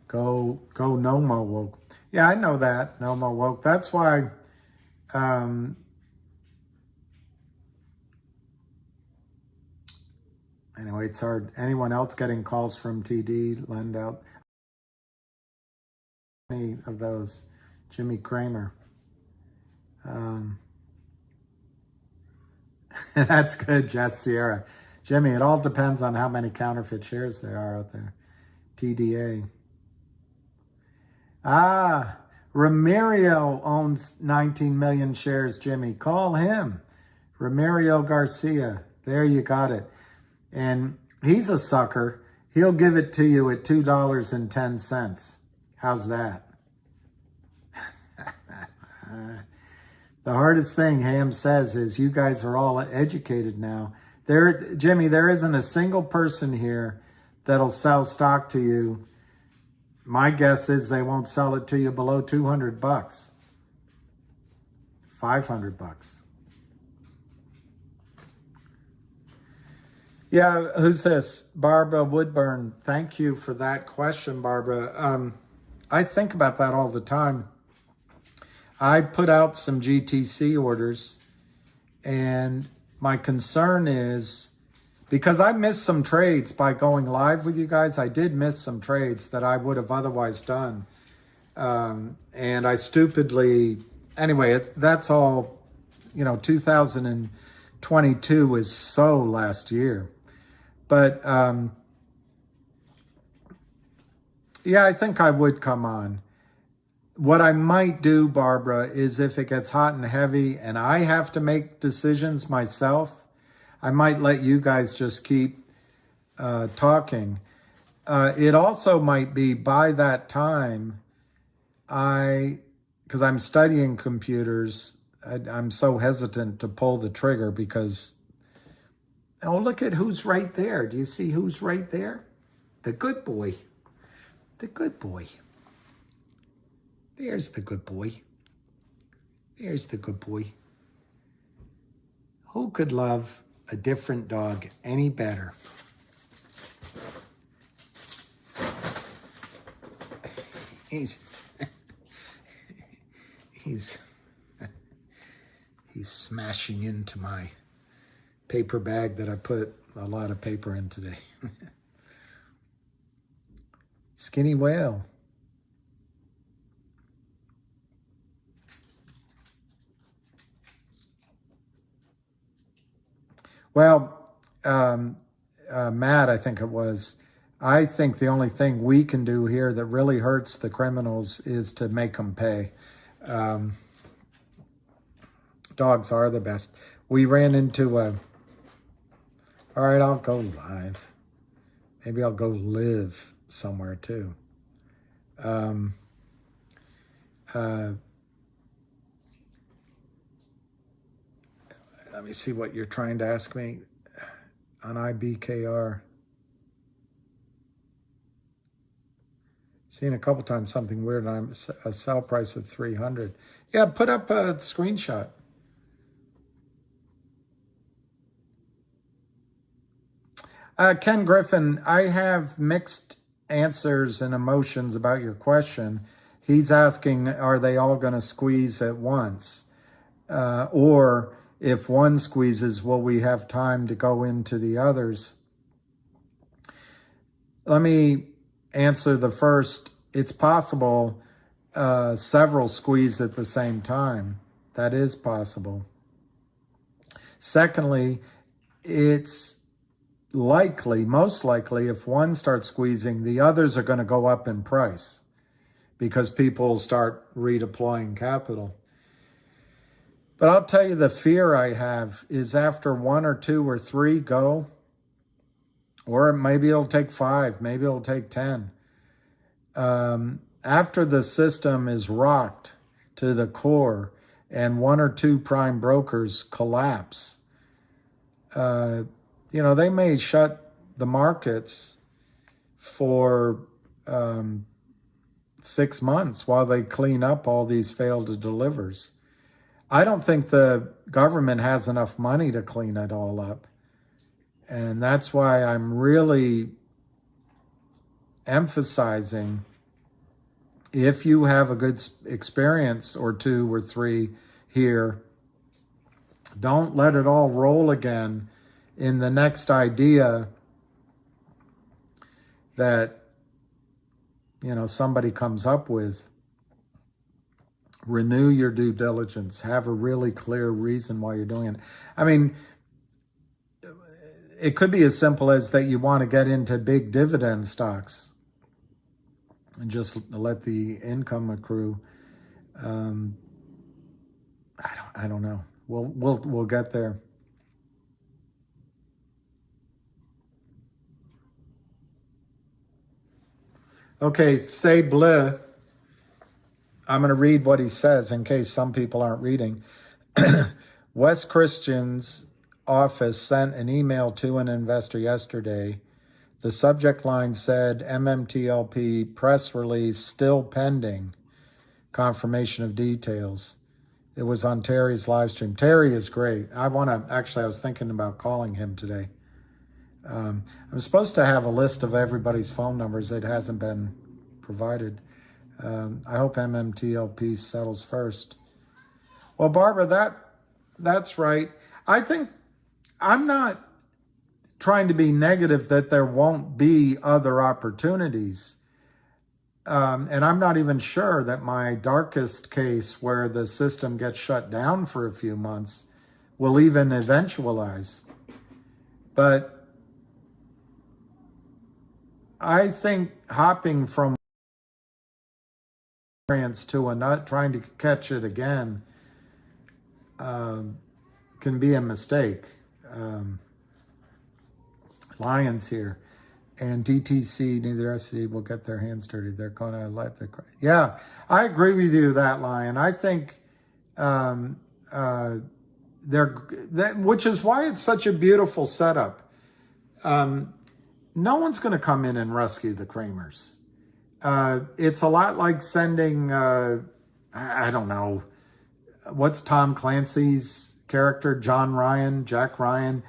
Go no mo woke. Yeah, I know that. No mo woke. That's why anyway, it's hard. Anyone else getting calls from TD, lend out any of those? Jimmy Kramer. That's good, Jess Sierra. Jimmy, it all depends on how many counterfeit shares there are out there. TDA. Ramirio owns 19 million shares, Jimmy. Call him. Ramirio Garcia. There you got it. And he's a sucker. He'll give it to you at $2.10. How's that? The hardest thing, Ham says, is you guys are all educated now. Jimmy, there isn't a single person here that'll sell stock to you. My guess is they won't sell it to you below $200, $500. Yeah, who's this? Barbara Woodburn. Thank you for that question, Barbara. I think about that all the time. I put out some GTC orders, and my concern is, because I missed some trades by going live with you guys, I did miss some trades that I would have otherwise done. And I stupidly, anyway, that's all, 2022 is so last year. But yeah, I think I would come on. What I might do, Barbara, is if it gets hot and heavy and I have to make decisions myself, I might let you guys just keep talking. It also might be by that time, because I'm studying computers, I'm so hesitant to pull the trigger because, oh, look at who's right there. Do you see who's right there? The good boy. The good boy. There's the good boy. There's the good boy. Who could love a different dog any better? He's smashing into my paper bag that I put a lot of paper in today. Skinny whale. Well, Matt, I think it was, I think the only thing we can do here that really hurts the criminals is to make them pay. Dogs are the best. We ran into all right, I'll go live. Maybe I'll go live somewhere too. Let me see what you're trying to ask me on IBKR. Seen a couple times something weird. I'm a sell price of 300. Yeah, put up a screenshot. Ken Griffin, I have mixed answers and emotions about your question. He's asking, are they all going to squeeze at once? Or if one squeezes, will we have time to go into the others? Let me answer the first. It's possible several squeeze at the same time. That is possible. Secondly, it's likely, most likely, if one starts squeezing, the others are going to go up in price because people start redeploying capital. But I'll tell you, the fear I have is after one or two or three go, or maybe it'll take 5, maybe it'll take 10. After the system is rocked to the core and one or two prime brokers collapse, they may shut the markets for 6 months while they clean up all these failed delivers. I don't think the government has enough money to clean it all up. And that's why I'm really emphasizing, if you have a good experience or 2 or 3 here, don't let it all roll again in the next idea that, somebody comes up with. Renew your due diligence. Have a really clear reason why you're doing it. I mean, it could be as simple as that you want to get into big dividend stocks and just let the income accrue. I don't know. We'll get there. Okay, say bleh. I'm going to read what he says in case some people aren't reading. West Christian's office sent an email to an investor yesterday. The subject line said, MMTLP press release still pending. Confirmation of details. It was on Terry's live stream. Terry is great. I was thinking about calling him today. I'm supposed to have a list of everybody's phone numbers. It hasn't been provided. I hope MMTLP settles first. Well, Barbara, that's right. I think I'm not trying to be negative that there won't be other opportunities. And I'm not even sure that my darkest case where the system gets shut down for a few months will even eventualize. But I think hopping from experience to a nut, trying to catch it again, can be a mistake. Lions here. And DTC, neither SC will get their hands dirty. They're going to let the... Yeah, I agree with you that, Lion. I think which is why it's such a beautiful setup. No one's going to come in and rescue the Kramers. It's a lot like sending, I don't know, what's Tom Clancy's character, Jack Ryan,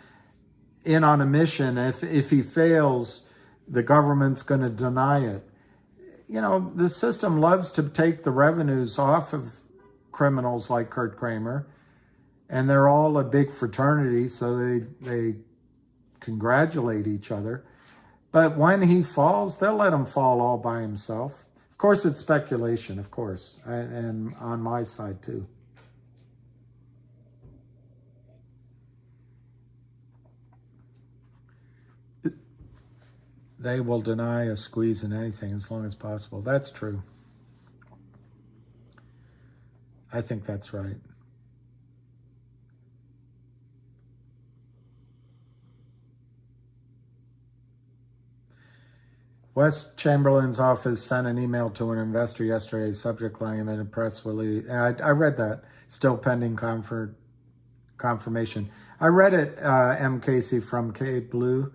in on a mission. If he fails, the government's going to deny it. You know, the system loves to take the revenues off of criminals like Kurt Kramer, and they're all a big fraternity, so they congratulate each other. But when he falls, they'll let him fall all by himself. Of course, it's speculation, of course, and on my side too. They will deny a squeeze in anything as long as possible. That's true. I think that's right. West Chamberlain's office sent an email to an investor yesterday, subject line in a press release. I read that. Still pending confirmation. I read it, M. Casey from Cablu.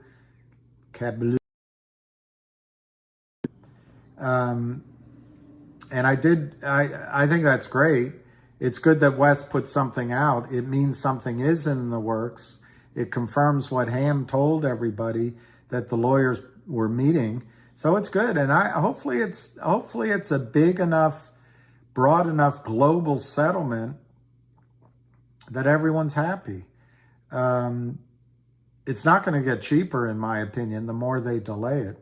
And I think that's great. It's good that West put something out. It means something is in the works. It confirms what Ham told everybody, that the lawyers were meeting. So it's good. And hopefully it's a big enough, broad enough global settlement that everyone's happy. It's not going to get cheaper, in my opinion, the more they delay it.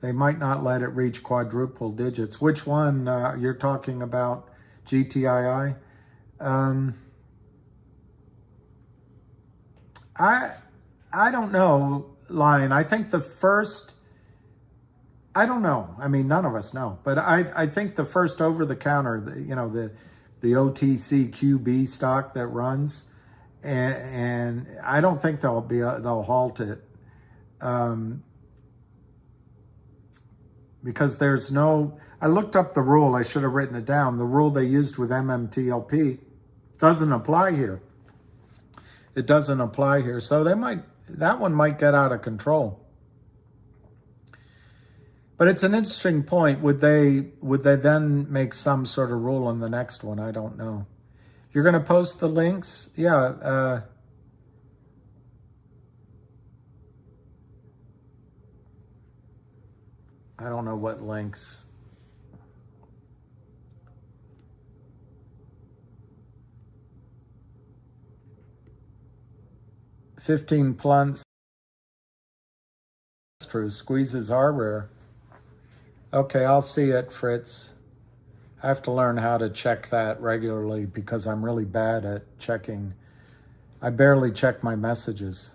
They might not let it reach quadruple digits. Which one you're talking about? GTII? I don't know, Lion. I think the first, I don't know. I mean, none of us know. But I think the first over-the-counter, the OTC QB stock that runs, and I don't think they'll halt it. Because there's no, I looked up the rule, I should have written it down. The rule they used with MMTLP doesn't apply here. It doesn't apply here. So that one might get out of control. But it's an interesting point. Would they then make some sort of rule on the next one? I don't know. You're going to post the links? Yeah. I don't know what links. $15 plunks. That's true. Squeezes are rare. Okay, I'll see it, Fritz. I have to learn how to check that regularly because I'm really bad at checking. I barely check my messages.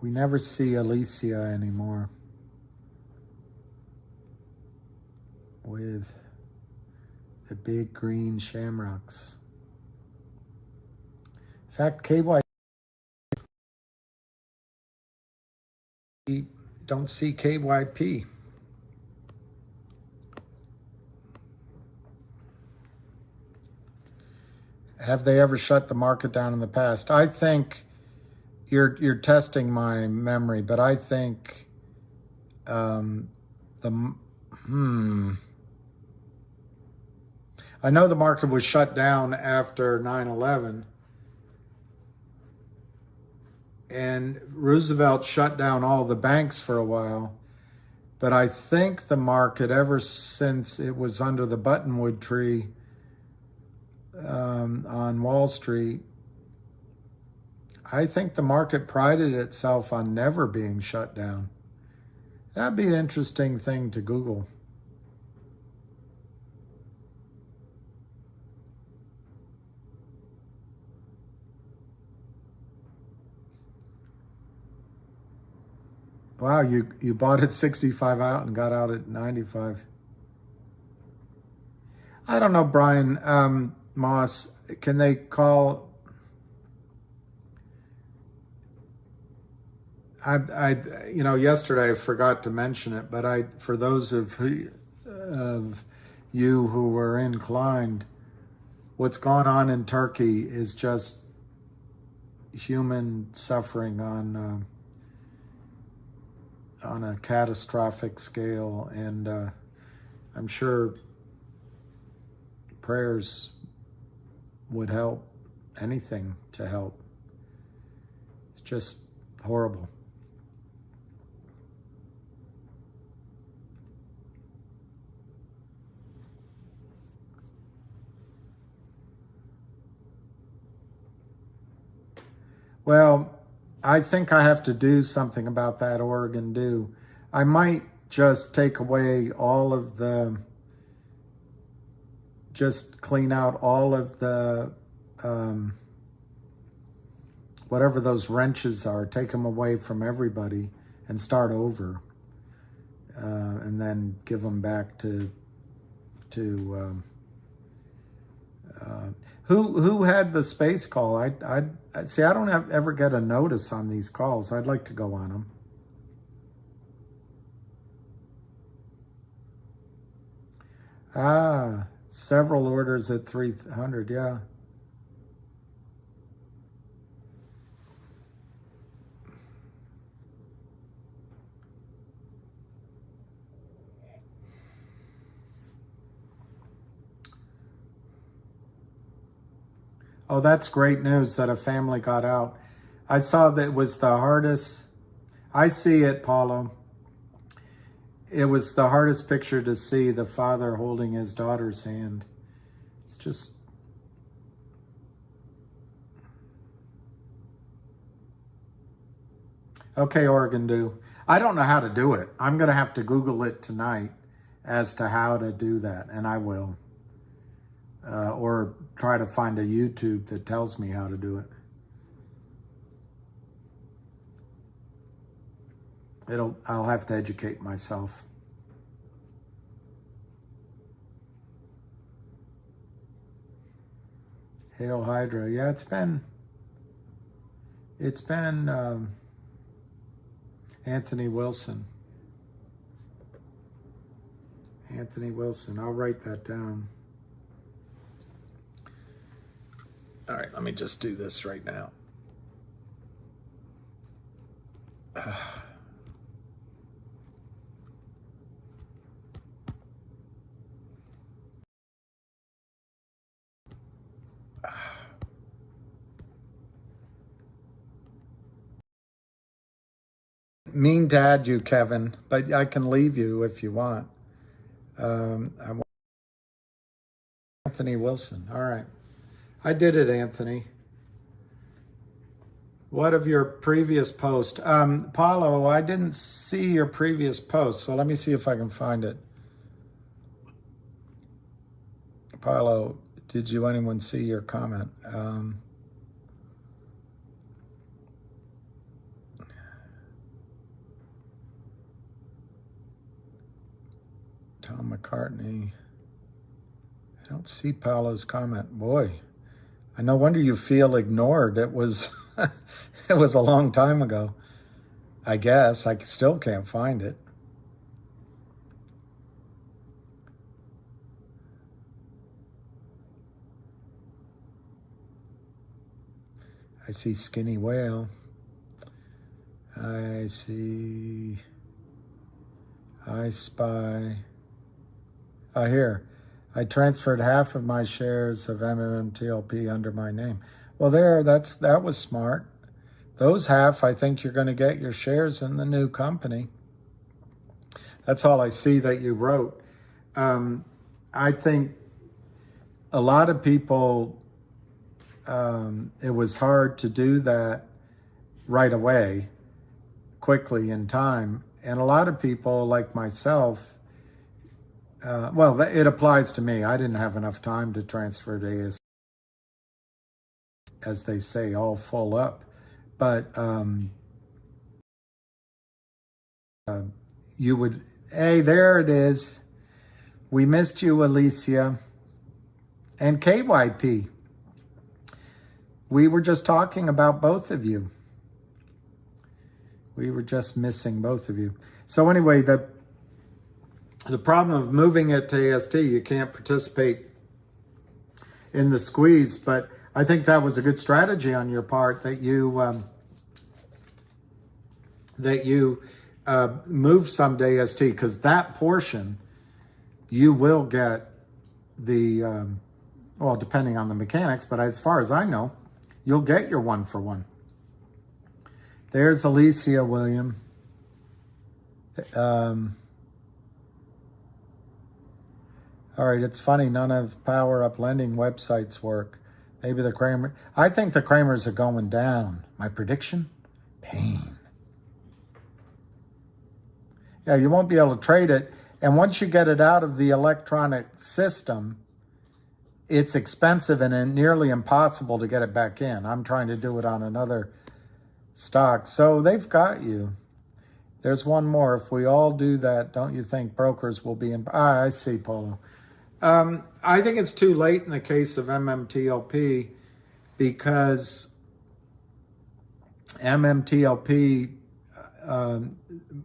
We never see Alicia anymore with the big green shamrocks. In fact, KY don't see KYP. have they ever shut the market down in the past? I think you're testing my memory, but I think I know the market was shut down after 9/11, and Roosevelt shut down all the banks for a while. But I think the market, ever since it was under the buttonwood tree on Wall Street, I think the market prided itself on never being shut down. That'd be an interesting thing to Google. Wow, you bought at 65 out and got out at 95. I don't know, Brian Moss, can they call? Yesterday I forgot to mention it, but for those of you who were inclined, what's going on in Turkey is just human suffering on a catastrophic scale, and I'm sure prayers would help, anything to help. It's just horrible. Well, I think I have to do something about that Oregon do. I might just take away all of just clean out all of the, whatever those wrenches are, take them away from everybody and start over. And then give them back to who had the space call? I see. I don't ever get a notice on these calls. I'd like to go on them. Several orders at 300. Yeah. Oh, that's great news that a family got out. I saw that it was the hardest. I see it, Paulo. It was the hardest picture to see, the father holding his daughter's hand. It's just... Okay, Oregon do. I don't know how to do it. I'm going to have to Google it tonight as to how to do that, and I will. Or try to find a YouTube that tells me how to do it. I'll have to educate myself. Hail Hydra. Yeah, it's been Anthony Wilson. Anthony Wilson. I'll write that down. All right, let me just do this right now. Mean to add you, Kevin, but I can leave you if you want. I want Anthony Wilson. All right. I did it, Anthony. What of your previous post? Paulo, I didn't see your previous post, so let me see if I can find it. Paulo, did anyone see your comment? Tom McCartney. I don't see Paulo's comment. Boy, no wonder you feel ignored. It was it was a long time ago. I guess I still can't find it. I see Skinny Whale. I spy. Here. I transferred half of my shares of MMTLP under my name. Well, that was smart. Those half, I think you're going to get your shares in the new company. That's all I see that you wrote. I think a lot of people, it was hard to do that right away, quickly in time. And a lot of people like myself, well, it applies to me. I didn't have enough time to transfer to AS, as they say, all full up. But you would, hey, there it is. We missed you, Alicia. And KYP. We were just talking about both of you. We were just missing both of you. So anyway, the problem of moving it to AST, you can't participate in the squeeze, but I think that was a good strategy on your part that you move some to AST, because that portion you will get the, well, depending on the mechanics, but as far as I know, you'll get your 1-for-1. There's Alicia William. All right, it's funny, none of Power Up Lending websites work. Maybe the Kramer, I think the Kramers are going down. My prediction? Pain. Yeah, you won't be able to trade it. And once you get it out of the electronic system, it's expensive and nearly impossible to get it back in. I'm trying to do it on another stock. So they've got you. There's one more. If we all do that, don't you think brokers will be in? I see, Polo. I think it's too late in the case of MMTLP, because MMTLP,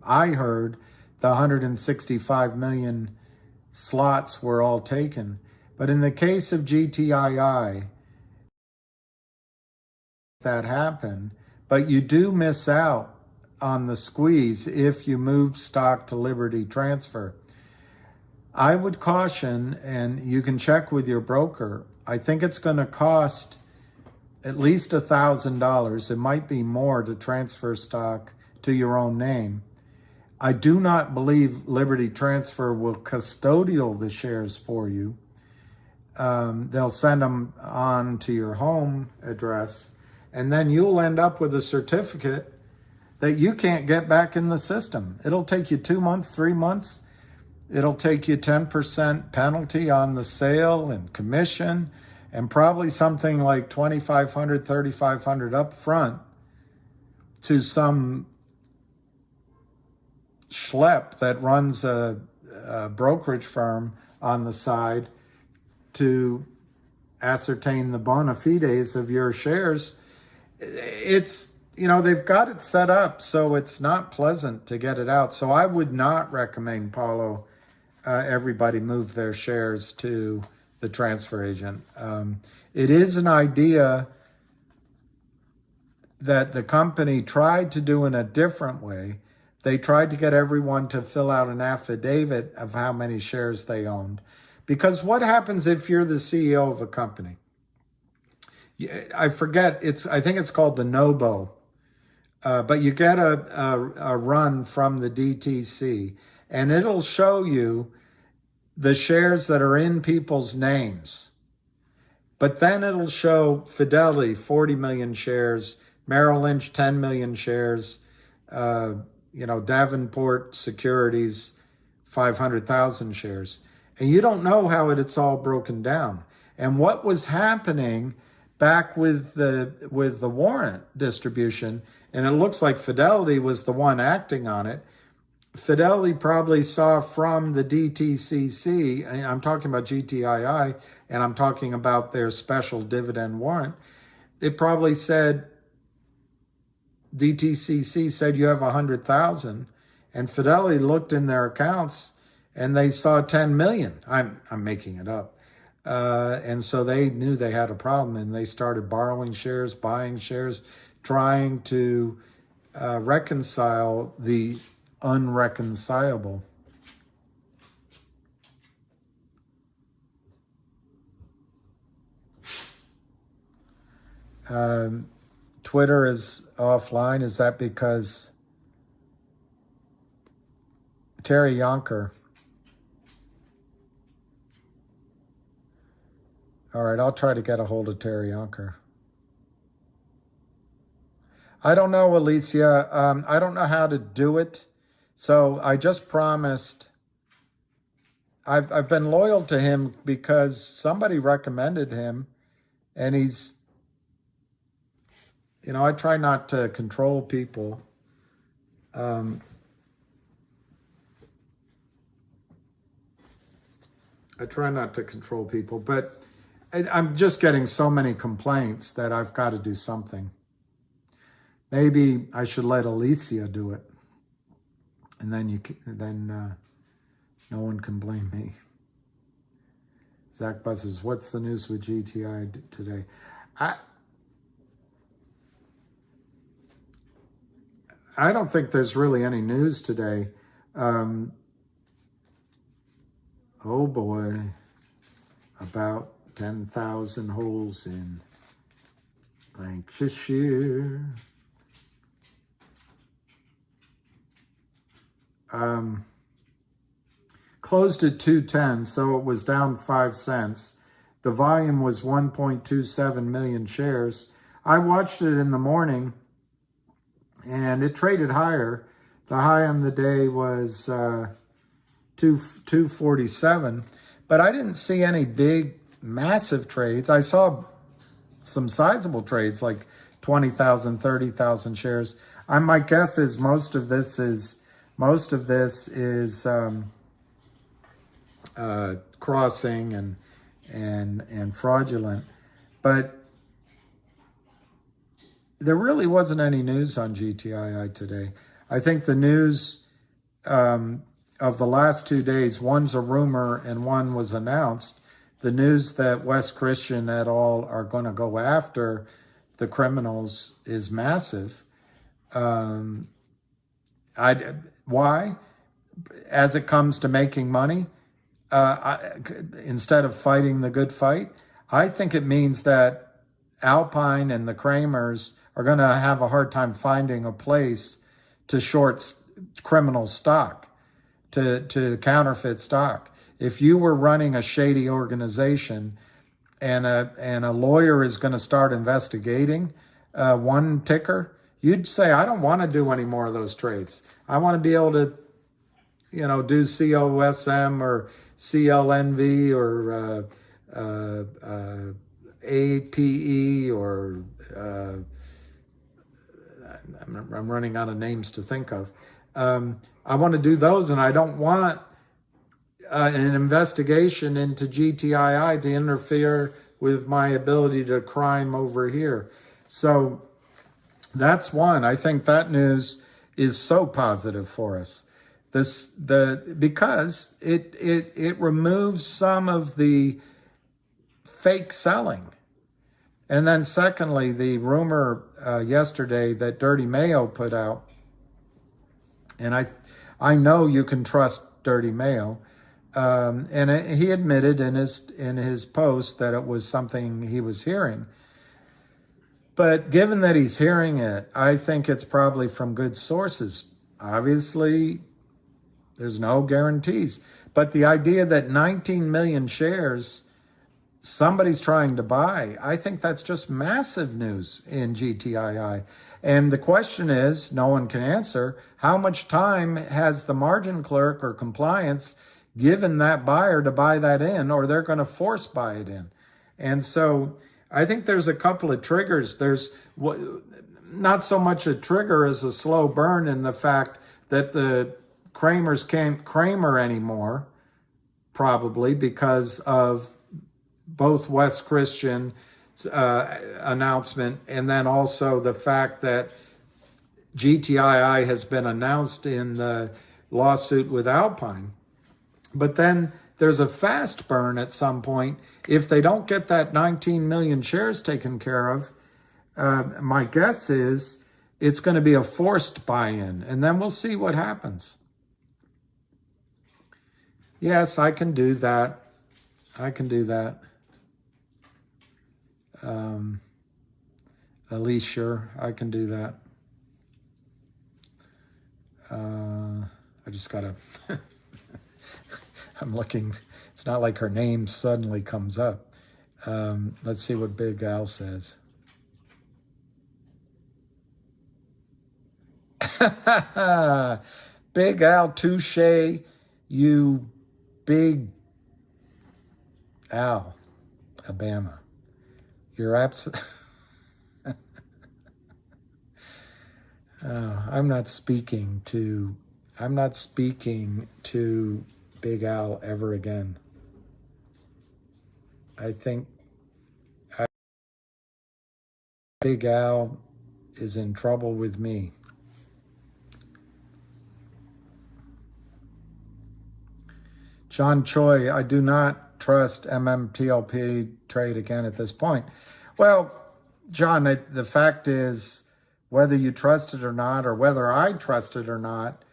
I heard the 165 million slots were all taken. But in the case of GTII, that happened, but you do miss out on the squeeze if you move stock to Liberty Transfer. I would caution, and you can check with your broker, I think it's going to cost at least $1,000. It might be more to transfer stock to your own name. I do not believe Liberty Transfer will custodial the shares for you. They'll send them on to your home address, and then you'll end up with a certificate that you can't get back in the system. It'll take you 2 months, 3 months. It'll take you 10% penalty on the sale and commission, and probably something like $2,500, $3,500 up front to some schlep that runs a brokerage firm on the side to ascertain the bona fides of your shares. It's, you know, they've got it set up so it's not pleasant to get it out. So I would not recommend, Paulo, everybody move their shares to the transfer agent. It is an idea that the company tried to do in a different way. They tried to get everyone to fill out an affidavit of how many shares they owned. Because what happens if you're the CEO of a company? I forget, I think it's called the NOBO. But you get a run from the DTC, and it'll show you the shares that are in people's names. But then it'll show Fidelity, 40 million shares, Merrill Lynch, 10 million shares, Davenport Securities, 500,000 shares. And you don't know how it's all broken down. And what was happening back with the warrant distribution, and it looks like Fidelity was the one acting on it. Fidelity probably saw from the DTCC, and I'm talking about GTII, and I'm talking about their special dividend warrant. It probably said, DTCC said you have 100,000, and Fidelity looked in their accounts and they saw 10 million. I'm making it up. And so they knew they had a problem, and they started borrowing shares, buying shares, trying to reconcile the unreconcilable. Twitter is offline. Is that because Terry Yonker? All right, I'll try to get a hold of Terry Yonker. I don't know, Alicia. I don't know how to do it. So I just promised. I've been loyal to him because somebody recommended him, and he's, you know, I try not to control people. I try not to control people, but I'm just getting so many complaints that I've got to do something. Maybe I should let Alicia do it, and then no one can blame me. Zach Buzzers, what's the news with GTI today? I don't think there's really any news today. Oh boy, about 10,000 holes in Lancashire. Closed at 210, so it was down 5 cents. The volume was 1.27 million shares. I watched it in the morning, and it traded higher. The high on the day was 247, but I didn't see any big, massive trades. I saw some sizable trades, like 20,000, 30,000 shares. My guess is most of this is crossing and fraudulent, but there really wasn't any news on GTII today. I think the news of the last 2 days, one's a rumor and one was announced. The news that West Christian et al. Are going to go after the criminals is massive. Why? As it comes to making money, instead of fighting the good fight, I think it means that Alpine and the Kramers are going to have a hard time finding a place to short criminal stock, to counterfeit stock. If you were running a shady organization and a lawyer is going to start investigating one ticker, you'd say, I don't want to do any more of those trades. I want to be able to, do COSM or CLNV or APE or I'm running out of names to think of. I want to do those, and I don't want an investigation into GTII to interfere with my ability to crime over here. So that's one. I think that news is so positive for us. Because it removes some of the fake selling. And then secondly, the rumor yesterday that Dirty Mayo put out, and I know you can trust Dirty Mayo, and he admitted in his post that it was something he was hearing. But given that he's hearing it, I think it's probably from good sources. Obviously, there's no guarantees. But the idea that 19 million shares somebody's trying to buy, I think that's just massive news in GTII. And the question is, no one can answer, how much time has the margin clerk or compliance given that buyer to buy that in, or they're going to force buy it in? And so I think there's a couple of triggers. There's not so much a trigger as a slow burn in the fact that the Kramers can't Kramer anymore, probably because of both West Christian announcement and then also the fact that GTII has been announced in the lawsuit with Alpine. But then there's a fast burn at some point. If they don't get that 19 million shares taken care of, my guess is it's going to be a forced buy-in, and then we'll see what happens. Yes, I can do that. I can do that. Alicia, I can do that. I just gotta, I'm looking, it's not like her name suddenly comes up. Let's see what Big Al says. Big Al, touche, you Big Al, Alabama. You're absolutely... I'm not speaking to Big Al ever again. I think Big Al is in trouble with me. John Choi, I do not trust MMTLP trade again at this point. Well, John, the fact is, whether you trust it or not, or whether I trust it or not,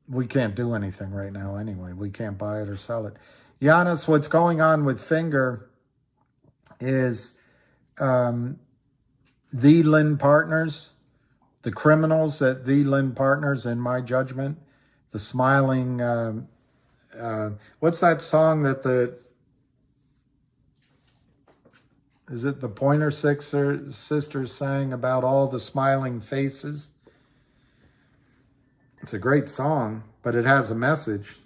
we can't do anything right now anyway. We can't buy it or sell it. Giannis, what's going on with Finger is the Lynn Partners, the criminals at the Lynn Partners, in my judgment, the smiling, what's that song that is it the Pointer Sisters sang about all the smiling faces? It's a great song, but it has a message.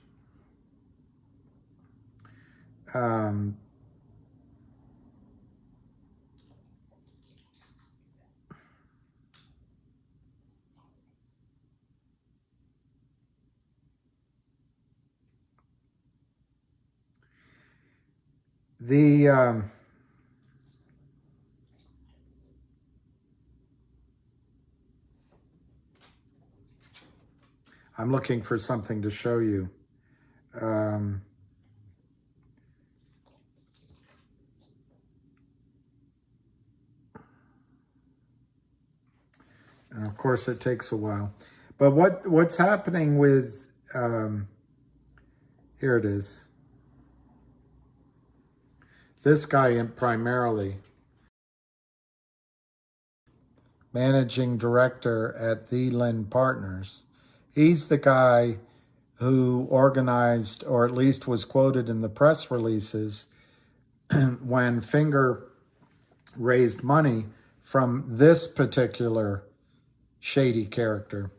I'm looking for something to show you. And of course, it takes a while. But what's happening with, here it is. This guy primarily, managing director at the Lynn Partners. He's the guy who organized, or at least was quoted in the press releases, when Finger raised money from this particular shady character.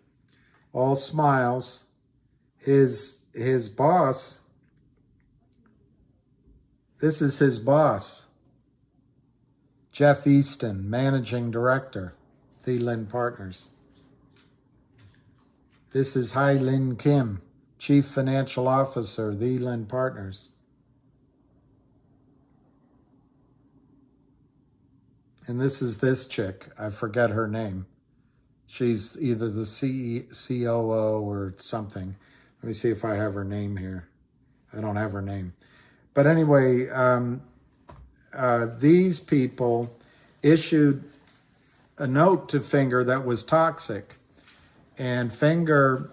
All smiles. His boss, this is his boss, Jeff Easton, managing director, the Lynn Partners. This is Hai Lin Kim, Chief Financial Officer, the Lynn Partners. And this is this chick. I forget her name. She's either the COO or something. Let me see if I have her name here. I don't have her name. But anyway, these people issued a note to Finger that was toxic. And Finger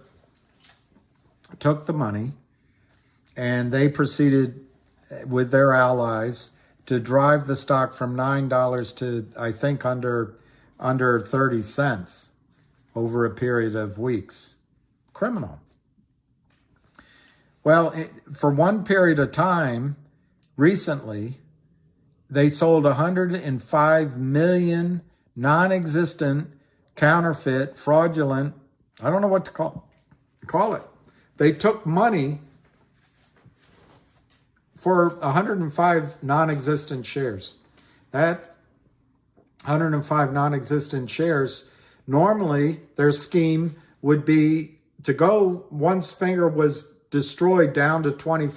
took the money, and they proceeded with their allies to drive the stock from $9 to, I think, under 30 cents over a period of weeks. Criminal. Well, for one period of time, recently, they sold 105 million non-existent, counterfeit, fraudulent, I don't know what to call it. They took money for 105 non-existent shares. That 105 non-existent shares, normally their scheme would be to go, once Finger was destroyed down to 20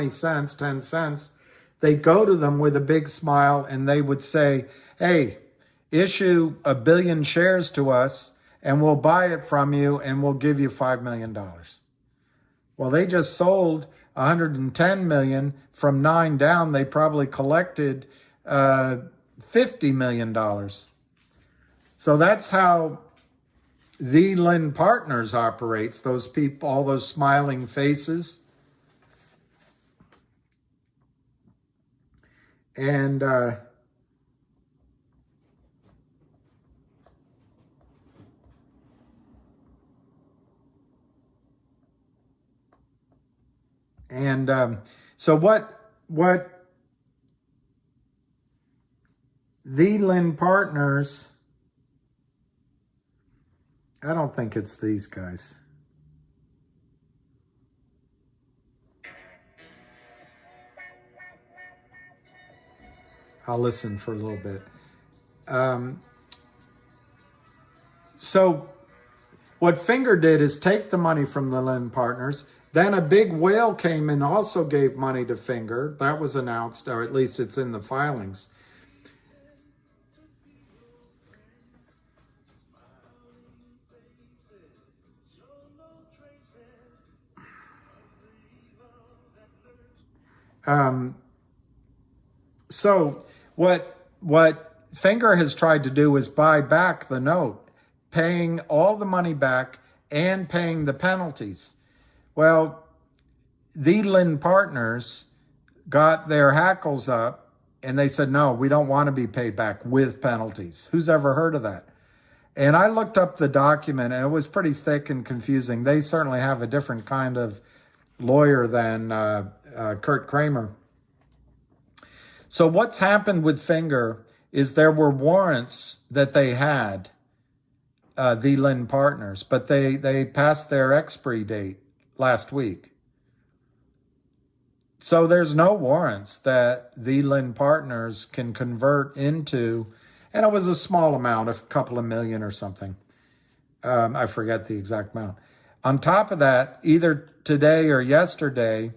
cents, 10 cents, they go to them with a big smile and they would say, hey, issue 1 billion shares to us and we'll buy it from you and we'll give you $5 million. Well, they just sold 110 million from 9 down. They probably collected $50 million. So that's how the Lynn Partners operates. Those people, all those smiling faces. And so what the Lynn Partners, I don't think it's these guys. I'll listen for a little bit. So what Finger did is take the money from the Lynn Partners. Then a big whale came and also gave money to Finger. That was announced, or at least it's in the filings. So what Finger has tried to do is buy back the note, paying all the money back and paying the penalties. Well, the Lynn Partners got their hackles up and they said, no, we don't want to be paid back with penalties. Who's ever heard of that? And I looked up the document and it was pretty thick and confusing. They certainly have a different kind of lawyer than Kurt Kramer. So what's happened with Finger is there were warrants that they had, the Lynn Partners, but they passed their expiry date last week. So there's no warrants that the Lynn Partners can convert into, and it was a small amount, a couple of million or something. I forget the exact amount. On top of that, either today or yesterday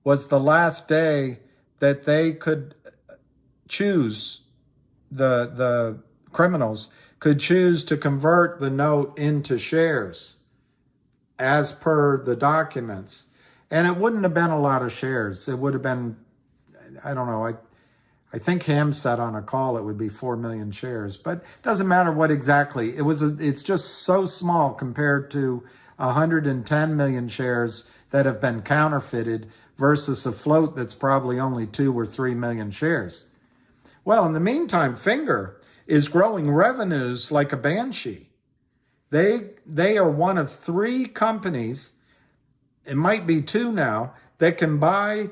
was the last day that they could choose, the criminals could choose to convert the note into shares as per the documents. And it wouldn't have been a lot of shares. It would have been, I don't know, I think Ham said on a call it would be 4 million shares, but it doesn't matter what exactly. It's just so small compared to 110 million shares that have been counterfeited versus a float that's probably only 2 or 3 million shares. Well, in the meantime, Finger is growing revenues like a banshee. They are one of 3 companies, it might be 2 now, that can buy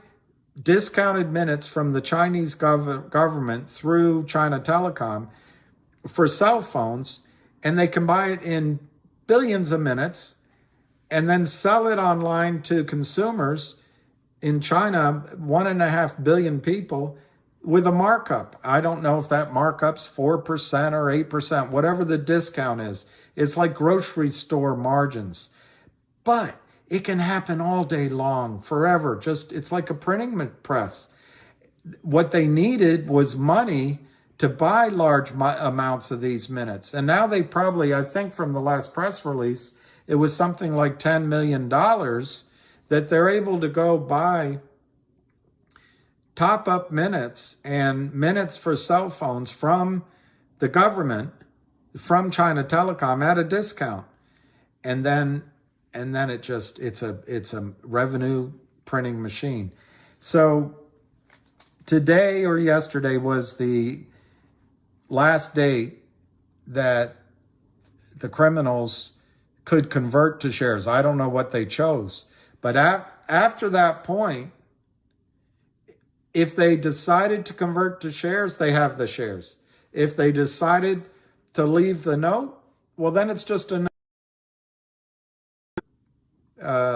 discounted minutes from the Chinese government through China Telecom for cell phones, and they can buy it in billions of minutes and then sell it online to consumers in China, 1.5 billion people, with a markup. I don't know if that markup's 4% or 8%, whatever the discount is. It's like grocery store margins. But it can happen all day long, forever. Just, it's like a printing press. What they needed was money to buy large amounts of these minutes. And now they probably, I think from the last press release, it was something like $10 million that they're able to go buy top-up minutes and minutes for cell phones from the government, from China Telecom at a discount. And then it's a revenue printing machine. So today or yesterday was the last date that the criminals could convert to shares. I don't know what they chose. But after that point, if they decided to convert to shares, they have the shares. If they decided to leave the note, well, then it's just a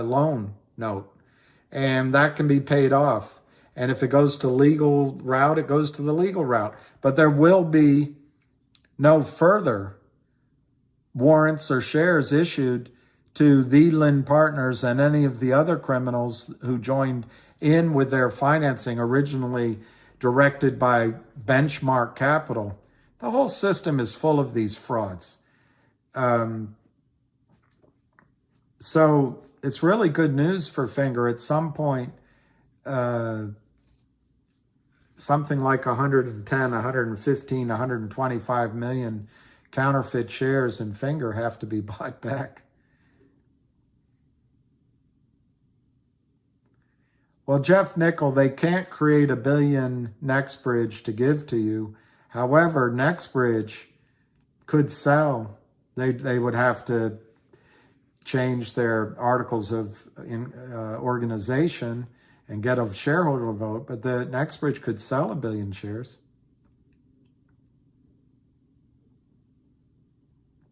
loan note. And that can be paid off. And if it goes to legal route, it goes to the legal route. But there will be no further warrants or shares issued to the Lynn Partners and any of the other criminals who joined in with their financing, originally directed by Benchmark Capital. The whole system is full of these frauds. So it's really good news for Finger. At some point, something like 110, 115, 125 million counterfeit shares in Finger have to be bought back. Well, Jeff Nickel, they can't create a billion NextBridge to give to you. However, NextBridge could sell. They would have to change their articles of organization and get a shareholder vote, but the NextBridge could sell 1 billion shares.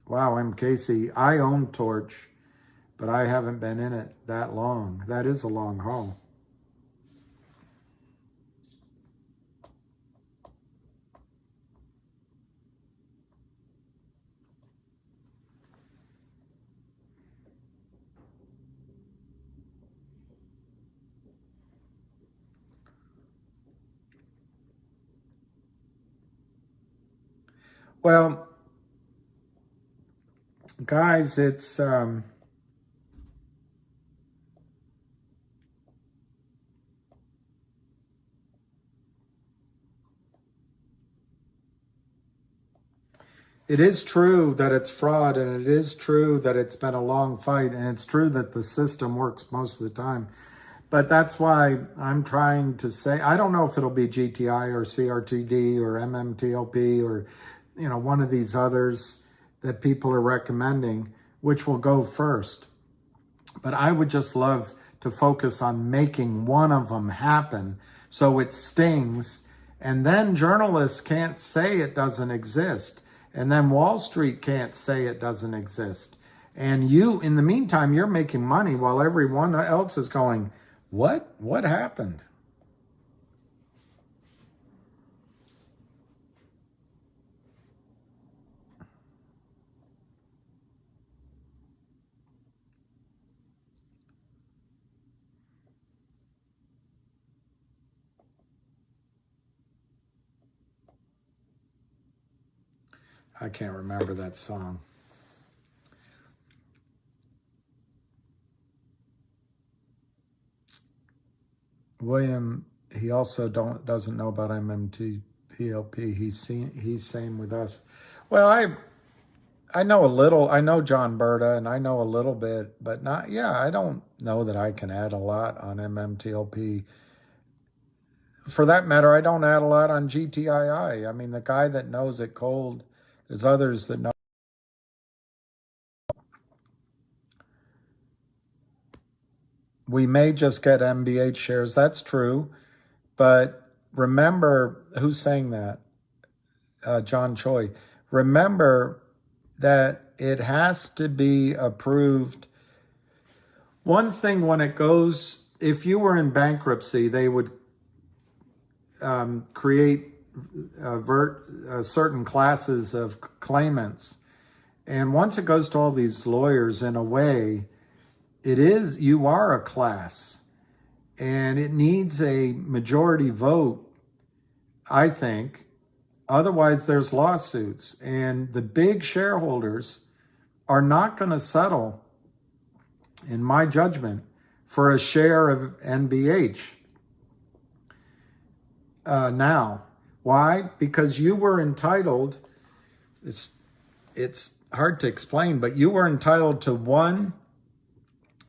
Wow, M. Casey, I own Torch, but I haven't been in it that long. That is a long haul. Well, guys, it's it is true that it's fraud, and it is true that it's been a long fight, and it's true that the system works most of the time. But that's why I'm trying to say, I don't know if it'll be GTI or CRTD or MMTLP or, you know, one of these others that people are recommending, which will go first. But I would just love to focus on making one of them happen so it stings, and then journalists can't say it doesn't exist, and then Wall Street can't say it doesn't exist. And you, in the meantime, you're making money while everyone else is going, what? What happened? I can't remember that song. William, he also doesn't know about MMTLP. He's same with us. Well, I know a little. I know John Berta, and I know a little bit, but not. Yeah, I don't know that I can add a lot on MMTLP. For that matter, I don't add a lot on GTII. I mean, the guy that knows it cold. There's others that know. We may just get MBH shares. That's true. But remember, who's saying that? John Choi. Remember that it has to be approved. One thing when it goes, if you were in bankruptcy, they would create certain classes of claimants. And once it goes to all these lawyers, in a way, you are a class, and it needs a majority vote, I think. Otherwise, there's lawsuits, and the big shareholders are not going to settle, in my judgment, for a share of NBH now. Why? Because you were entitled, it's hard to explain, but you were entitled to one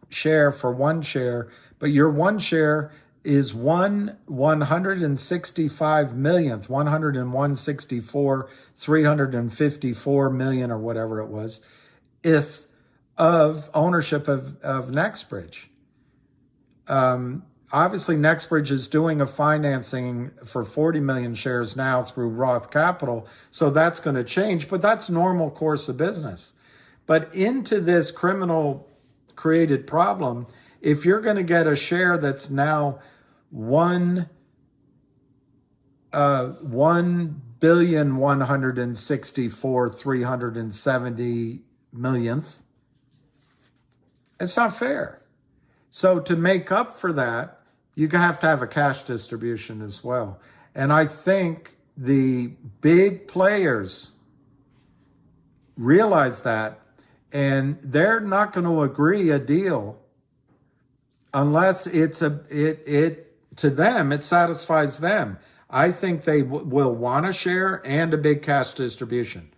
share for one share, but your one share is 165 millionth, 101 354 million or whatever it was, if of ownership of NextBridge. Obviously, NextBridge is doing a financing for 40 million shares now through Roth Capital, so that's going to change, but that's normal course of business. But into this criminal created problem, if you're going to get a share that's now 1,164 370 millionth, it's not fair. So to make up for that, you have to have a cash distribution as well. And I think the big players realize that, and they're not going to agree a deal unless it's to them, it satisfies them. I think they will want a share and a big cash distribution.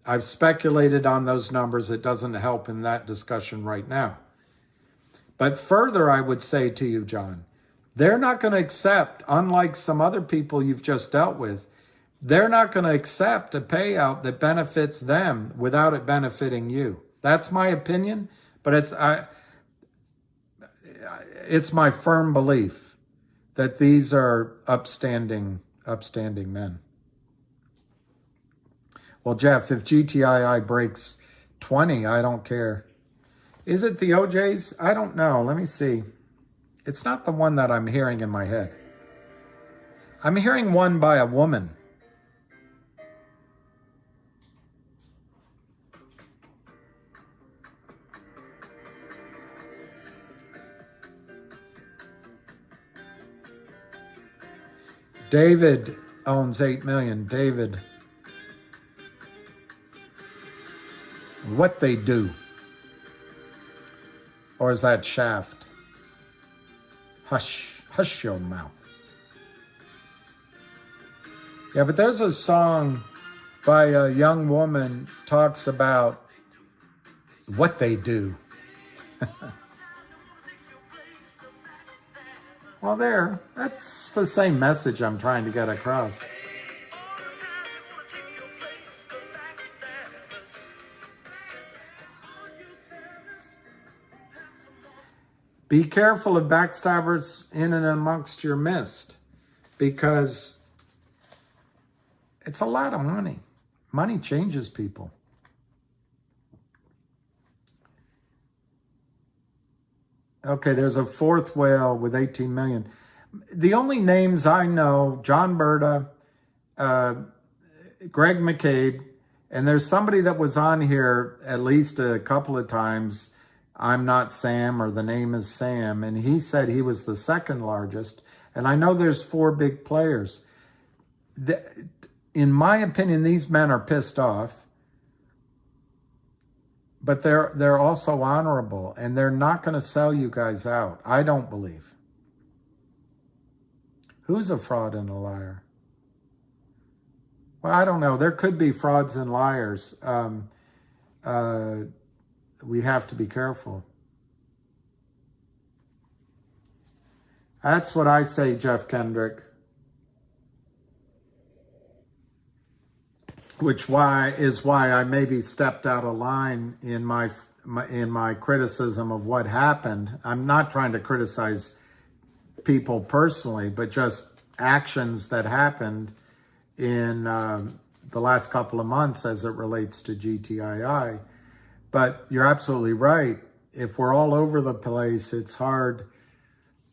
I've speculated on those numbers. It doesn't help in that discussion right now. But further, I would say to you, John, they're not going to accept, unlike some other people you've just dealt with, they're not going to accept a payout that benefits them without it benefiting you. That's my opinion, but it's my firm belief that these are upstanding men. Well, Jeff, if GTII breaks 20, I don't care. Is it the OJs? I don't know. Let me see. It's not the one that I'm hearing in my head. I'm hearing one by a woman. David owns 8 million. David. What they do. Or is that Shaft? Hush, hush your mouth. Yeah, but there's a song by a young woman talks about what they do. Well, that's the same message I'm trying to get across. Be careful of backstabbers in and amongst your midst, because it's a lot of money. Money changes people. Okay, there's a fourth whale with 18 million. The only names I know, John Berta, Greg McCabe, and there's somebody that was on here at least a couple of times, I'm not Sam, or the name is Sam, and he said he was the second largest. And I know there's 4 big players. In my opinion, these men are pissed off, but they're also honorable, and they're not going to sell you guys out. I don't believe. Who's a fraud and a liar? Well, I don't know. There could be frauds and liars. We have to be careful. That's what I say, Jeff Kendrick. Which is why I maybe stepped out of line in my criticism of what happened. I'm not trying to criticize people personally, but just actions that happened in the last couple of months as it relates to GTII. But you're absolutely right. If we're all over the place, it's hard.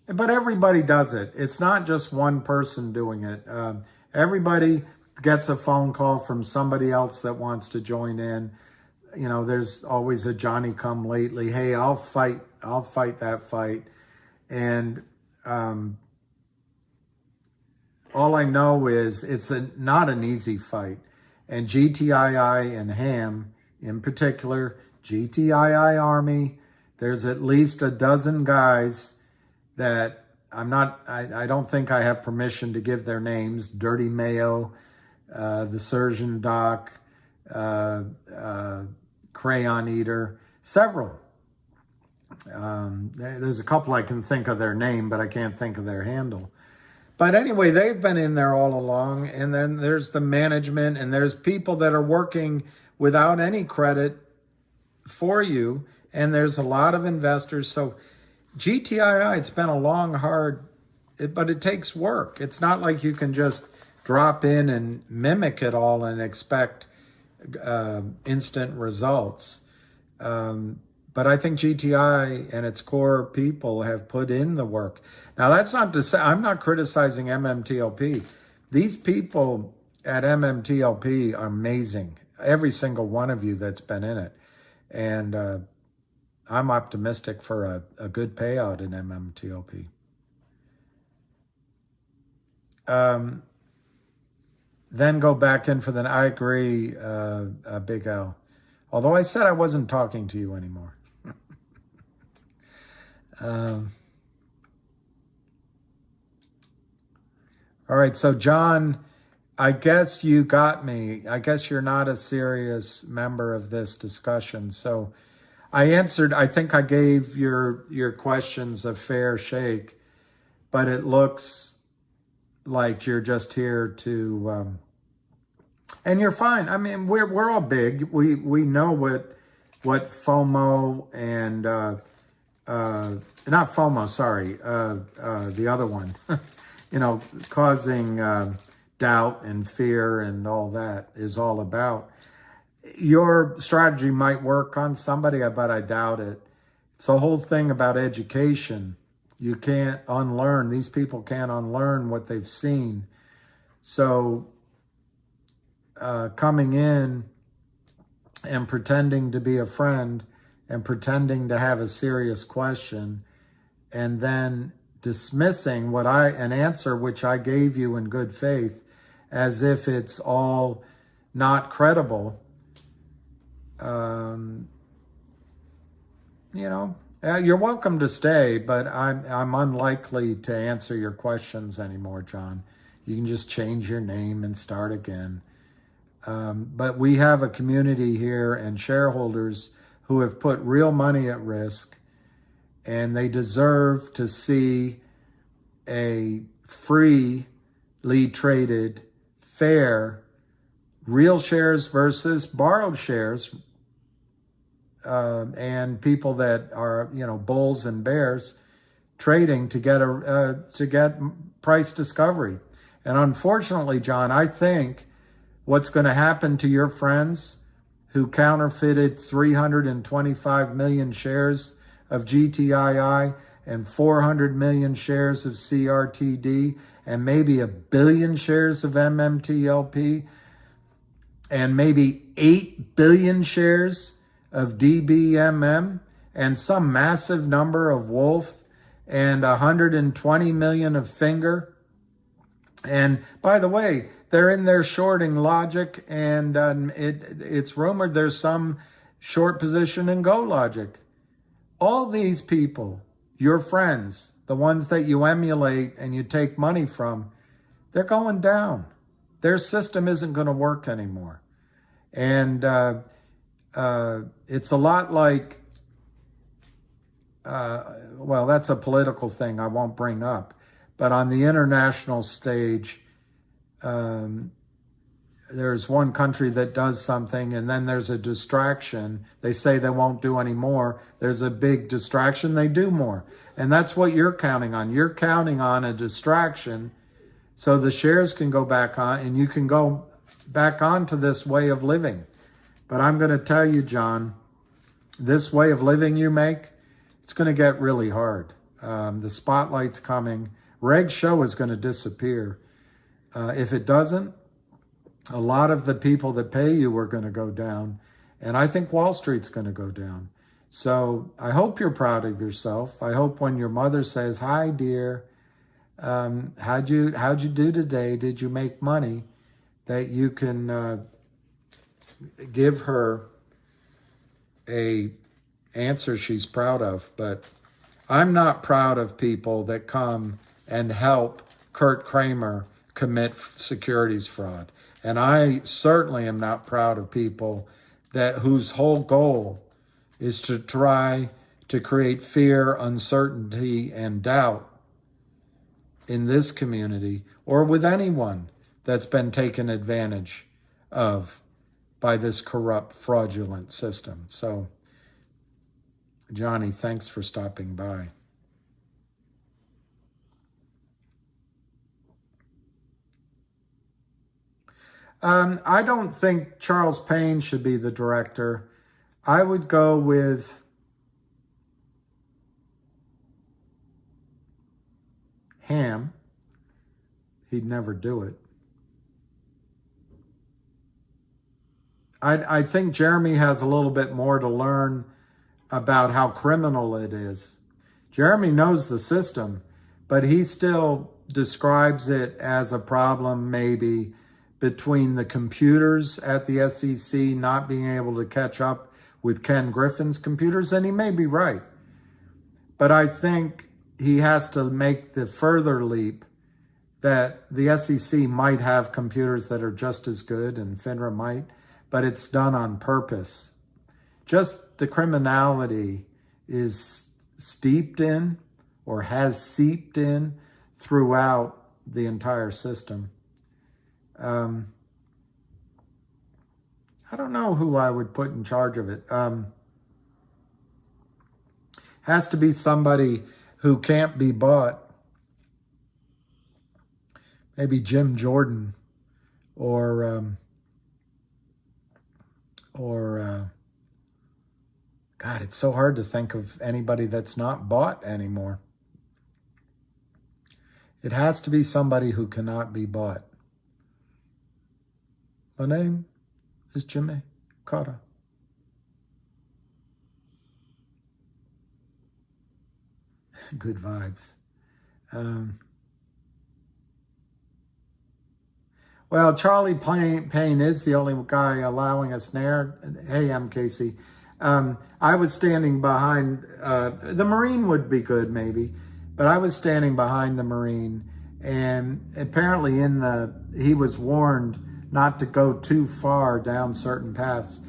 But everybody does it. It's not just one person doing it. Everybody gets a phone call from somebody else that wants to join in. You know, there's always a Johnny come lately. Hey, I'll fight that fight. And all I know is it's not an easy fight. And GTII and HAM in particular, GTII Army, there's at least a dozen guys that I don't think I have permission to give their names. Dirty Mayo, the Surgeon Doc, Crayon Eater, several. There's a couple I can think of their name, but I can't think of their handle. But anyway, they've been in there all along. And then there's the management, and there's people that are working without any credit for you. And there's a lot of investors. So GTII, it's been a long, hard, but it takes work. It's not like you can just drop in and mimic it all and expect instant results. But I think GTI and its core people have put in the work. Now, that's not to say, I'm not criticizing MMTLP. These people at MMTLP are amazing. Every single one of you that's been in it. And I'm optimistic for a good payout in MMTLP. Then go back in for I agree, Big L. Although I said I wasn't talking to you anymore. All right, so John, I guess you got me. I guess you're not a serious member of this discussion. So I answered, I think I gave your questions a fair shake, but it looks like you're just here to, and you're fine. I mean, we're all big. We know what FOMO and, not FOMO, sorry, the other one, causing doubt and fear and all that is all about. Your strategy might work on somebody, but I doubt it. It's the whole thing about education. You can't unlearn. These people can't unlearn what they've seen. So coming in and pretending to be a friend and pretending to have a serious question and then dismissing an answer which I gave you in good faith as if it's all not credible. You're welcome to stay, but I'm unlikely to answer your questions anymore, John. You can just change your name and start again. But we have a community here and shareholders who have put real money at risk, and they deserve to see a freely traded, fair, real shares versus borrowed shares, and people that are, bulls and bears trading to get price discovery. And unfortunately, John, I think what's going to happen to your friends who counterfeited 325 million shares of GTII and 400 million shares of CRTD and maybe 1 billion shares of MMTLP and maybe 8 billion shares of DBMM and some massive number of Wolf and 120 million of Finger. And by the way, they're in there shorting Logic, and it's rumored there's some short position in Go Logic. All these people, your friends, the ones that you emulate and you take money from, they're going down. Their system isn't going to work anymore. And it's a lot like, that's a political thing I won't bring up. But on the international stage, there's one country that does something and then there's a distraction. They say they won't do any more. There's a big distraction, they do more. And that's what you're counting on. You're counting on a distraction so the shares can go back on and you can go back onto this way of living. But I'm going to tell you, John, this way of living you make, it's going to get really hard. The spotlight's coming. Reg Sho is going to disappear. If it doesn't, a lot of the people that pay you are going to go down. And I think Wall Street's going to go down. So I hope you're proud of yourself. I hope when your mother says, "Hi, dear, how'd you do today? Did you make money?" that you can give her a answer she's proud of. But I'm not proud of people that come and help Kurt Kramer commit securities fraud. And I certainly am not proud of people whose whole goal is to try to create fear, uncertainty, and doubt in this community or with anyone that's been taken advantage of by this corrupt, fraudulent system. So, Johnny, thanks for stopping by. I don't think Charles Payne should be the director. I would go with Ham. He'd never do it. I think Jeremy has a little bit more to learn about how criminal it is. Jeremy knows the system, but he still describes it as a problem maybe between the computers at the SEC not being able to catch up with Ken Griffin's computers, and he may be right. But I think he has to make the further leap that the SEC might have computers that are just as good, and FINRA might, but it's done on purpose. Just the criminality is steeped in or has seeped in throughout the entire system. I don't know who I would put in charge of it. Has to be somebody who can't be bought. Maybe Jim Jordan or God, it's so hard to think of anybody that's not bought anymore. It has to be somebody who cannot be bought. My name is Jimmy Carter. Good vibes. Well, Charlie Payne is the only guy allowing us there. Hey, I'm Casey. I was standing behind, the Marine would be good maybe, but I was standing behind the Marine, and apparently he was warned not to go too far down certain paths.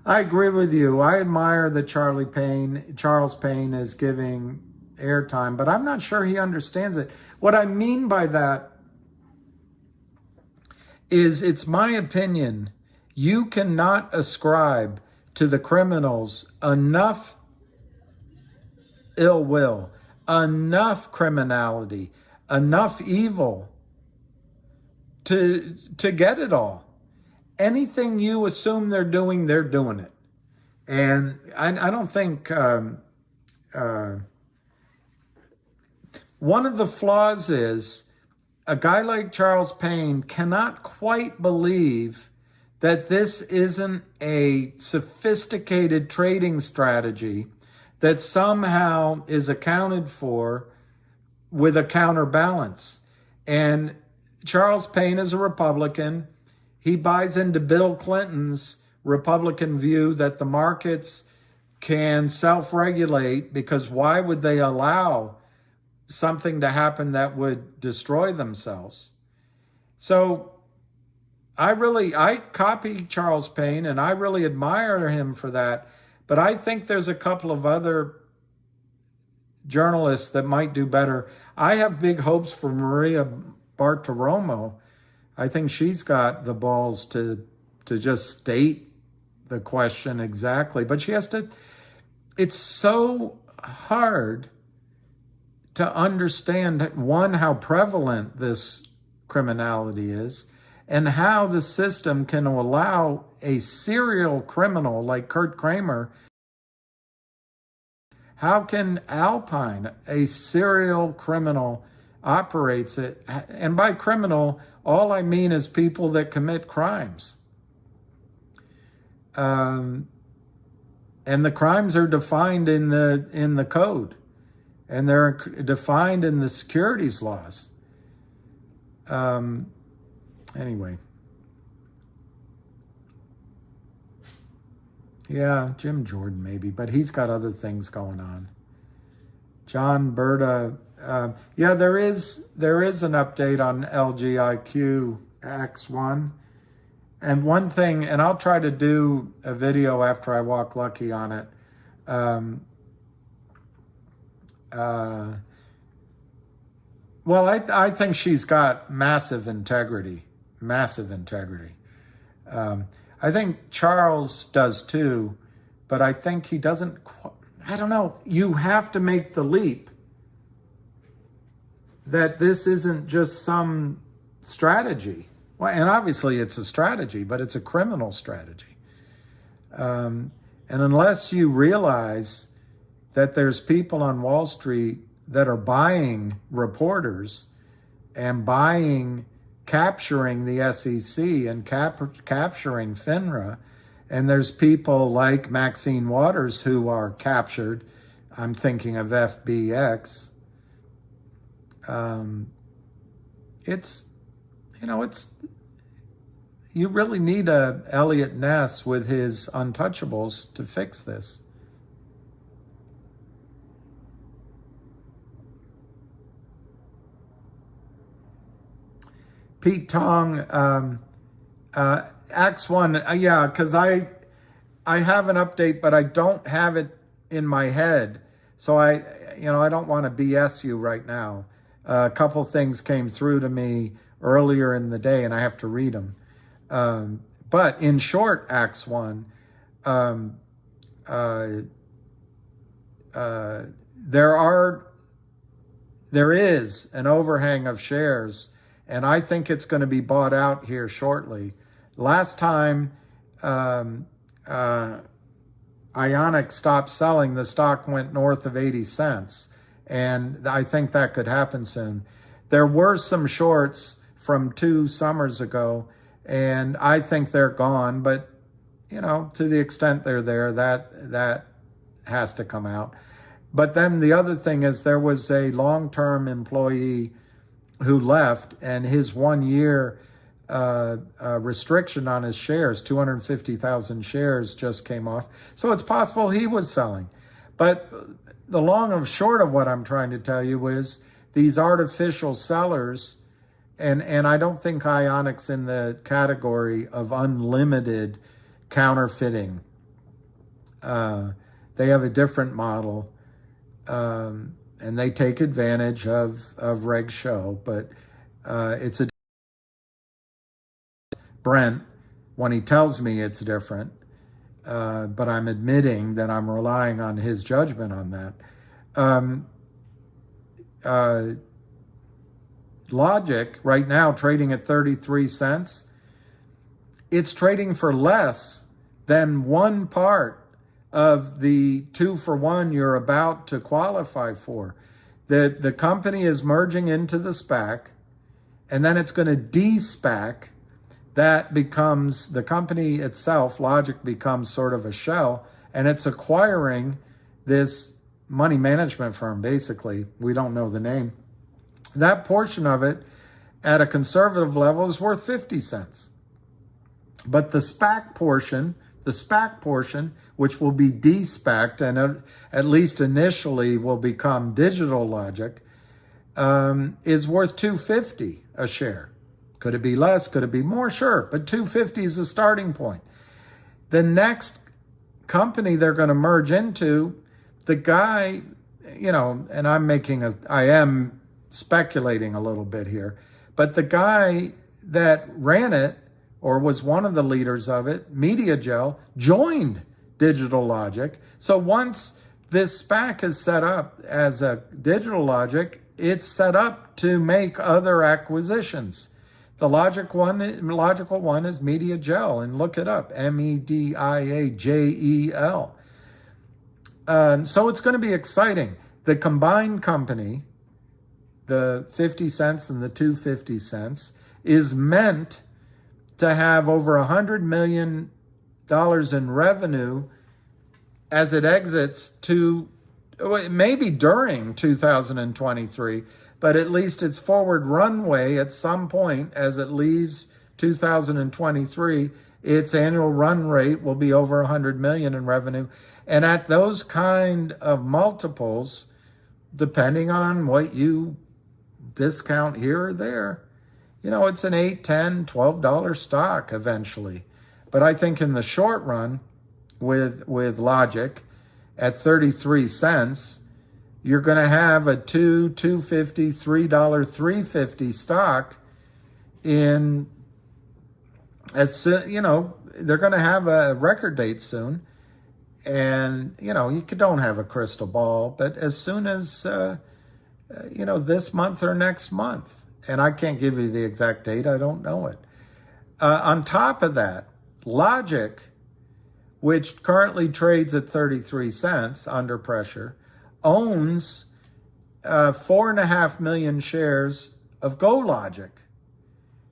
I agree with you. I admire that Charles Payne is giving airtime, but I'm not sure he understands it. What I mean by that is, it's my opinion, you cannot ascribe to the criminals enough ill will, enough criminality, enough evil to get it all. Anything you assume they're doing it. And I don't think one of the flaws is a guy like Charles Payne cannot quite believe that this isn't a sophisticated trading strategy that somehow is accounted for with a counterbalance. And Charles Payne is a Republican. He buys into Bill Clinton's Republican view that the markets can self-regulate, because why would they allow something to happen that would destroy themselves? So I copy Charles Payne, and I really admire him for that. But I think there's a couple of other journalists that might do better. I have big hopes for Maria Bartiromo. I think she's got the balls to just state the question exactly. But she has to, it's so hard to understand, one, how prevalent this criminality is, and how the system can allow a serial criminal like Kurt Kramer. How can Alpine, a serial criminal, operates it? And by criminal, all I mean is people that commit crimes. And the crimes are defined in the code, and they're defined in the securities laws. Anyway. Yeah, Jim Jordan maybe, but he's got other things going on. John Berta, yeah, there is an update on LGIQ X1. And one thing, and I'll try to do a video after I walk Lucky on it. Well, I think she's got massive integrity. I think Charles does too, but I think he doesn't, I don't know. You have to make the leap that this isn't just some strategy. Well, and obviously it's a strategy, but it's a criminal strategy. And unless you realize that there's people on Wall Street that are buying reporters and capturing the SEC and capturing FINRA, and there's people like Maxine Waters who are captured. I'm thinking of FBX. You really need a Elliot Ness with his untouchables to fix this. Pete Tong, Axe One, yeah, because I have an update, but I don't have it in my head. So I don't want to BS you right now. A couple things came through to me earlier in the day, and I have to read them. But in short, Axe One, there is an overhang of shares, and I think it's going to be bought out here shortly. Last time Ionic stopped selling, the stock went north of 80 cents, and I think that could happen soon. There were some shorts from 2 summers ago, and I think they're gone, but to the extent they're there, that has to come out. But then the other thing is there was a long-term employee who left, and his 1 year restriction on his shares, 250,000 shares, just came off. So it's possible he was selling. But the long and short of what I'm trying to tell you is these artificial sellers, and I don't think Ionic's in the category of unlimited counterfeiting. They have a different model, and they take advantage of Reg Sho, but it's a Brent when he tells me it's different, but I'm admitting that I'm relying on his judgment on that. Logic right now trading at 33 cents. It's trading for less than 1 part of the 2-for-1 you're about to qualify for. The company is merging into the SPAC, and then it's going to de-SPAC. That becomes, the company itself, Logic, becomes sort of a shell, and it's acquiring this money management firm, basically. We don't know the name. That portion of it, at a conservative level, is worth 50 cents. But the SPAC portion, which will be de-SPACed and at least initially will become Digital Logic, is worth $2.50 a share. Could it be less? Could it be more? Sure, but $2.50 is the starting point. The next company they're going to merge into, the guy, and I am speculating a little bit here, but the guy that ran it, or was one of the leaders of it, MediaGel, joined Digital Logic. So once this SPAC is set up as a Digital Logic, it's set up to make other acquisitions. The logical one is MediaGel, and look it up, MEDIAJEL. So it's going to be exciting. The combined company, the 50 cents and the 250 cents, is meant to have over $100 million in revenue as it exits to, maybe during 2023, but at least its forward runway at some point as it leaves 2023, its annual run rate will be over 100 million in revenue. And at those kind of multiples, depending on what you discount here or there, it's an $8, $10, $12 stock eventually. But I think in the short run, with Logic at 33 cents, you're going to have a $2.50, $3, $3.50 stock in, they're going to have a record date soon. And, you don't have a crystal ball, but as soon as, this month or next month, and I can't give you the exact date, I don't know it. On top of that, Logic, which currently trades at 33 cents under pressure, owns 4.5 million shares of GoLogic.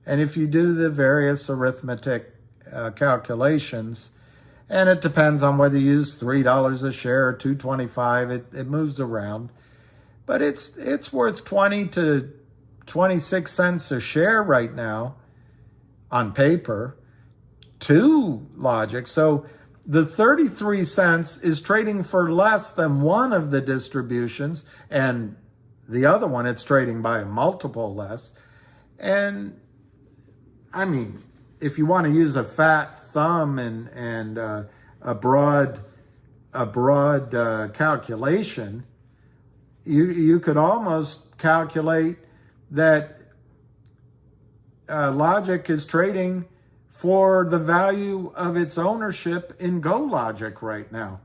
And if you do the various arithmetic calculations, and it depends on whether you use $3 a share or $2.25, it moves around, but it's worth 20 to 26 cents a share right now on paper to Logic. So the 33 cents is trading for less than one of the distributions, and the other one, it's trading by a multiple less. And I mean, if you want to use a fat thumb and a broad calculation, you could almost calculate that Logic is trading for the value of its ownership in GoLogic right now.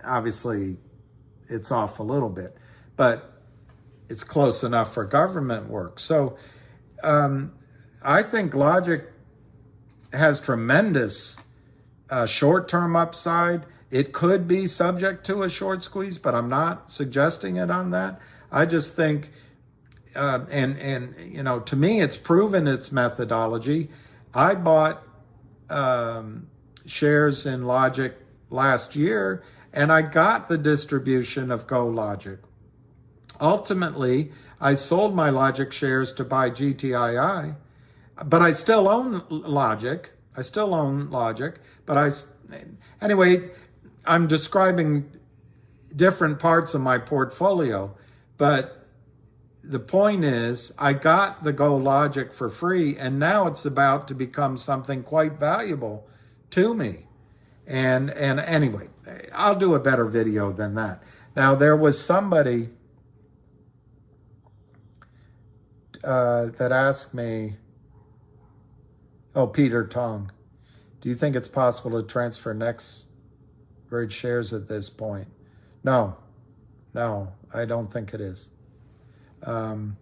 Obviously, it's off a little bit, but it's close enough for government work. So I think Logic has tremendous short-term upside. It could be subject to a short squeeze, but I'm not suggesting it on that. I just think, to me, it's proven its methodology. I bought shares in Logic last year, and I got the distribution of GoLogic. Ultimately, I sold my Logic shares to buy GTII, but I still own Logic. Anyway, I'm describing different parts of my portfolio, but the point is I got the GoLogic for free, and now it's about to become something quite valuable to me. And anyway, I'll do a better video than that. Now, there was somebody that asked me, Peter Tong, do you think it's possible to transfer next Reg shares at this point? No, I don't think it is. The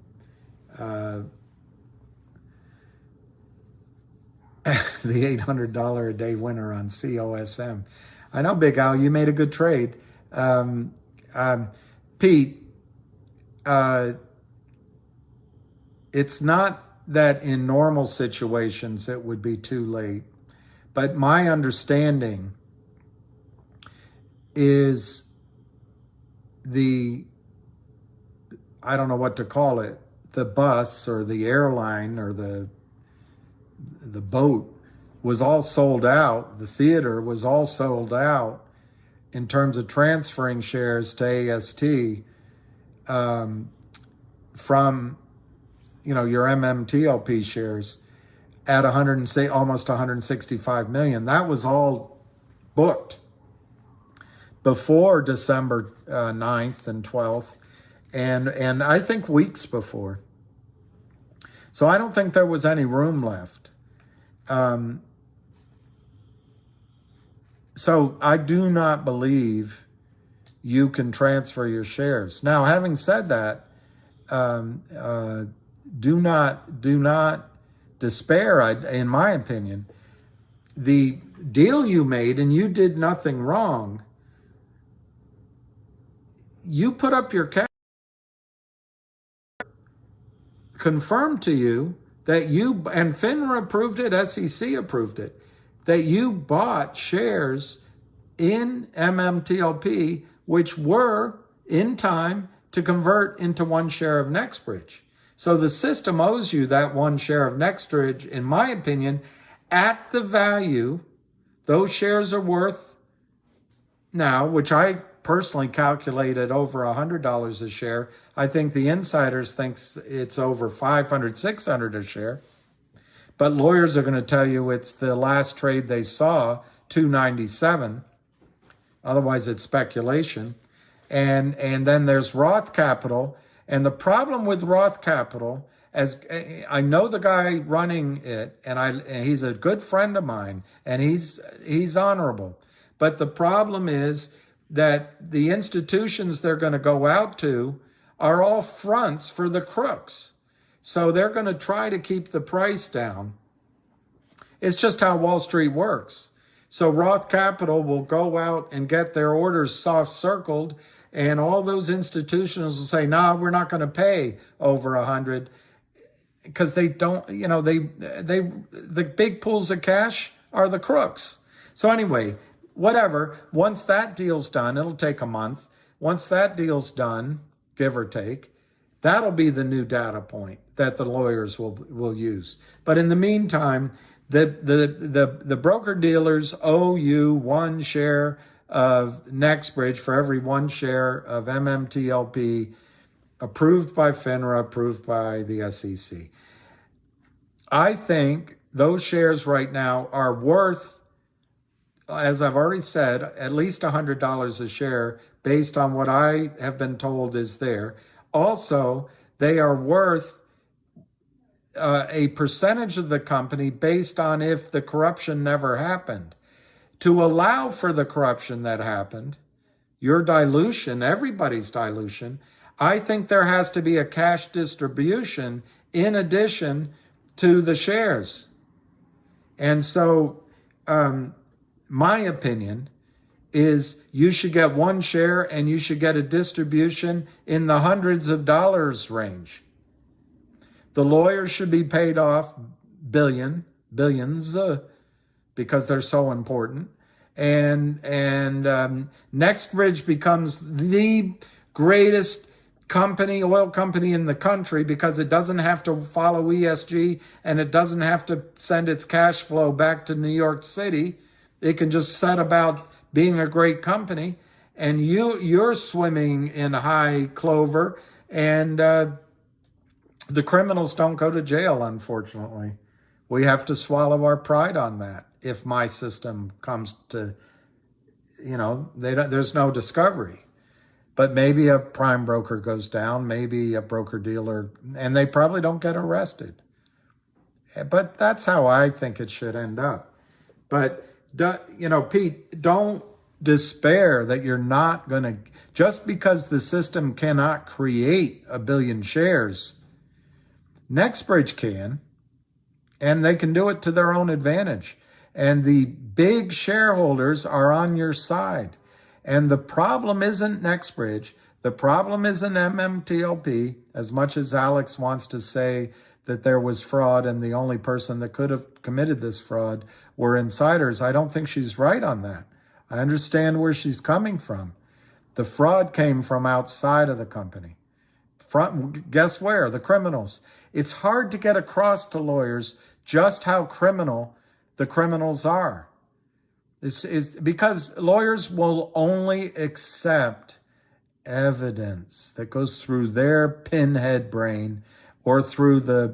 $800 a day winner on COSM. I know, Big Al, you made a good trade. Pete, it's not that in normal situations it would be too late, but my understanding is I don't know what to call it, the bus or the airline or the boat was all sold out. The theater was all sold out in terms of transferring shares to AST from your MMTLP shares at almost 165 million. That was all booked before December 9th and 12th, and I think weeks before. So I don't think there was any room left. So I do not believe you can transfer your shares. Now, having said that, do not despair. In my opinion, the deal you made, and you did nothing wrong. You put up your cash, confirmed to you that and FINRA approved it, SEC approved it, that you bought shares in MMTLP, which were in time to convert into one share of NextBridge. So the system owes you that one share of NextBridge, in my opinion, at the value those shares are worth now, which I personally calculated over $100 a share. I think the insiders thinks it's over $500, $600 a share. But lawyers are going to tell you it's the last trade they saw, $297. Otherwise, it's speculation. And then there's Roth Capital. And the problem with Roth Capital, as I know the guy running it, and he's a good friend of mine, and he's honorable. But the problem is that the institutions they're going to go out to are all fronts for the crooks. So they're going to try to keep the price down. It's just how Wall Street works. So Roth Capital will go out and get their orders soft circled, and all those institutions will say, "No, we're not going to pay over 100," because they don't. The big pools of cash are the crooks. So anyway, whatever. Once that deal's done, it'll take a month. Once that deal's done, give or take, that'll be the new data point that the lawyers will use. But in the meantime, the broker dealers owe you one share of NextBridge for every one share of MMTLP approved by FINRA, approved by the SEC. I think those shares right now are worth, as I've already said, at least $100 a share based on what I have been told is there. Also, they are worth a percentage of the company based on if the corruption never happened. To allow for the corruption that happened, your dilution, everybody's dilution, I think there has to be a cash distribution in addition to the shares. And so my opinion is you should get one share and you should get a distribution in the hundreds of dollars range. The lawyers should be paid off billions, because they're so important. And NextBridge becomes the greatest oil company in the country because it doesn't have to follow ESG and it doesn't have to send its cash flow back to New York City. It can just set about being a great company, and you're swimming in high clover, and the criminals don't go to jail, unfortunately. We have to swallow our pride on that. If my system comes to, there's no discovery. But maybe a prime broker goes down, maybe a broker dealer, and they probably don't get arrested. But that's how I think it should end up. But, Pete, don't despair that you're not going to, just because the system cannot create 1 billion shares, NextBridge can, and they can do it to their own advantage. And the big shareholders are on your side. And the problem isn't NextBridge. The problem isn't MMTLP, as much as Alex wants to say that there was fraud and the only person that could have committed this fraud were insiders. I don't think she's right on that. I understand where she's coming from. The fraud came from outside of the company. Guess where? The criminals. It's hard to get across to lawyers just how criminal the criminals are. This is because lawyers will only accept evidence that goes through their pinhead brain or through the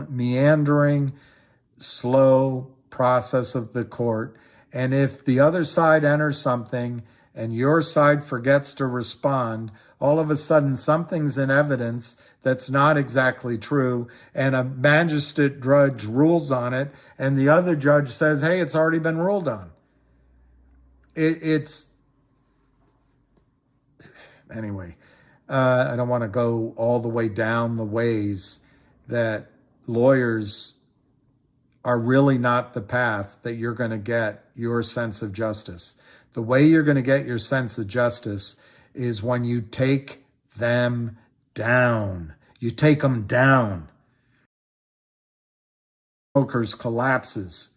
meandering, slow process of the court. And if the other side enters something and your side forgets to respond, all of a sudden something's in evidence that's not exactly true, and a magistrate judge rules on it, and the other judge says, hey, it's already been ruled on. Anyway, I don't want to go all the way down the ways that lawyers are really not the path that you're going to get your sense of justice. The way you're going to get your sense of justice is when you take them down. You take them down. Brokers collapses.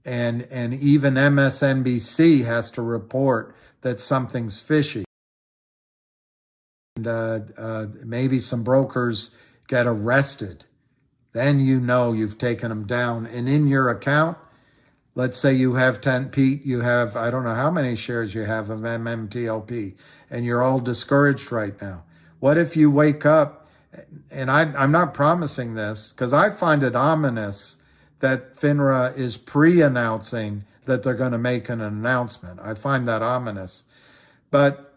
And even MSNBC has to report that something's fishy. And maybe some brokers get arrested. Then you've taken them down. And in your account, let's say you have 10, Pete, you have, I don't know how many shares you have of MMTLP, and you're all discouraged right now. What if you wake up, and I'm not promising this, because I find it ominous that FINRA is pre-announcing that they're going to make an announcement. I find that ominous. But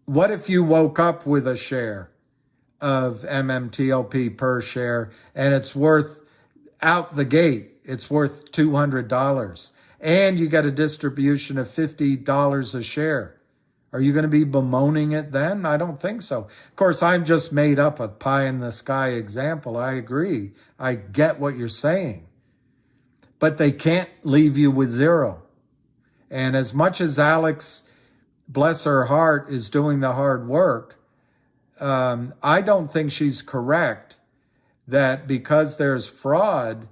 what if you woke up with a share of MMTLP per share, and it's worth, out the gate, it's worth $200, and you get a distribution of $50 a share? Are you going to be bemoaning it then? I don't think so. Of course, I've just made up a pie-in-the-sky example. I agree. I get what you're saying. But they can't leave you with zero. And as much as Alex, bless her heart, is doing the hard work, I don't think she's correct that because there's fraud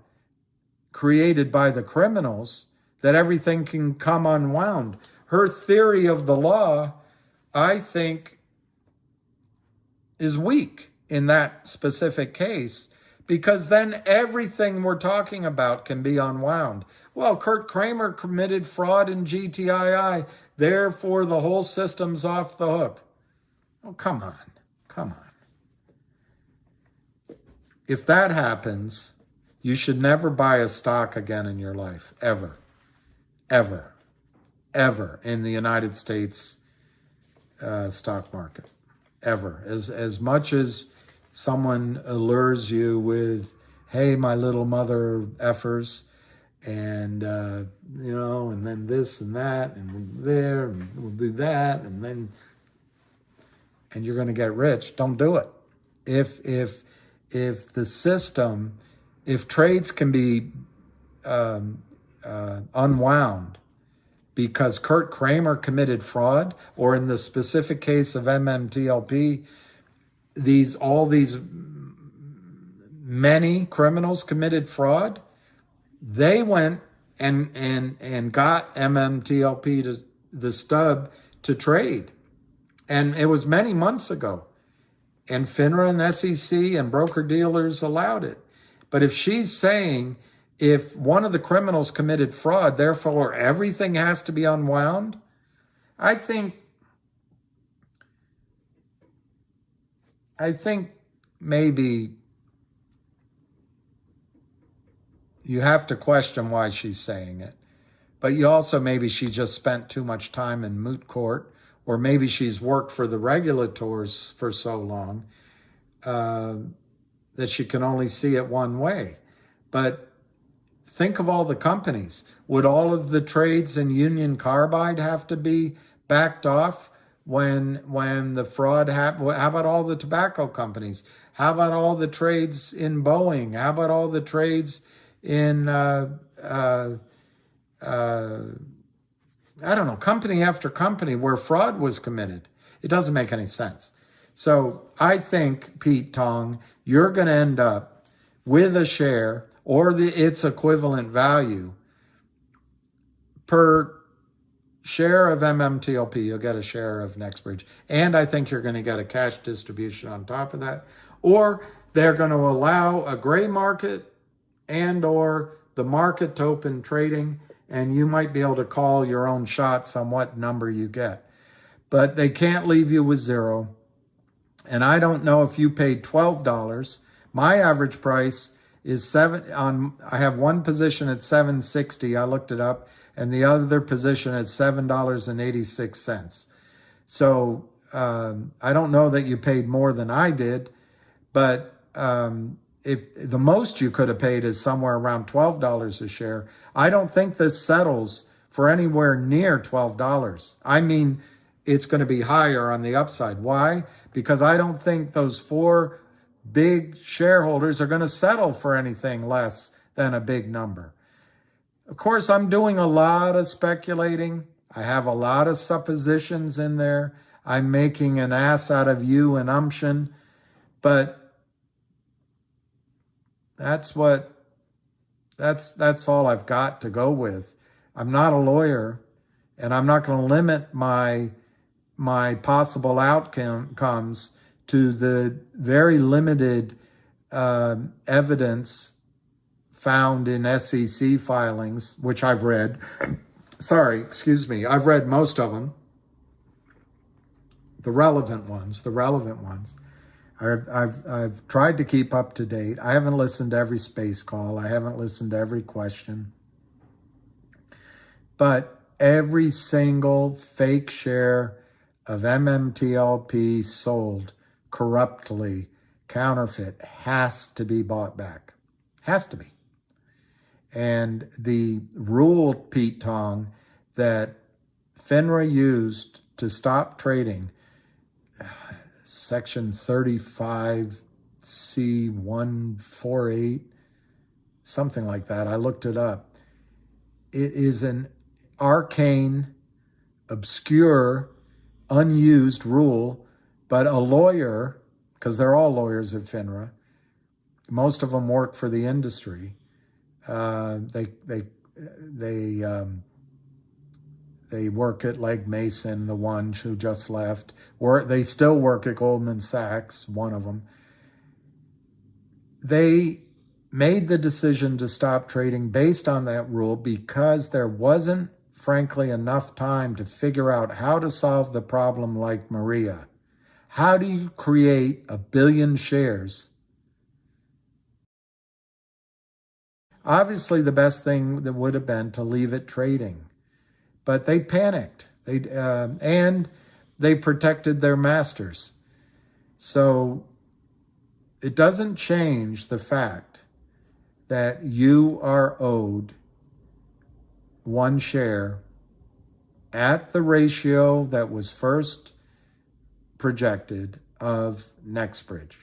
created by the criminals, that everything can come unwound. Her theory of the law, I think, is weak in that specific case, because then everything we're talking about can be unwound. Well, Kurt Kramer committed fraud in GTII, therefore the whole system's off the hook. Oh, come on. If that happens, You should never buy a stock again in your life, ever, ever, ever in the United States stock market, ever. As much as someone allures you with, hey, my little mother effers, and and then this and that, and there, and we'll do that, and you're going to get rich. Don't do it. If the system, if trades can be unwound because Kurt Kramer committed fraud, or in the specific case of MMTLP, all these many criminals committed fraud, they went and got MMTLP, the stub, to trade. And it was many months ago. And FINRA and SEC and broker-dealers allowed it. But if she's saying if one of the criminals committed fraud, therefore everything has to be unwound, I think maybe you have to question why she's saying it. But you also, maybe she just spent too much time in moot court, or maybe she's worked for the regulators for so long that she can only see it one way. But think of all the companies. Would all of the trades in Union Carbide have to be backed off when the fraud happened? How about all the tobacco companies? How about all the trades in Boeing? How about all the trades in I don't know, company after company where fraud was committed? It doesn't make any sense. So I think, Pete Tong, you're going to end up with a share or its equivalent value per share of MMTLP. You'll get a share of NextBridge. And I think you're going to get a cash distribution on top of that. Or they're going to allow a gray market and or the market to open trading, and you might be able to call your own shots on what number you get. But they can't leave you with zero. And I don't know if you paid $12. My average price is I have one position at $7.60. I looked it up, and the other position at $7.86. So I don't know that you paid more than I did, but if the most you could have paid is somewhere around $12 a share, I don't think this settles for anywhere near $12. I mean, it's going to be higher on the upside. Why? Because I don't think those four big shareholders are going to settle for anything less than a big number. Of course, I'm doing a lot of speculating. I have a lot of suppositions in there. I'm making an ass out of you and umption, but that's all I've got to go with. I'm not a lawyer, and I'm not going to limit my possible outcomes to the very limited evidence found in SEC filings, which I've read. I've read most of them. The relevant ones. I've tried to keep up to date. I haven't listened to every space call. I haven't listened to every question. But every single fake share of MMTLP sold corruptly, counterfeit, has to be bought back. Has to be. And the rule, Pete Tong, that FINRA used to stop trading, Section 35C148, something like that. I looked it up. It is an arcane, obscure, unused rule, but a lawyer, because they're all lawyers at FINRA, most of them work for the industry. They work at Legg Mason, the one who just left. They still work at Goldman Sachs, one of them. They made the decision to stop trading based on that rule because there wasn't, frankly, enough time to figure out how to solve the problem like Maria. How do you create 1 billion shares Obviously, the best thing that would have been to leave it trading. But they panicked. And they protected their masters. So it doesn't change the fact that you are owed one share at the ratio that was first projected of NextBridge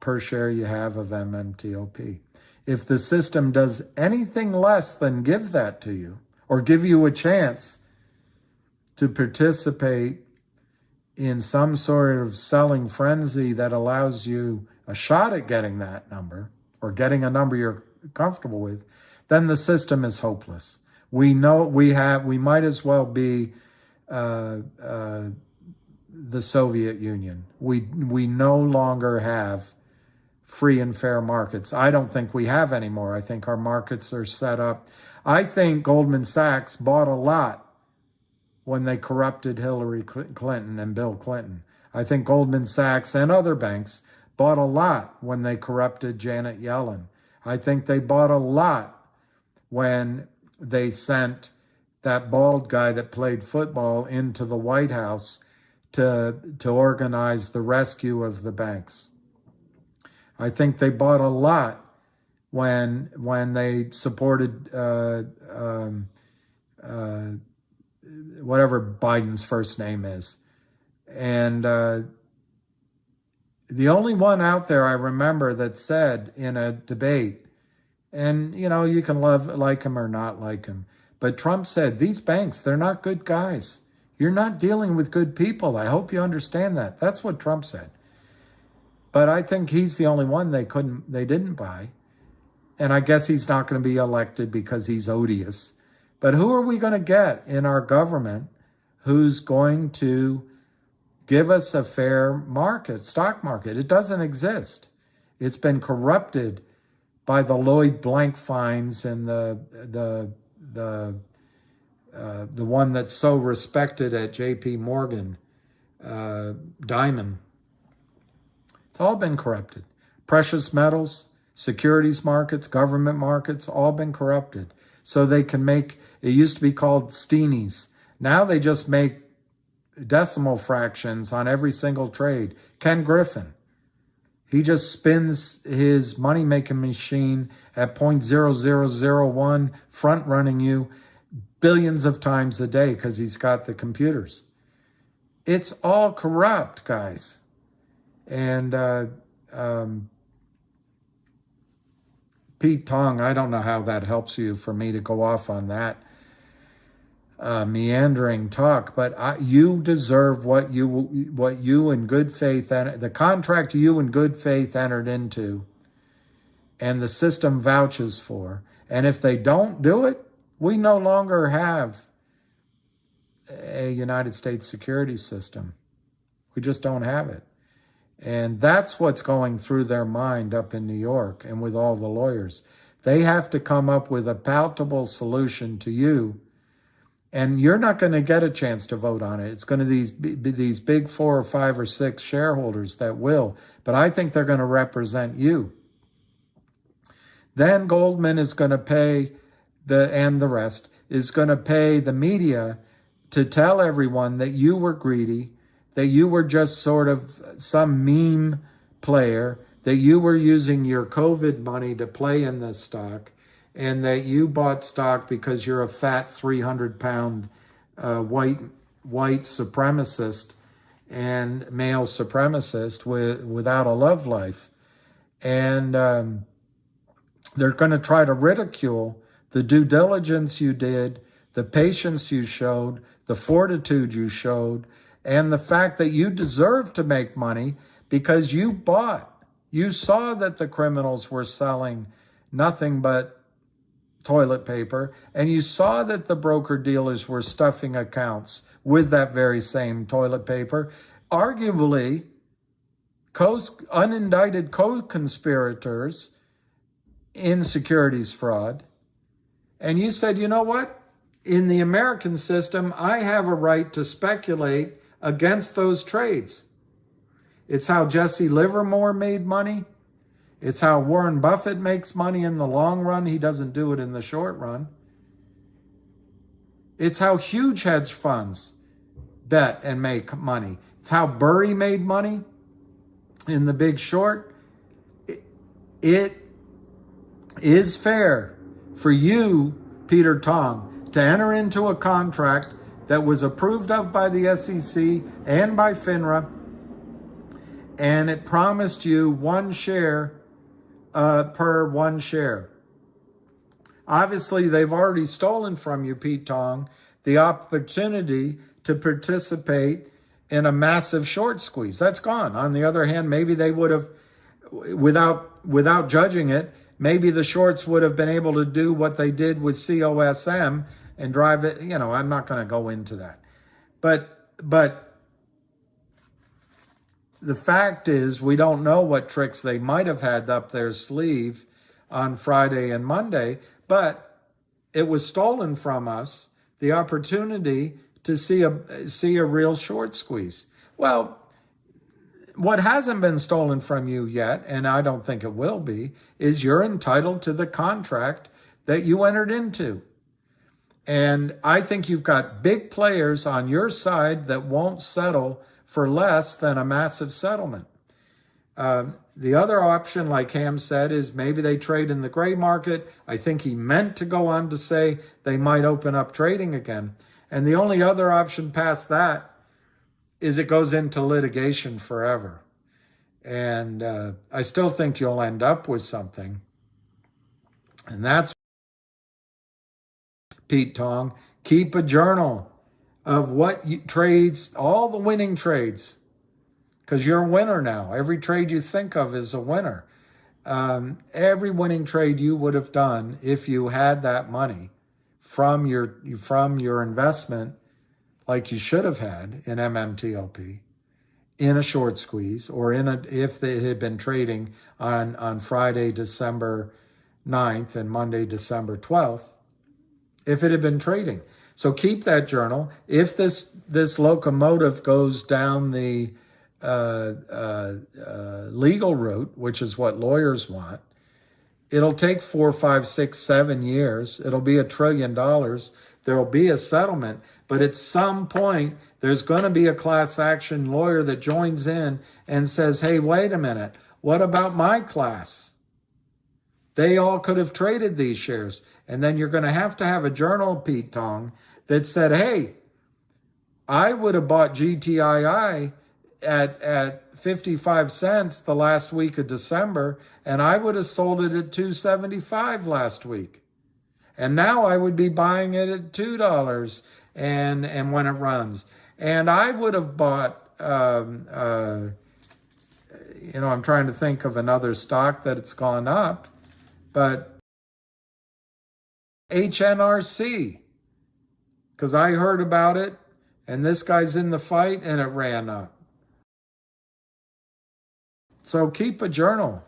per share you have of MMTLP. If the system does anything less than give that to you, or give you a chance to participate in some sort of selling frenzy that allows you a shot at getting that number, or getting a number you're comfortable with, then the system is hopeless. We know we might as well be the Soviet Union. We no longer have free and fair markets. I don't think we have anymore. I think our markets are set up. I think Goldman Sachs bought a lot when they corrupted Hillary Clinton and Bill Clinton. I think Goldman Sachs and other banks bought a lot when they corrupted Janet Yellen. I think they bought a lot when they sent that bald guy that played football into the White House to organize the rescue of the banks. I think they bought a lot when they supported whatever Biden's first name is. And the only one out there I remember that said in a debate, and you can like him or not like him, but Trump said, these banks, they're not good guys. You're not dealing with good people. I hope you understand that. That's what Trump said. But I think he's the only one they didn't buy. And I guess he's not going to be elected because he's odious. But who are we going to get in our government who's going to give us a fair market, stock market? It doesn't exist. It's been corrupted by the Lloyd Blankfeins and the one that's so respected at J.P. Morgan, Diamond. It's all been corrupted. Precious metals, securities markets, government markets, all been corrupted. So they can make, it used to be called steenies. Now they just make decimal fractions on every single trade. Ken Griffin, he just spins his money-making machine at 0.0001, front-running you billions of times a day because he's got the computers. It's all corrupt, guys. And Pete Tong, I don't know how that helps you for me to go off on that meandering talk, but you deserve what you in good faith, and the contract you in good faith entered into, and the system vouches for. And if they don't do it, we no longer have a United States security system. We just don't have it. And that's what's going through their mind up in New York and with all the lawyers. They have to come up with a palatable solution to you. And you're not going to get a chance to vote on it. It's going to be these big 4 or 5 or 6 shareholders that will. But I think they're going to represent you. Then Goldman is going to pay and the rest is going to pay the media to tell everyone that you were greedy, that you were just sort of some meme player, that you were using your COVID money to play in this stock, and that you bought stock because you're a fat 300-pound white supremacist and male supremacist without a love life. And they're going to try to ridicule the due diligence you did, the patience you showed, the fortitude you showed, and the fact that you deserve to make money because you saw that the criminals were selling nothing but toilet paper, and you saw that the broker-dealers were stuffing accounts with that very same toilet paper. Arguably, unindicted co-conspirators in securities fraud. And you said, you know what? In the American system, I have a right to speculate against those trades. It's how Jesse Livermore made money. It's how Warren Buffett makes money in the long run. He doesn't do it in the short run. It's how huge hedge funds bet and make money. It's how Burry made money in The Big Short. It is fair for you, Peter Tong, to enter into a contract that was approved of by the SEC and by FINRA, and it promised you 1 share per 1 share. Obviously, they've already stolen from you, Pete Tong, the opportunity to participate in a massive short squeeze. That's gone. On the other hand, maybe they would have, without judging it, maybe the shorts would have been able to do what they did with COSM and drive it. You know, I'm not going to go into that. But the fact is, we don't know what tricks they might have had up their sleeve on Friday and Monday, but it was stolen from us, the opportunity to see a real short squeeze. Well, what hasn't been stolen from you yet, and I don't think it will be, is you're entitled to the contract that you entered into. And I think you've got big players on your side that won't settle for less than a massive settlement. The other option, like Ham said, is maybe they trade in the gray market. I think he meant to go on to say they might open up trading again. And the only other option past that is it goes into litigation forever. And I still think you'll end up with something. And that's, Pete Tong, keep a journal of what trades, all the winning trades, because you're a winner now. Every trade you think of is a winner. Every winning trade you would have done if you had that money from your investment, like you should have had in MMTLP, in a short squeeze, or if they had been trading on Friday, December 9th and Monday, December 12th, if it had been trading. So keep that journal. If this locomotive goes down the legal route, which is what lawyers want, it'll take 4, 5, 6, 7 years. It'll be $1 trillion. There'll be a settlement, but at some point, there's going to be a class action lawyer that joins in and says, hey, wait a minute, what about my class? They all could have traded these shares. And then you're going to have a journal, Pete Tong, that said, hey, I would have bought GTII at 55 cents the last week of December, and I would have sold it at $2.75 last week. And now I would be buying it at $2 and when it runs. And I would have bought, I'm trying to think of another stock that it's gone up, but HNRC, because I heard about it, and this guy's in the fight, and it ran up. So keep a journal.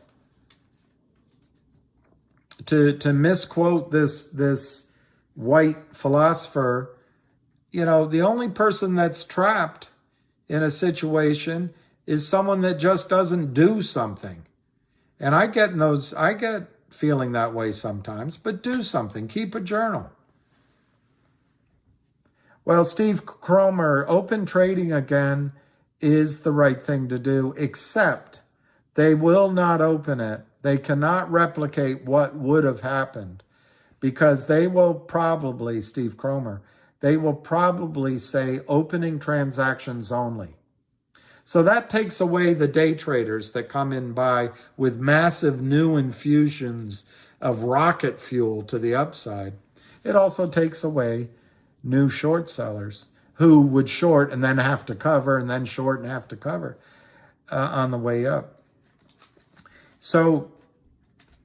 To misquote this white philosopher, the only person that's trapped in a situation is someone that just doesn't do something. And I get feeling that way sometimes, but do something. Keep a journal. Well, Steve Cromer, open trading again is the right thing to do, except they will not open it. They cannot replicate what would have happened, because they will probably, Steve Cromer, they will probably say opening transactions only. So that takes away the day traders that come in by with massive new infusions of rocket fuel to the upside. It also takes away new short sellers who would short and then have to cover, and then short and have to cover on the way up. So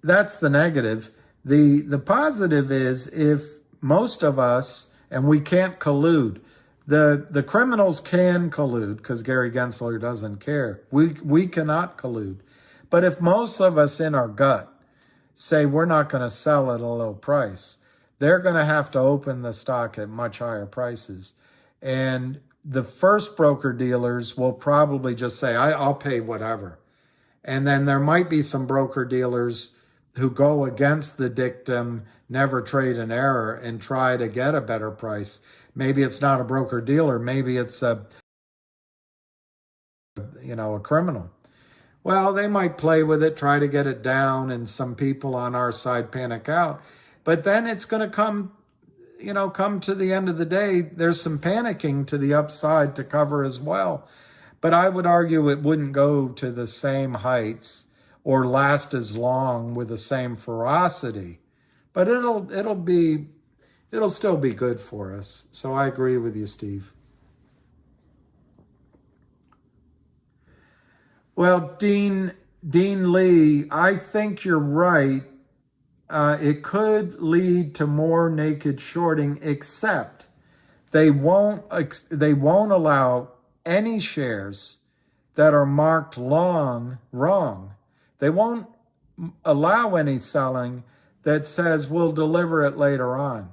that's the negative. The positive is, if most of us, and we can't collude, the criminals can collude because Gary Gensler doesn't care. We cannot collude. But if most of us in our gut say we're not going to sell at a low price, they're going to have to open the stock at much higher prices. And the first broker dealers will probably just say, I'll pay whatever. And then there might be some broker dealers who go against the dictum, never trade an error, and try to get a better price. Maybe it's not a broker dealer. Maybe it's a criminal. Well, they might play with it, try to get it down, and some people on our side panic out. But then it's going to come to the end of the day, there's some panicking to the upside to cover as well. But I would argue it wouldn't go to the same heights or last as long with the same ferocity. But it'll still be good for us. So I agree with you, Steve. Well, Dean Lee, I think you're right. It could lead to more naked shorting, except they won't allow any shares that are marked long wrong. They won't allow any selling that says we'll deliver it later on.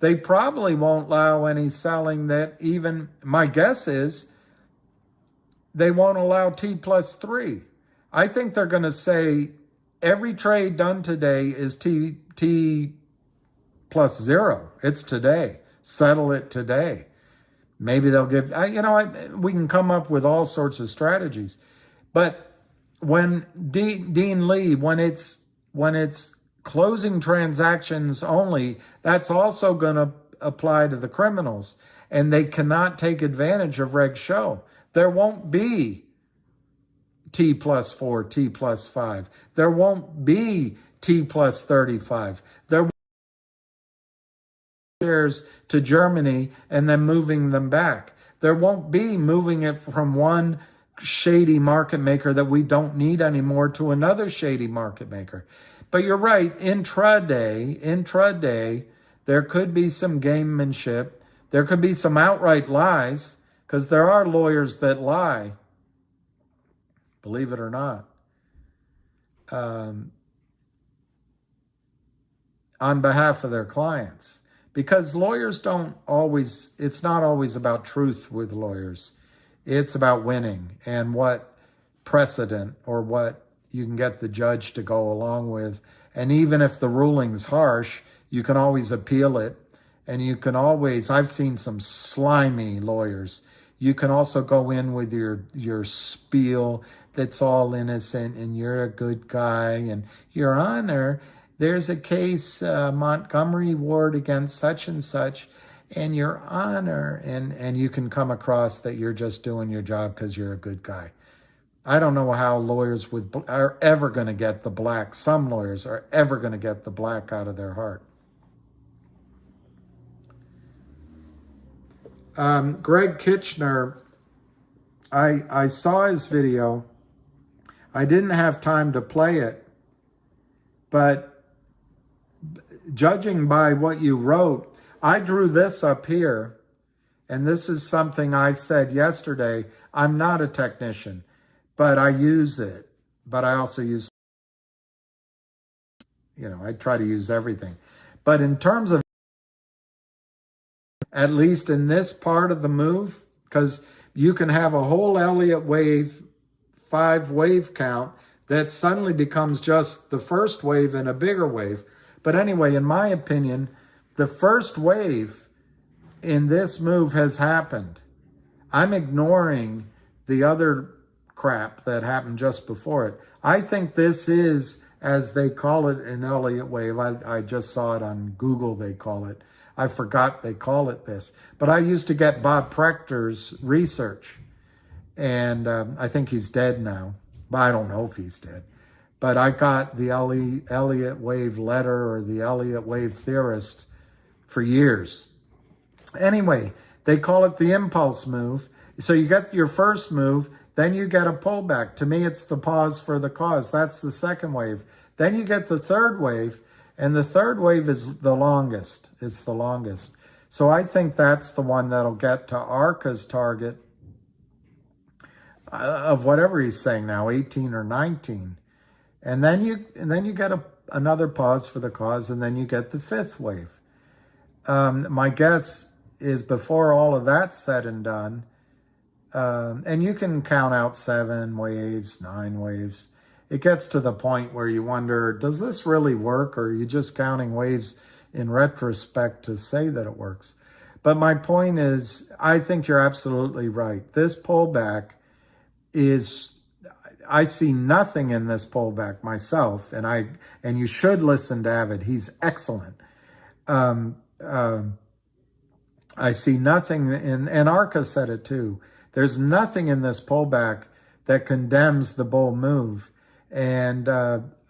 They probably won't allow any selling that even, my guess is, they won't allow T+3. I think they're going to say every trade done today is T+0. It's today. Settle it today. Maybe they'll give, we can come up with all sorts of strategies. But when Dean Lee, when it's closing transactions only, that's also going to apply to the criminals. And they cannot take advantage of Reg Sho. There won't be T+4, T+5. There won't be T+35. There won't be shares to Germany and then moving them back. There won't be moving it from one shady market maker that we don't need anymore to another shady market maker. But you're right, intraday, there could be some gamemanship. There could be some outright lies, because there are lawyers that lie, believe it or not, on behalf of their clients. Because lawyers it's not always about truth with lawyers. It's about winning and what precedent or what you can get the judge to go along with. And even if the ruling's harsh, you can always appeal it. And you can always, I've seen some slimy lawyers. You can also go in with your spiel that's all innocent and you're a good guy and Your Honor, there's a case, Montgomery Ward against such and such, and Your Honor, and you can come across that you're just doing your job because you're a good guy. I don't know how lawyers are ever going to get the black. Some lawyers are ever going to get the black out of their heart. Greg Kitchener, I saw his video. I didn't have time to play it, but judging by what you wrote, I drew this up here, and this is something I said yesterday. I'm not a technician, but I use it. But I also use, I try to use everything. But in terms of, at least in this part of the move, because you can have a whole Elliott wave, 5-wave count that suddenly becomes just the first wave and a bigger wave. But anyway, in my opinion, the first wave in this move has happened. I'm ignoring the other crap that happened just before it. I think this is, as they call it, an Elliott wave. I just saw it on Google, they call it. I forgot they call it this. But I used to get Bob Prechter's research. And I think he's dead now. But I don't know if he's dead. But I got the Elliott wave letter or the Elliott wave theorist for years. Anyway, they call it the impulse move. So you get your first move, then you get a pullback. To me, it's the pause for the cause. That's the second wave. Then you get the third wave, and the third wave is the longest. It's the longest. So I think that's the one that'll get to ARCA's target of whatever he's saying now, 18 or 19. And then you get another pause for the cause, and then you get the fifth wave. My guess is before all of that's said and done, and you can count out 7 waves, 9 waves. it gets to the point where you wonder, does this really work, or are you just counting waves in retrospect to say that it works? But my point is, I think you're absolutely right. This pullback I see nothing in this pullback myself, and you should listen to Avid. He's excellent. I see nothing and Arca said it too. There's nothing in this pullback that condemns the bull move. And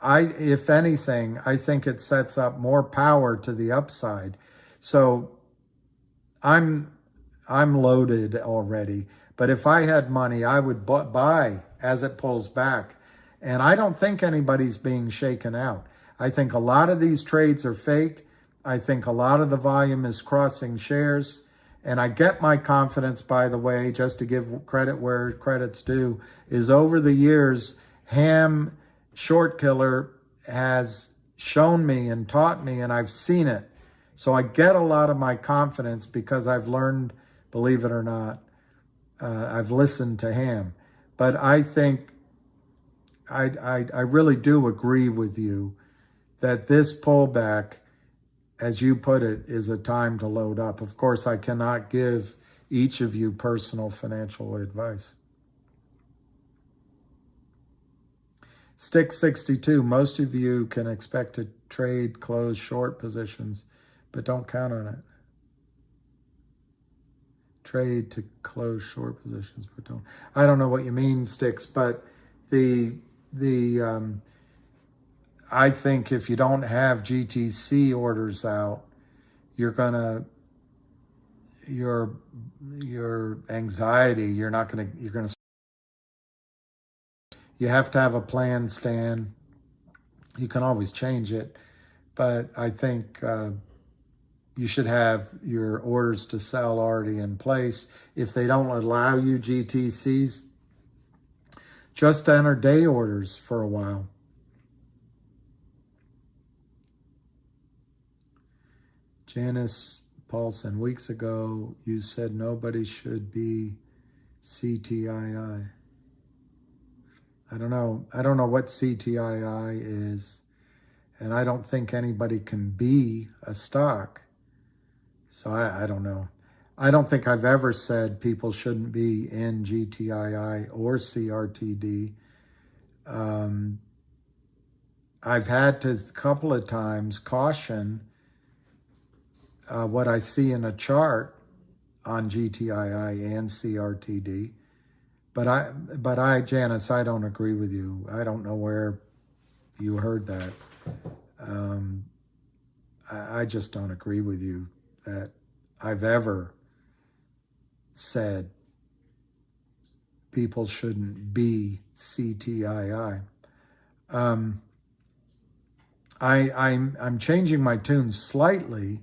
if anything, I think it sets up more power to the upside. So I'm loaded already. But if I had money, I would buy as it pulls back. And I don't think anybody's being shaken out. I think a lot of these trades are fake. I think a lot of the volume is crossing shares. And I get my confidence, by the way, just to give credit where credit's due, is over the years, Ham Short Killer has shown me and taught me, and I've seen it. So I get a lot of my confidence because I've learned, believe it or not, I've listened to Ham. But I think I really do agree with you that this pullback, as you put it, is a time to load up. Of course, I cannot give each of you personal financial advice. Stick 62, most of you can expect to trade close short positions, but don't count on it. Trade to close short positions, but don't. I don't know what you mean, Sticks, but I think if you don't have GTC orders out, your anxiety, you're gonna, you have to have a plan, Stan. You can always change it, but I think you should have your orders to sell already in place. If they don't allow you GTCs, just enter day orders for a while. Janice Paulson, weeks ago, you said nobody should be CTII. I don't know what CTII is, and I don't think anybody can be a stock. So I don't know. I don't think I've ever said people shouldn't be in GTII or CRTD. I've had to a couple of times caution what I see in a chart on GTII and CRTD. But Janice, I don't agree with you. I don't know where you heard that. I just don't agree with you that I've ever said people shouldn't be CTII. I'm changing my tune slightly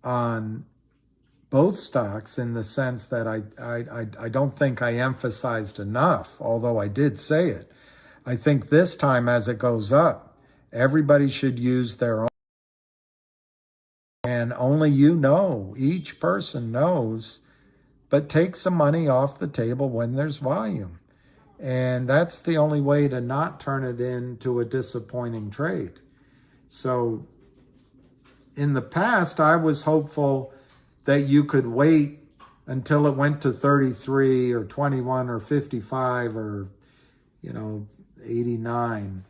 on both stocks in the sense that I don't think I emphasized enough, although I did say it. I think this time as it goes up, everybody should use their own. And only each person knows, but take some money off the table when there's volume. And that's the only way to not turn it into a disappointing trade. So in the past, I was hopeful that you could wait until it went to 33 or 21 or 55 or, 89.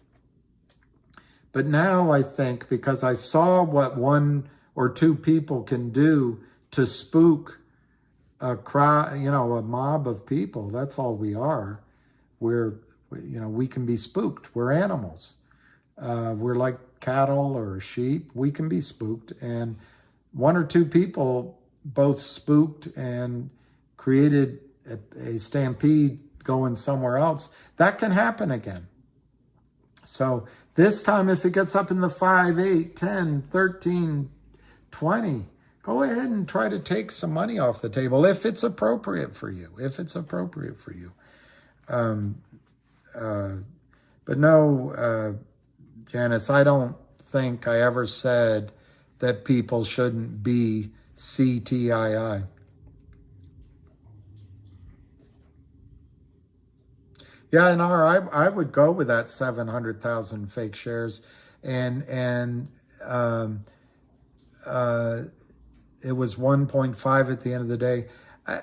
But now I think, because I saw what one or two people can do to spook a crowd, a mob of people, that's all we are. We can be spooked. We're animals. We're like cattle or sheep. We can be spooked. And one or two people both spooked and created a stampede going somewhere else. That can happen again. So this time, if it gets up in the 5, 8, 10, 13, 20, go ahead and try to take some money off the table if it's appropriate for you. But no, Janice, I don't think I ever said that people shouldn't be CTII. Yeah, and I would go with that 700,000 fake shares, and it was 1.5 at the end of the day.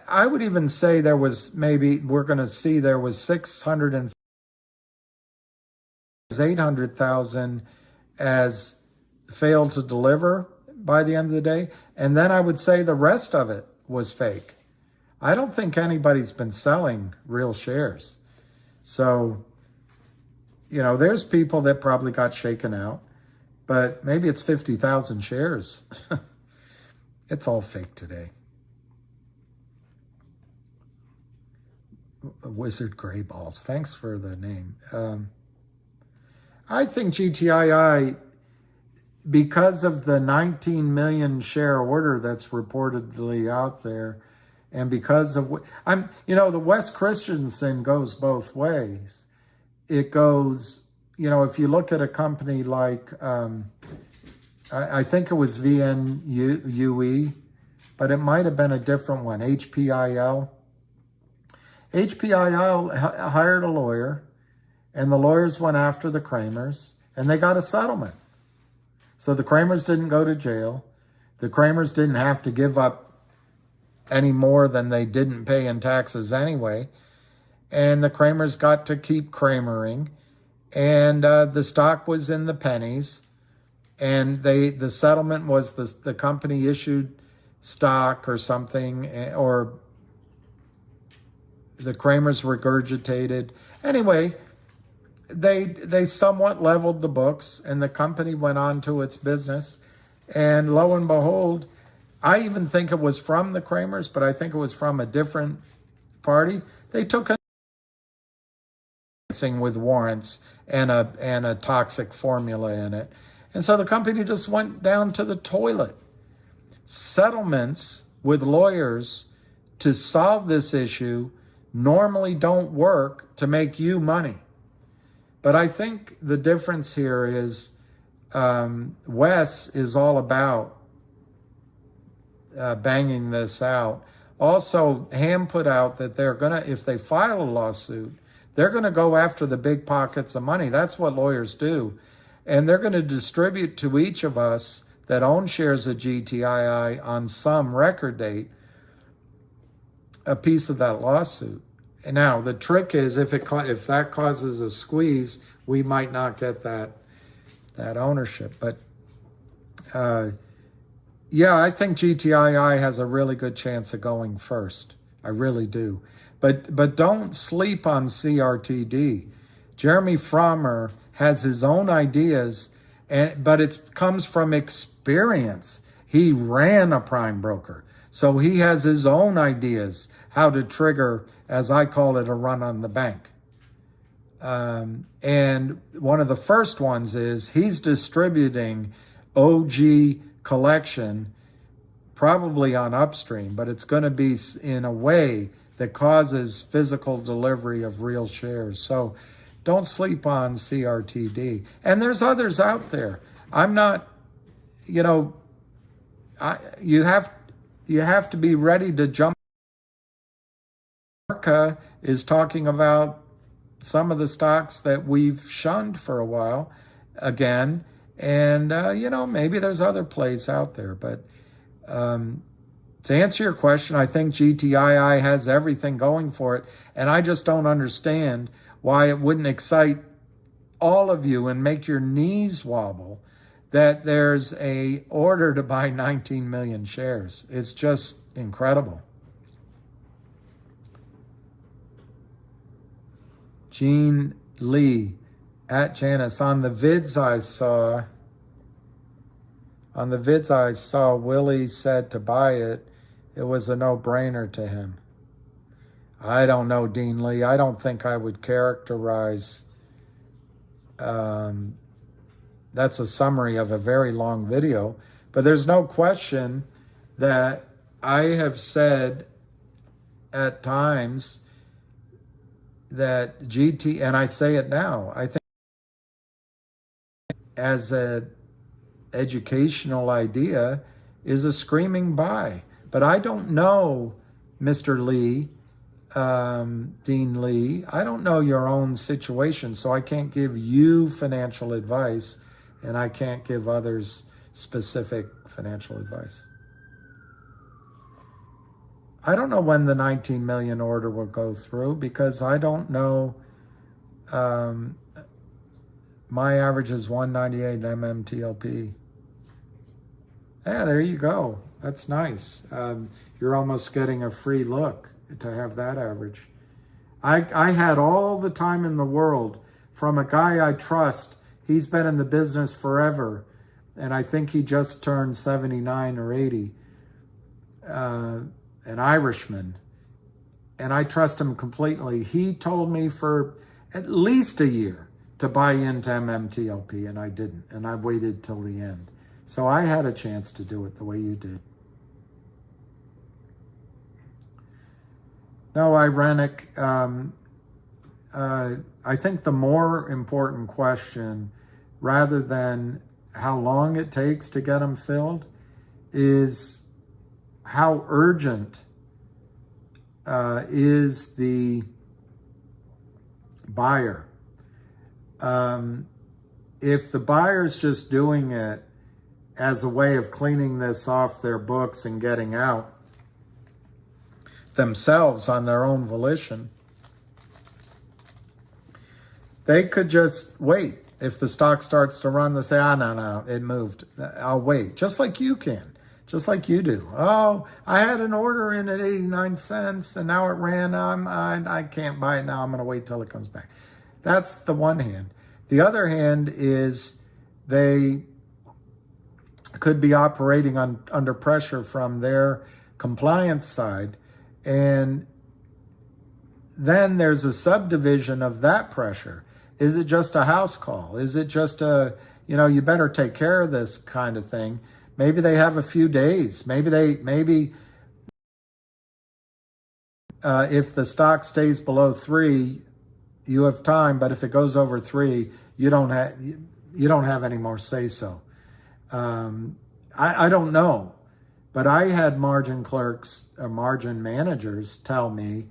I would even say there was we're going to see there was 800,000 as failed to deliver by the end of the day. And then I would say the rest of it was fake. I don't think anybody's been selling real shares. So, there's people that probably got shaken out, but maybe it's 50,000 shares. It's all fake today. Wizard Gray Balls. Thanks for the name. I think GTII, because of the 19 million share order that's reportedly out there, and because of the Wes Christensen goes both ways. It goes, if you look at a company like, I think it was VNUE, but it might have been a different one, HPIL. HPIL hired a lawyer, and the lawyers went after the Kramers, and they got a settlement. So the Kramers didn't go to jail. The Kramers didn't have to give up any more than they didn't pay in taxes anyway. And the Kramers got to keep Kramering. And the stock was in the pennies. And the settlement was the company issued stock or something, or the Kramers regurgitated. Anyway, they somewhat leveled the books, and the company went on to its business. And lo and behold, I even think it was from the Kramers, but I think it was from a different party. They took a with warrants and a toxic formula in it. And so the company just went down to the toilet. Settlements with lawyers to solve this issue normally don't work to make you money. But I think the difference here is Wes is all about banging this out. Also, Ham put out that they're going to, if they file a lawsuit, they're going to go after the big pockets of money. That's what lawyers do. And they're going to distribute to each of us that own shares of GTII on some record date a piece of that lawsuit. And now the trick is if that causes a squeeze, we might not get that ownership. But yeah, I think GTII has a really good chance of going first. I really do. But don't sleep on CRTD. Jeremy Frommer has his own ideas, but it comes from experience. He ran a prime broker. So he has his own ideas how to trigger, as I call it, a run on the bank. And one of the first ones is he's distributing OG collection, probably on Upstream, but it's going to be in a way that causes physical delivery of real shares. So don't sleep on CRTD. And there's others out there. I'm not, you have to be ready to jump. America is talking about some of the stocks that we've shunned for a while again. And, maybe there's other plays out there. But to answer your question, I think GTII has everything going for it. And I just don't understand why it wouldn't excite all of you and make your knees wobble that there's a order to buy 19 million shares. It's just incredible. Jean Lee at Janice, on the vids I saw Willie said to buy it. It was a no-brainer to him. I don't know, Dean Lee. I don't think I would characterize. That's a summary of a very long video. But there's no question that I have said at times that and I say it now, I think as a educational idea is a screaming buy. But I don't know, Mr. Lee, Dean Lee, I don't know your own situation, so I can't give you financial advice, and I can't give others specific financial advice. I don't know when the 19 million order will go through because I don't know. My average is 198 MMTLP. Yeah, there you go. That's nice. You're almost getting a free look to have that average. I had all the time in the world from a guy I trust. He's been in the business forever, and I think he just turned 79 or 80. An Irishman, and I trust him completely. He told me for at least a year to buy into MMTLP, and I didn't, and I waited till the end. So I had a chance to do it the way you did. No, ironic. I think the more important question, rather than how long it takes to get them filled, is how urgent is the buyer? If the buyer's just doing it as a way of cleaning this off their books and getting out themselves on their own volition, they could just wait. If the stock starts to run, they say, no, it moved. I'll wait, just like you can. Just like you do. Oh, I had an order in at 89 cents and now it ran. I can't buy it now. I'm going to wait till it comes back. That's the one hand. The other hand is they could be operating under pressure from their compliance side. And then there's a subdivision of that pressure. Is it just a house call? Is it just you better take care of this kind of thing? Maybe they have a few days. Maybe if the stock stays below 3, you have time. But if it goes over 3, you don't have any more say so. I don't know, but I had margin clerks or margin managers tell me,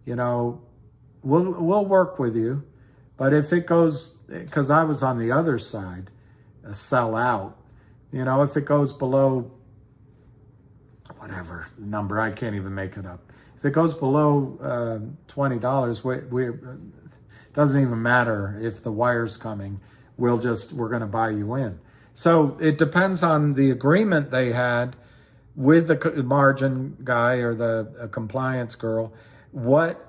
we'll work with you, but if it goes, because I was on the other side, a sell out. If it goes below whatever number, I can't even make it up. If it goes below $20, it doesn't even matter if the wire's coming. We're going to buy you in. So it depends on the agreement they had with the margin guy or the compliance girl. What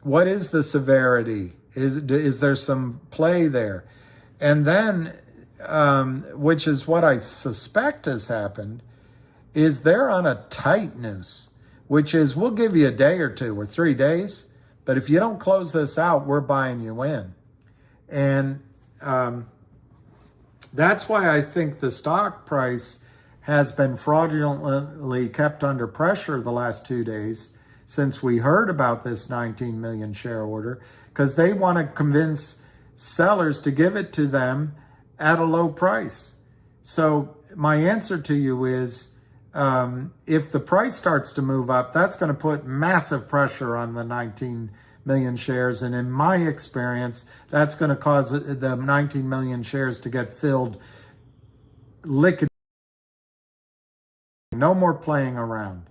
is the severity? Is there some play there? And then, which is what I suspect has happened, is they're on a tight noose, which is we'll give you a day or 2 or 3 days, but if you don't close this out, we're buying you in. And that's why I think the stock price has been fraudulently kept under pressure the last 2 days since we heard about this 19 million share order, because they want to convince sellers to give it to them at a low price. So my answer to you is, if the price starts to move up, that's going to put massive pressure on the 19 million shares. And in my experience, that's going to cause the 19 million shares to get filled liquid. No more playing around.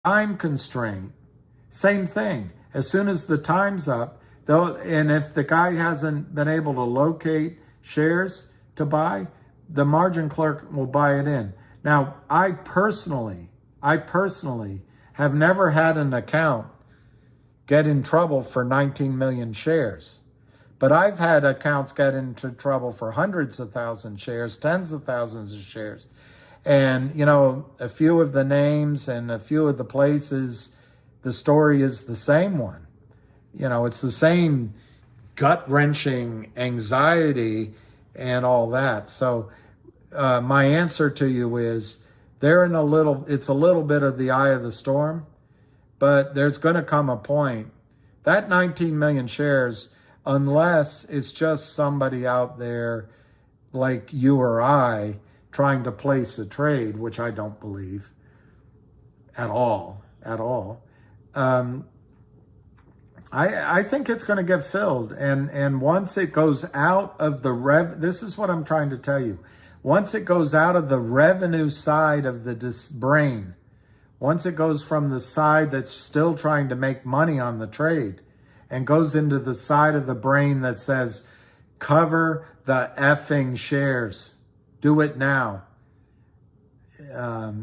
Time constraint, same thing. As soon as the time's up, and if the guy hasn't been able to locate shares to buy, the margin clerk will buy it in. Now, I personally have never had an account get in trouble for 19 million shares. But I've had accounts get into trouble for hundreds of thousands shares, tens of thousands of shares. And, a few of the names and a few of the places, the story is the same one. It's the same gut-wrenching anxiety and all that. So my answer to you is it's a little bit of the eye of the storm, but there's going to come a point that 19 million shares, unless it's just somebody out there like you or I trying to place a trade, which I don't believe, at all. I think it's going to get filled, and once it goes out of the this is what I'm trying to tell you. Once it goes out of the revenue side of the brain, once it goes from the side that's still trying to make money on the trade and goes into the side of the brain that says, cover the effing shares, do it now,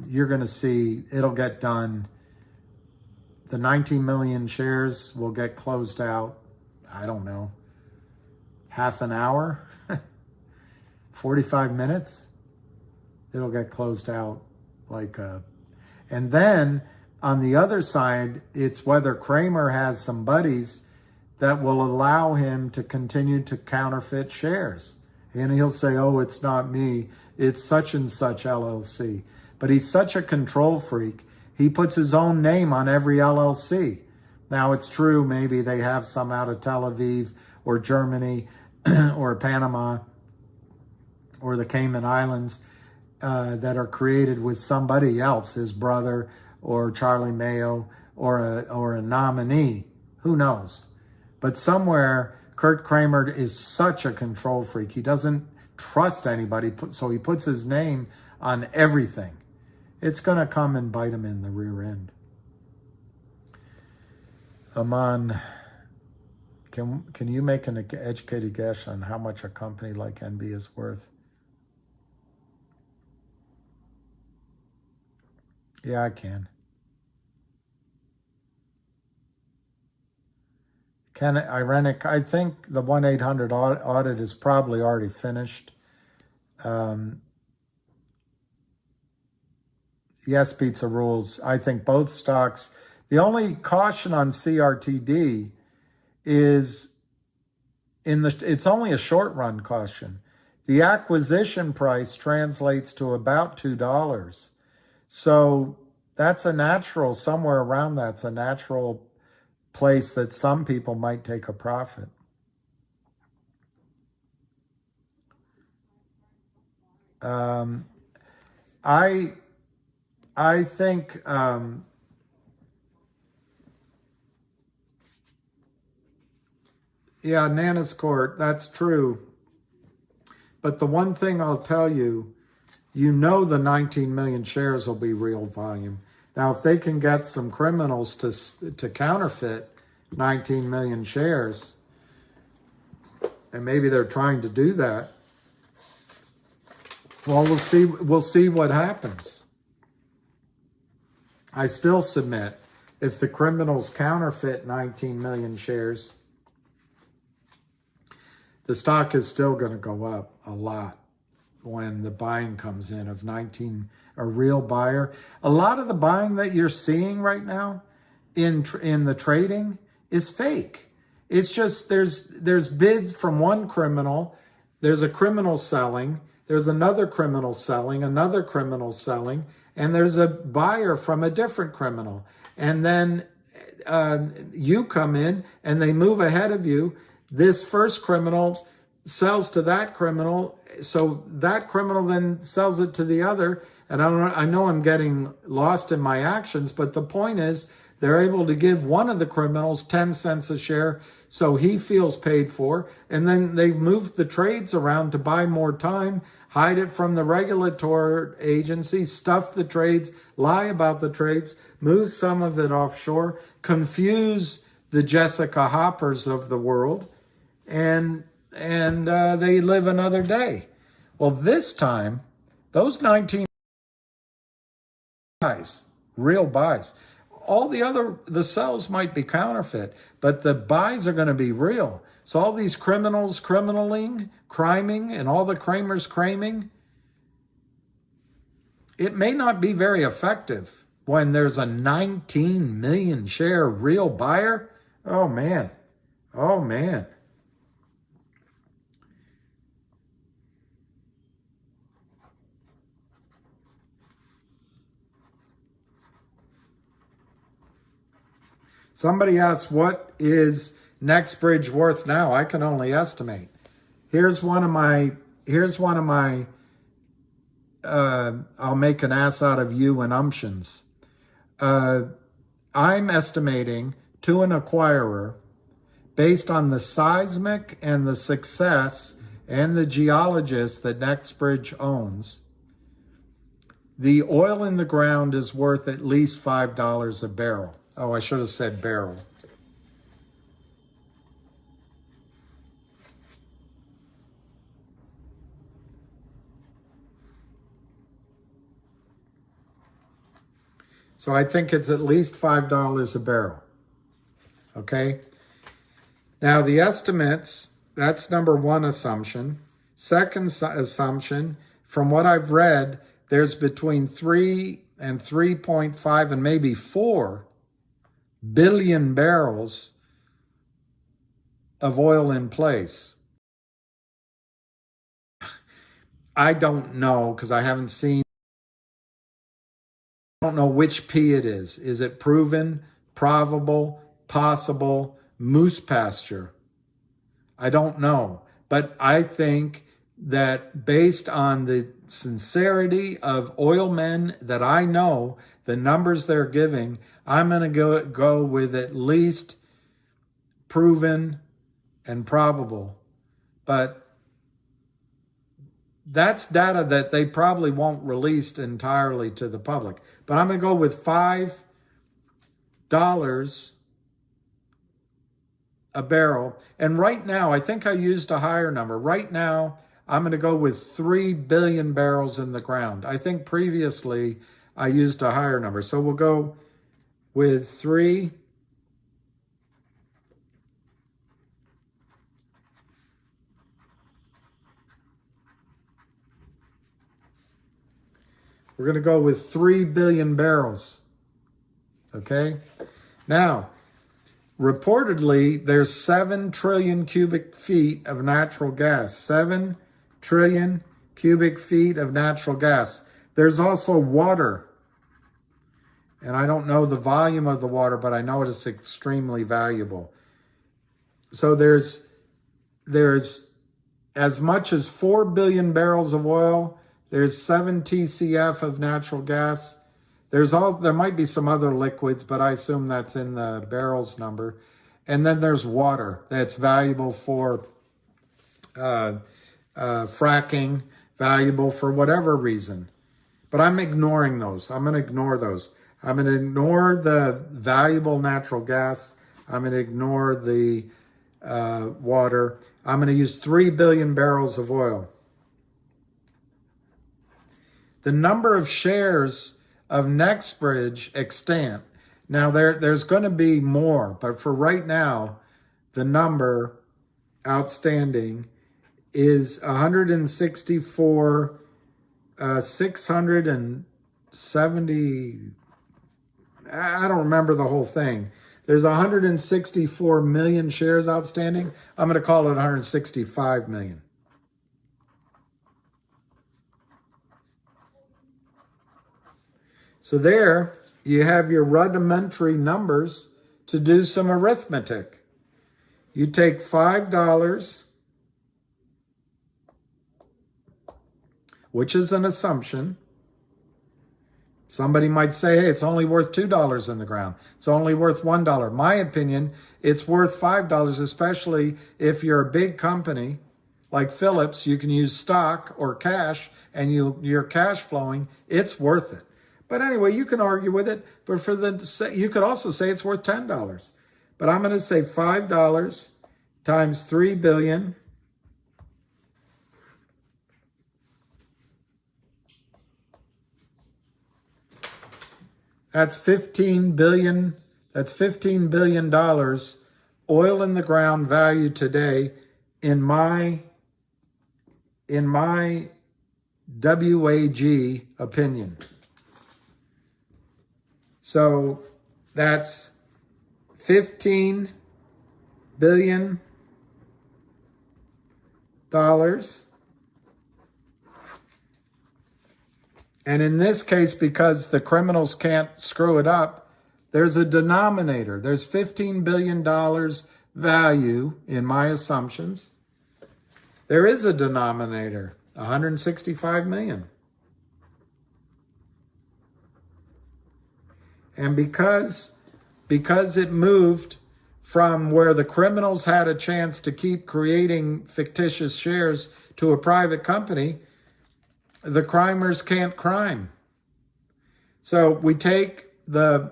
you're going to see it'll get done. The 19 million shares will get closed out, I don't know, half an hour, 45 minutes. It'll get closed out like a... And then on the other side, it's whether Kramer has some buddies that will allow him to continue to counterfeit shares. And he'll say, oh, it's not me, it's such and such LLC. But he's such a control freak, he puts his own name on every LLC. Now, it's true, maybe they have some out of Tel Aviv or Germany or Panama or the Cayman Islands that are created with somebody else, his brother or Charlie Mayo or a nominee. Who knows? But somewhere, Kurt Kramer is such a control freak. He doesn't trust anybody, so he puts his name on everything. It's going to come and bite him in the rear end. Aman, can you make an educated guess on how much a company like NB is worth? Yeah, I can. Ironic, I think the 1-800 audit is probably already finished. Yes, pizza rules. I think both stocks. The only caution on CRTD is it's only a short run caution. The acquisition price translates to about $2. So that's a natural, somewhere around that's a natural place that some people might take a profit. I think yeah, Nana's Court, that's true. But the one thing I'll tell you, you know the 19 million shares will be real volume. Now, if they can get some criminals to counterfeit 19 million shares, and maybe they're trying to do that, well, we'll see what happens. I still submit, if the criminals counterfeit 19 million shares, the stock is still going to go up a lot when the buying comes in of 19, a real buyer. A lot of the buying that you're seeing right now in the trading is fake. It's just there's bids from one criminal, there's a criminal selling, there's another criminal selling, another criminal selling, and there's a buyer from a different criminal. And then you come in and they move ahead of you. This first criminal sells to that criminal, so that criminal then sells it to the other. And I know I'm getting lost in my actions, but the point is they're able to give one of the criminals 10 cents a share, so he feels paid for. And then they move the trades around to buy more time, hide it from the regulatory agency, stuff the trades, lie about the trades, move some of it offshore, confuse the Jessica Hoppers of the world, and they live another day. Well, this time, those 19 buys, real buys. All the sells might be counterfeit, but the buys are going to be real. So all these criminals criming, and all the Kramers craming, it may not be very effective when there's a 19 million share real buyer. Oh, man. Oh, man. Somebody asked, what is NextBridge worth now? I can only estimate. Here's one of my, I'll make an ass out of you and umptions. I'm estimating to an acquirer, based on the seismic and the success and the geologists that NextBridge owns, the oil in the ground is worth at least $5 a barrel. Oh, I should have said barrel. So I think it's at least $5 a barrel. Okay? Now the estimates, that's number one assumption. Second assumption, from what I've read, there's between 3 and 3.5 and maybe 4 billion barrels of oil in place. I don't know, because I haven't seen, I don't know which P it is. Is it proven, probable, possible, moose pasture? I don't know. But I think that based on the sincerity of oil men that I know, the numbers they're giving, I'm going to go with at least proven and probable. But that's data that they probably won't release entirely to the public. But I'm going to go with $5 a barrel. And right now, I think I used a higher number. Right now, I'm going to go with 3 billion barrels in the ground. I think previously I used a higher number. So we'll go with 3. We're going to go with 3 billion barrels. Okay? Now, reportedly, there's 7 trillion cubic feet of natural gas. 7 trillion cubic feet of natural gas. There's also water. And I don't know the volume of the water, but I know it's extremely valuable. So there's as much as 4 billion barrels of oil. There's 7 TCF of natural gas. There might be some other liquids, but I assume that's in the barrels number. And then there's water that's valuable for fracking, valuable for whatever reason. But I'm ignoring those. I'm going to ignore those. I'm going to ignore the valuable natural gas. I'm going to ignore the water. I'm going to use 3 billion barrels of oil. The number of shares of NextBridge extant. Now, there's going to be more, but for right now, the number outstanding is 164, 670, I don't remember the whole thing. There's 164 million shares outstanding. I'm going to call it 165 million. So there you have your rudimentary numbers to do some arithmetic. You take $5, which is an assumption. Somebody might say, hey, it's only worth $2 in the ground. It's only worth $1. My opinion, it's worth $5, especially if you're a big company like Phillips. You can use stock or cash, and you're cash flowing. It's worth it. But anyway, you can argue with it, but you could also say it's worth $10. But I'm going to say $5 times 3 billion. That's 15 billion. That's $15 billion oil in the ground value today in my WAG opinion. So that's $15 billion. And in this case, because the criminals can't screw it up, there's a denominator. There's $15 billion value in my assumptions. There is a denominator, 165 million. And because it moved from where the criminals had a chance to keep creating fictitious shares to a private company, the crimers can't crime. So we take the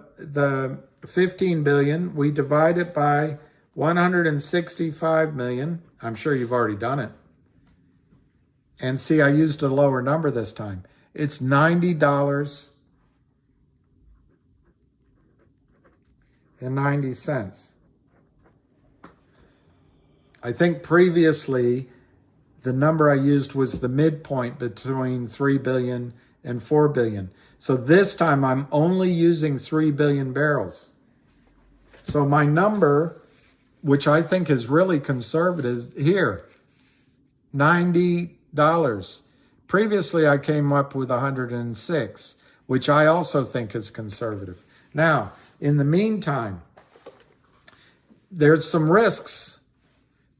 15 billion, we divide it by 165 million. I'm sure you've already done it. And see, I used a lower number this time. It's $90.90. I think previously the number I used was the midpoint between 3 billion and 4 billion. So this time I'm only using 3 billion barrels. So my number, which I think is really conservative, is here, $90. Previously I came up with 106, which I also think is conservative. Now, in the meantime, there's some risks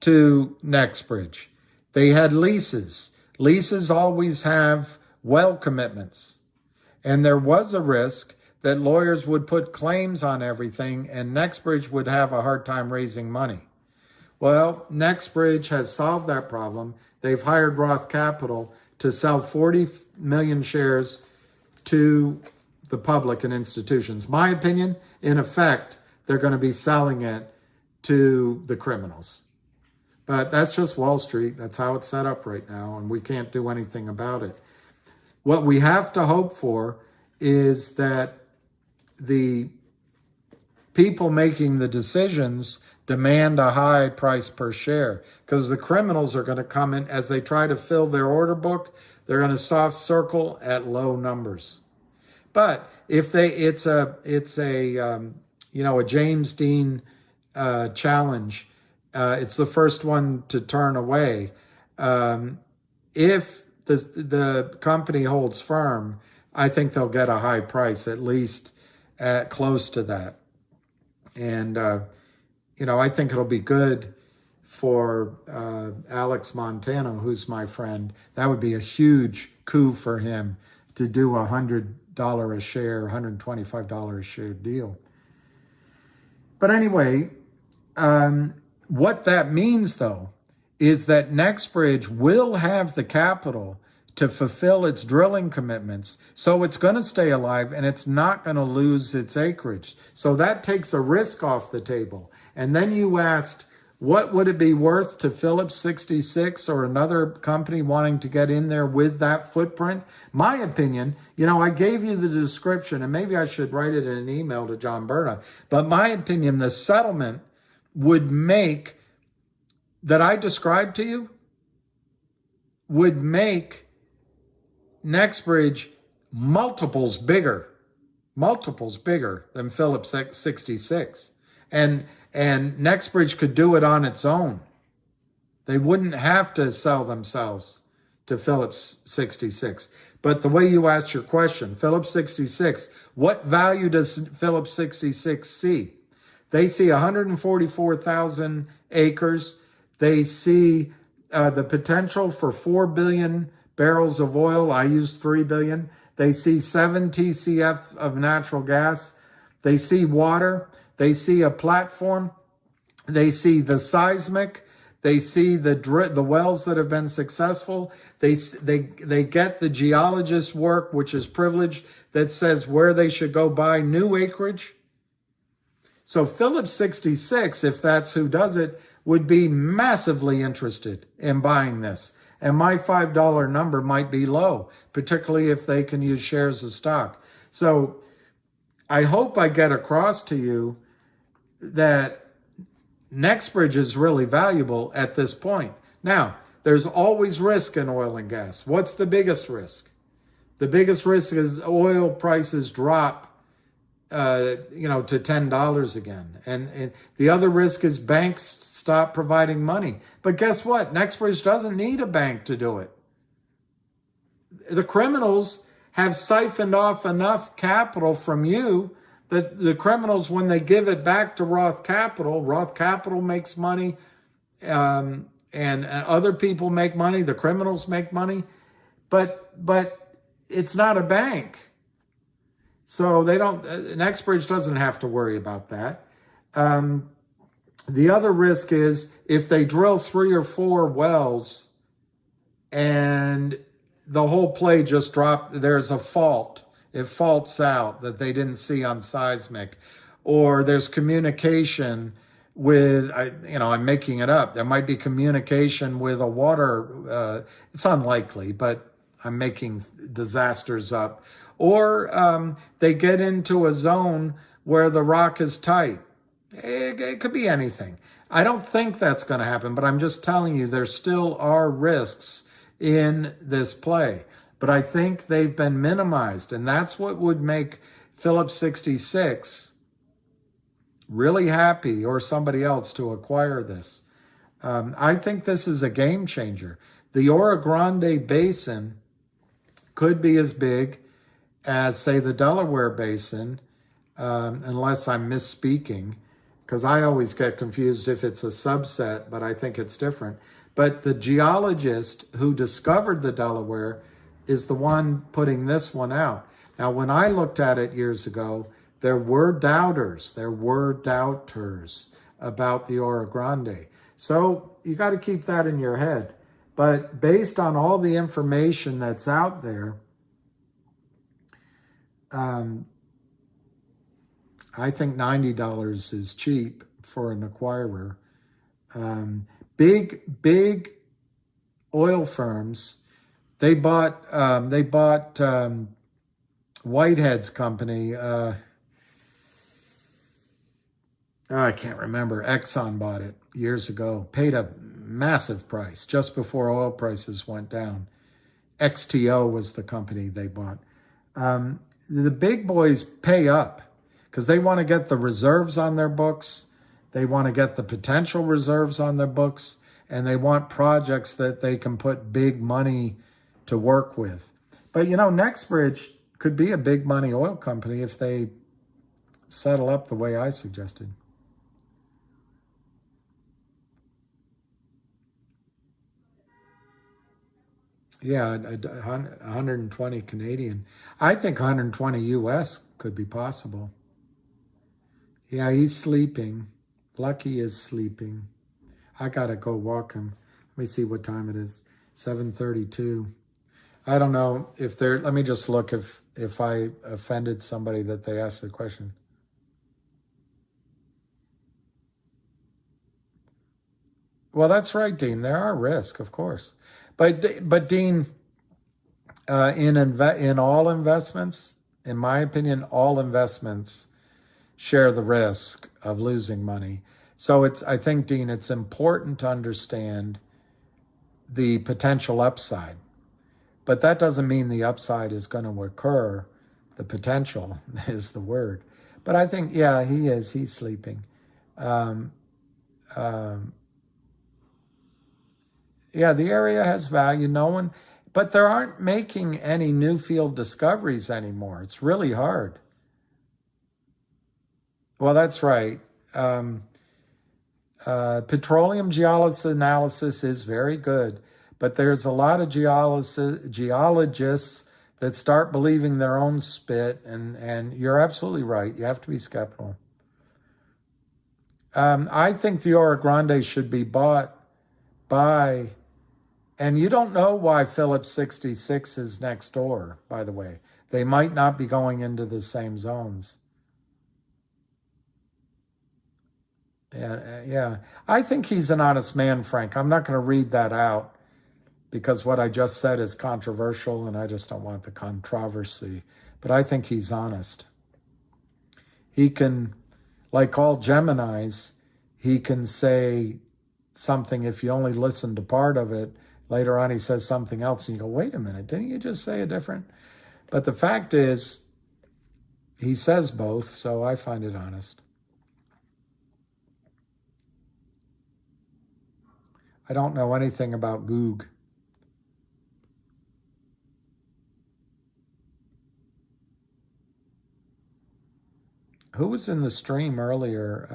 to Nexbridge. They had leases. Leases always have well commitments. And there was a risk that lawyers would put claims on everything and Nexbridge would have a hard time raising money. Well, Nexbridge has solved that problem. They've hired Roth Capital to sell 40 million shares to the public and institutions. My opinion, in effect, they're going to be selling it to the criminals. But that's just Wall Street. That's how it's set up right now, and we can't do anything about it. What we have to hope for is that the people making the decisions demand a high price per share, because the criminals are going to come in as they try to fill their order book. They're going to soft circle at low numbers. But if it's a James Dean challenge. It's the first one to turn away. If the company holds firm, I think they'll get a high price, at least close to that. And, I think it'll be good for Alex Montano, who's my friend. That would be a huge coup for him to do $100 a share, $125 a share deal. But anyway, what that means, though, is that Nexbridge will have the capital to fulfill its drilling commitments, so it's going to stay alive and it's not going to lose its acreage. So that takes a risk off the table. And then you asked, what would it be worth to Phillips 66 or another company wanting to get in there with that footprint? My opinion, I gave you the description, and maybe I should write it in an email to John Berna, but my opinion, the settlement would make, that I described to you, would make Nexbridge multiples bigger than Phillips 66. And Nexbridge could do it on its own. They wouldn't have to sell themselves to Phillips 66. But the way you asked your question, Phillips 66, what value does Phillips 66 see? They see 144,000 acres. They see the potential for 4 billion barrels of oil. I use 3 billion. They see 7 TCF of natural gas. They see water. They see a platform. They see the seismic. They see the wells that have been successful. They get the geologist work, which is privileged, that says where they should go buy new acreage. So Phillips 66, if that's who does it, would be massively interested in buying this. And my $5 number might be low, particularly if they can use shares of stock. So I hope I get across to you that Nexbridge is really valuable at this point. Now, there's always risk in oil and gas. What's the biggest risk? The biggest risk is oil prices drop to $10 again. And the other risk is banks stop providing money. But guess what? Nexbridge doesn't need a bank to do it. The criminals have siphoned off enough capital from you that the criminals, when they give it back to Roth Capital makes money, and other people make money, the criminals make money, but it's not a bank. So they don't, Nexbridge doesn't have to worry about that. The other risk is if they drill 3 or 4 wells and the whole play just dropped, there's a fault. It faults out that they didn't see on seismic, or there's communication with, I'm making it up. There might be communication with a water, it's unlikely, but I'm making disasters up. Or they get into a zone where the rock is tight. It could be anything. I don't think that's going to happen, but I'm just telling you there still are risks in this play. But I think they've been minimized, and that's what would make Phillips 66 really happy, or somebody else, to acquire this. I think this is a game changer. The Oro Grande Basin could be as big as, say, the Delaware Basin, unless I'm misspeaking, because I always get confused if it's a subset, but I think it's different. But the geologist who discovered the Delaware is the one putting this one out. Now, when I looked at it years ago, there were doubters about the Oro Grande. So you got to keep that in your head. But based on all the information that's out there, I think $90 is cheap for an acquirer. Big oil firms, they bought Whitehead's company. I can't remember. Exxon bought it years ago, paid a massive price just before oil prices went down. XTO was the company they bought. The big boys pay up because they want to get the reserves on their books. They want to get the potential reserves on their books, and they want projects that they can put big money to work with. But, Nexbridge could be a big money oil company if they settle up the way I suggested. Yeah, 120 Canadian. I think 120 US could be possible. Yeah, he's sleeping. Lucky is sleeping. I gotta go walk him. Let me see what time it is. 7:32. I don't know if they're, let me just look if I offended somebody that they asked the question. Well, that's right, Dean. There are risks, of course. But Dean, in all investments, in my opinion, all investments share the risk of losing money. So I think, Dean, it's important to understand the potential upside. But that doesn't mean the upside is going to occur. The potential is the word. But I think, yeah, he is. He's sleeping. Yeah, the area has value. No one, but there aren't making any new field discoveries anymore. It's really hard. Well, that's right. Petroleum geologists analysis is very good, but there's a lot of geologists that start believing their own spit, and you're absolutely right. You have to be skeptical. I think the Oro Grande should be bought by, and you don't know why Phillips 66 is next door, by the way. They might not be going into the same zones. Yeah. I think he's an honest man, Frank. I'm not going to read that out because what I just said is controversial and I just don't want the controversy. But I think he's honest. He can, like all Geminis, he can say something if you only listen to part of it. Later on, he says something else and you go, wait a minute, didn't you just say a different? But the fact is, he says both, so I find it honest. I don't know anything about Goog. Who was in the stream earlier?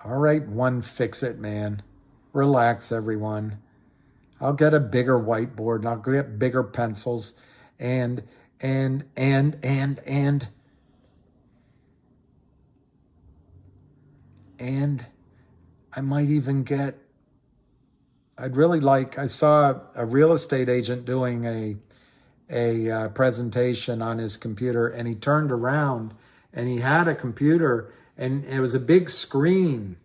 All right, one fix it, man. Relax, everyone. I'll get a bigger whiteboard and I'll get bigger pencils and I might even get, I saw a real estate agent doing a presentation on his computer, and he turned around and he had a computer and it was a big screen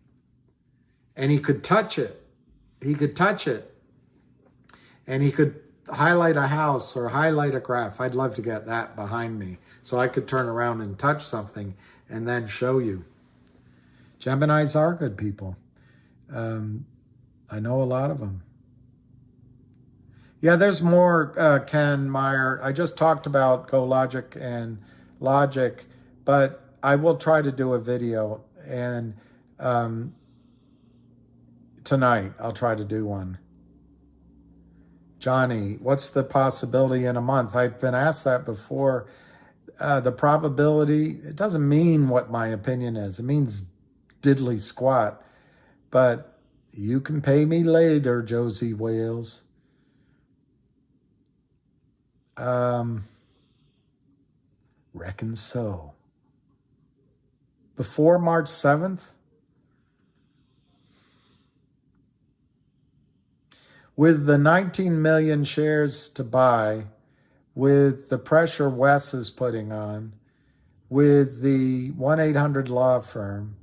and he could touch it. He could touch it and he could highlight a house or highlight a graph. I'd love to get that behind me so I could turn around and touch something and then show you. Geminis are good people. I know a lot of them. Yeah, there's more, Ken Meyer. I just talked about GoLogic and Logic, but I will try to do a video, and tonight I'll try to do one. Johnny, what's the possibility in a month? I've been asked that before. The probability, it doesn't mean what my opinion is. It means diddly squat. But you can pay me later, Josie Wales. Reckon so. Before March 7th? With the 19 million shares to buy, with the pressure Wes is putting on, with the 1-800 law firm,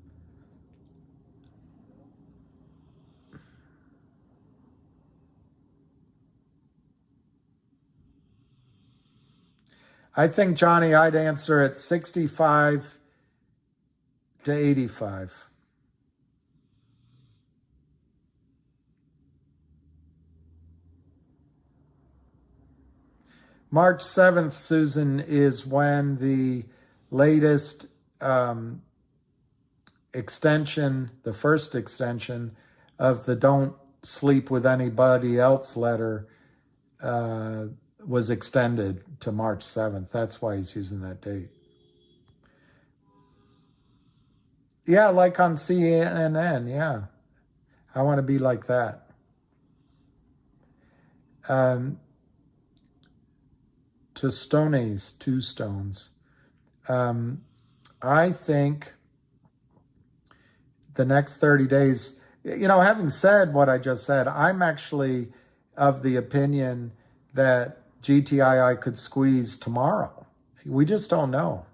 I think, Johnny, I'd answer at 65 to 85. March 7th, Susan, is when the latest extension, the first extension of the Don't Sleep With Anybody Else letter was extended to March 7th. That's why he's using that date. Yeah, like on CNN, yeah. I want to be like that. To Stonies, 2 stones. I think the next 30 days, having said what I just said, I'm actually of the opinion that GTII could squeeze tomorrow. We just don't know.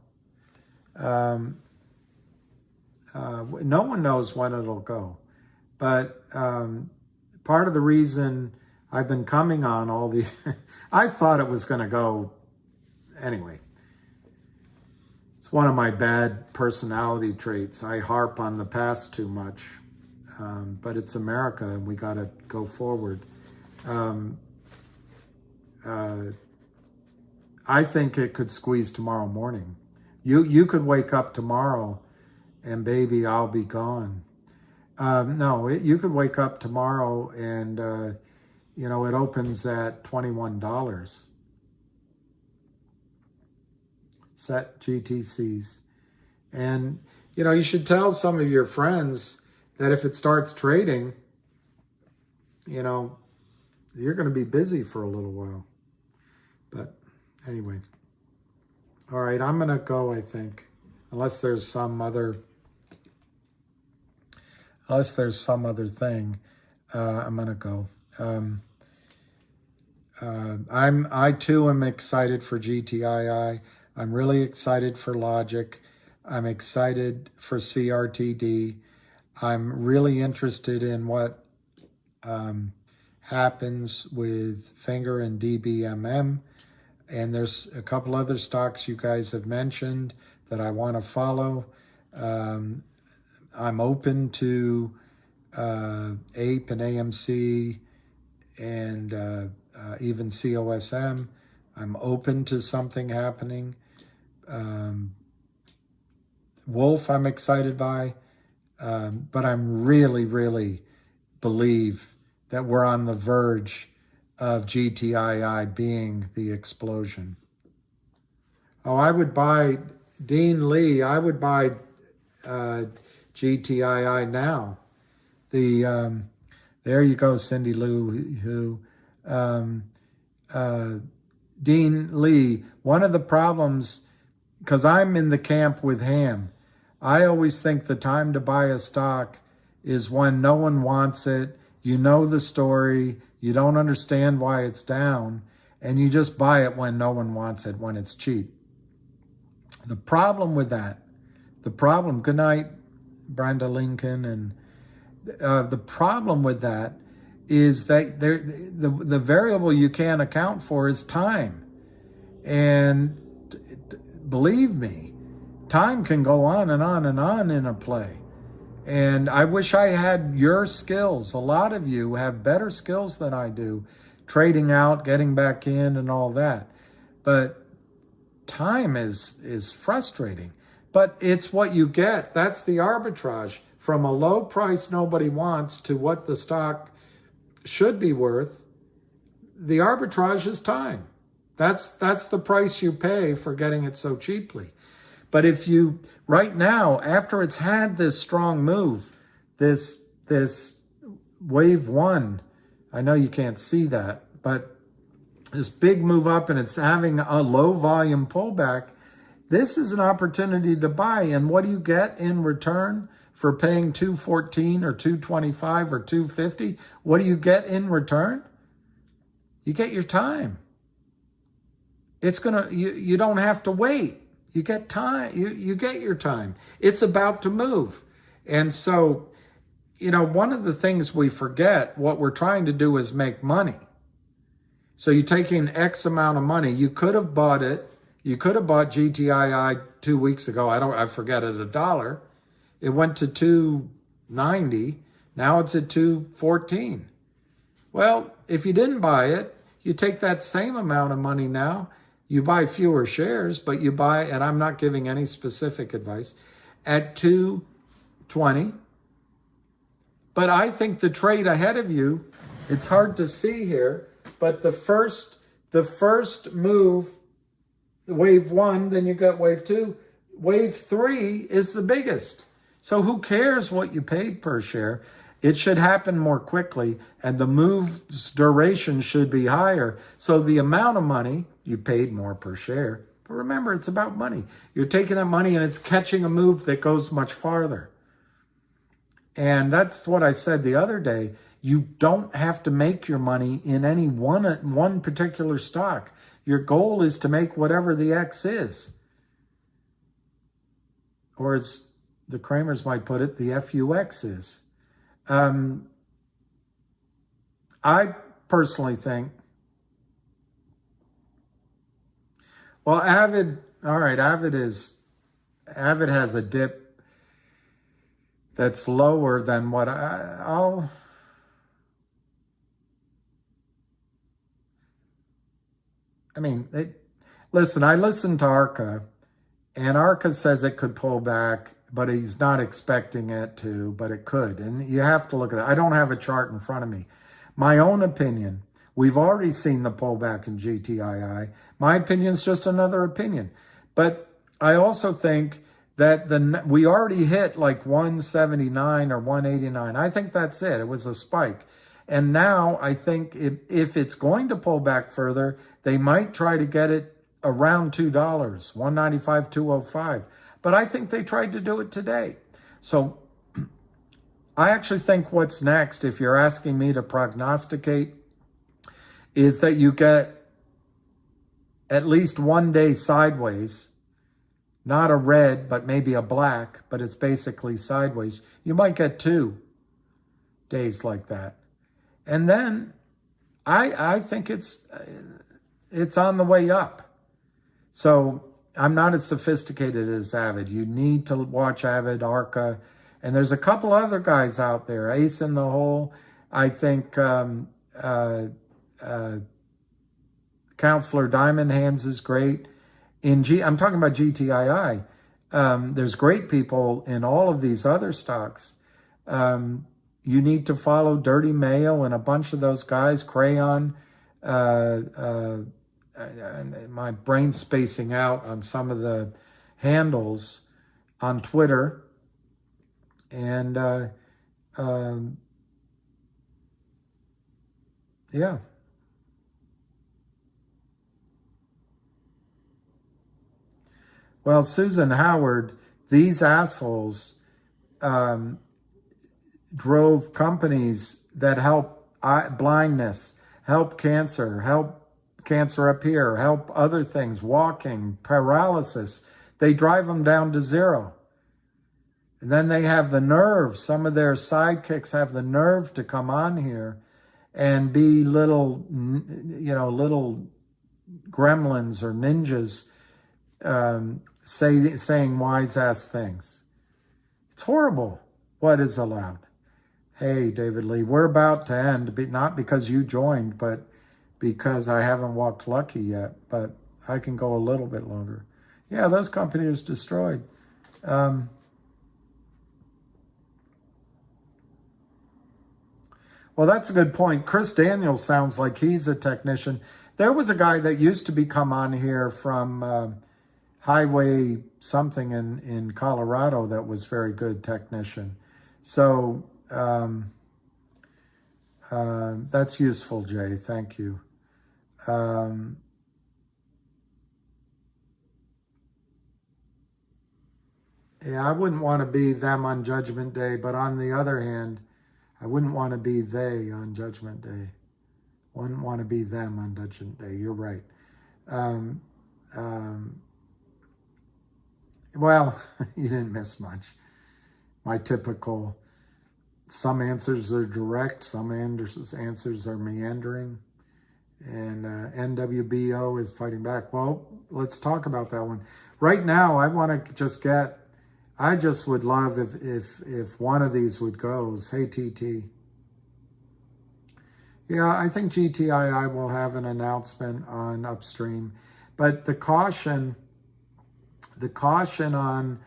No one knows when it'll go. But part of the reason I've been coming on all these, I thought it was going to go anyway. It's one of my bad personality traits. I harp on the past too much. But it's America and we got to go forward. I think it could squeeze tomorrow morning. You could wake up tomorrow and baby, I'll be gone. You could wake up tomorrow and, it opens at $21. Set GTCs. And, you should tell some of your friends that if it starts trading, you're going to be busy for a little while. But anyway. All right, I'm going to go, I think. Unless there's some other thing, I'm going to go. I too am excited for GTII. I'm really excited for Logic. I'm excited for CRTD. I'm really interested in what happens with Finger and DBMM. And there's a couple other stocks you guys have mentioned that I want to follow. I'm open to APE and AMC and even COSM. I'm open to something happening. Wolf, I'm excited by. But I'm really, really believe that we're on the verge of GTII being the explosion. Oh, I would buy Dean Lee. I would buy GTII now. There you go, Cindy Lou. Who Dean Lee, one of the problems, because I'm in the camp with Ham, I always think the time to buy a stock is when no one wants it, you know the story, you don't understand why it's down, and you just buy it when no one wants it, when it's cheap. The problem with that, good night, Brenda Lincoln, and the problem with that is that the variable you can't account for is time. And believe me, time can go on and on and on in a play. And I wish I had your skills. A lot of you have better skills than I do, trading out, getting back in, and all that. But time is frustrating. But it's what you get. That's the arbitrage from a low price nobody wants to what the stock should be worth. The arbitrage is time. That's the price you pay for getting it so cheaply. But if you, right now, after it's had this strong move, this wave one, I know you can't see that, but this big move up and it's having a low volume pullback, this is an opportunity to buy. And what do you get in return for paying $214 or $225 or $250? What do you get in return? You get your time. It's you don't have to wait. You get time. You get your time. It's about to move. And so, one of the things we forget, what we're trying to do is make money. So you take in X amount of money. You could have bought it. You could have bought GTII 2 weeks ago. I forget at $1. It went to $2.90. Now it's at $2.14. Well, if you didn't buy it, you take that same amount of money now. You buy fewer shares, but you buy, and I'm not giving any specific advice, at $2.20. But I think the trade ahead of you, it's hard to see here, but the first move, wave one, then you got wave two. Wave three is the biggest. So who cares what you paid per share? It should happen more quickly, and the move's duration should be higher. So the amount of money, you paid more per share. But remember, it's about money. You're taking that money and it's catching a move that goes much farther. And that's what I said the other day. You don't have to make your money in any one particular stock. Your goal is to make whatever the X is. Or as the Kramers might put it, the FUX is. I personally think, well, Avid has a dip that's lower than what listen, I listened to Arca, and Arca says it could pull back, but he's not expecting it to, but it could. And you have to look at it. I don't have a chart in front of me. My own opinion, we've already seen the pullback in GTII. My opinion is just another opinion. But I also think that we already hit like 179 or 189. I think that's it. It was a spike. And now I think if it's going to pull back further, they might try to get it around $2, 195, 205. But I think they tried to do it today. So I actually think what's next, if you're asking me to prognosticate, is that you get at least 1 day sideways, not a red, but maybe a black, but it's basically sideways. You might get 2 days like that. And then I think it's on the way up. So I'm not as sophisticated as Avid. You need to watch Avid, Arca, and there's a couple other guys out there. Ace in the Hole, I think Counselor Diamond Hands is great. I'm talking about GTII. There's great people in all of these other stocks. You need to follow Dirty Mayo and a bunch of those guys, Crayon. My brain's spacing out on some of the handles on Twitter. And yeah, Well, Susan Howard, these assholes drove companies that help blindness, help cancer up here, help other things, walking, paralysis. They drive them down to zero. And then they have the nerve, some of their sidekicks have the nerve to come on here and be little gremlins or ninjas saying wise-ass things. It's horrible what is allowed. Hey, David Lee, we're about to end, not because you joined, but because I haven't walked lucky yet, but I can go a little bit longer. Yeah, those companies destroyed. Well, that's a good point. Chris Daniels sounds like he's a technician. There was a guy that used to come on here from Highway something in Colorado that was very good technician. So that's useful, Jay. Thank you. Yeah, I wouldn't want to be them on Judgment Day, but on the other hand, I wouldn't want to be they on Judgment Day. Wouldn't want to be them on Judgment Day. You're right. Well, you didn't miss much. My typical, some answers are direct, some answers are meandering, and NWBO is fighting back. Well, let's talk about that one. Right now, I want to just I just would love if one of these would go. Hey, TT. Yeah, I think GTII will have an announcement on Upstream, but the caution on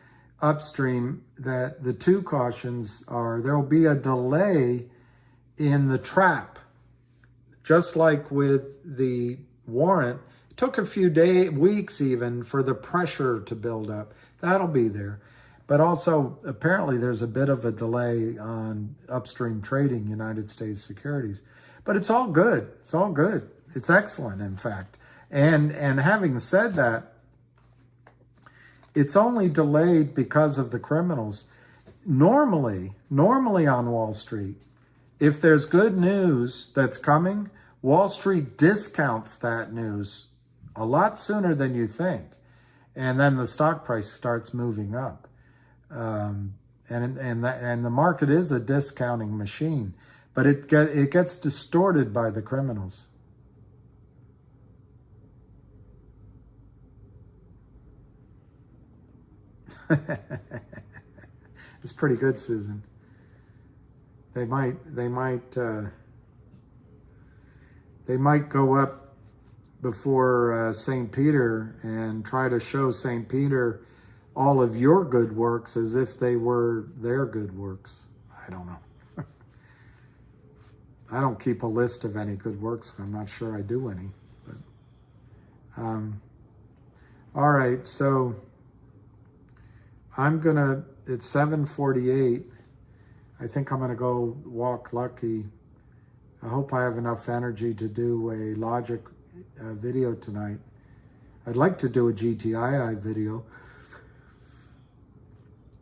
Upstream, that the two cautions are there will be a delay in the trap. Just like with the warrant, it took a few weeks even for the pressure to build up. That'll be there. But also, apparently, there's a bit of a delay on Upstream trading United States securities. But it's all good. It's all good. It's excellent, in fact. And having said that, it's only delayed because of the criminals. Normally on Wall Street, if there's good news that's coming, Wall Street discounts that news a lot sooner than you think. And then the stock price starts moving up. And the market is a discounting machine, but it gets distorted by the criminals. It's pretty good, Susan. They might go up before St. Peter and try to show St. Peter all of your good works as if they were their good works. I don't know. I don't keep a list of any good works. I'm not sure I do any. But, all right, so it's 7:48. I think I'm gonna go walk lucky. I hope I have enough energy to do a logic video tonight. I'd like to do a GTII video.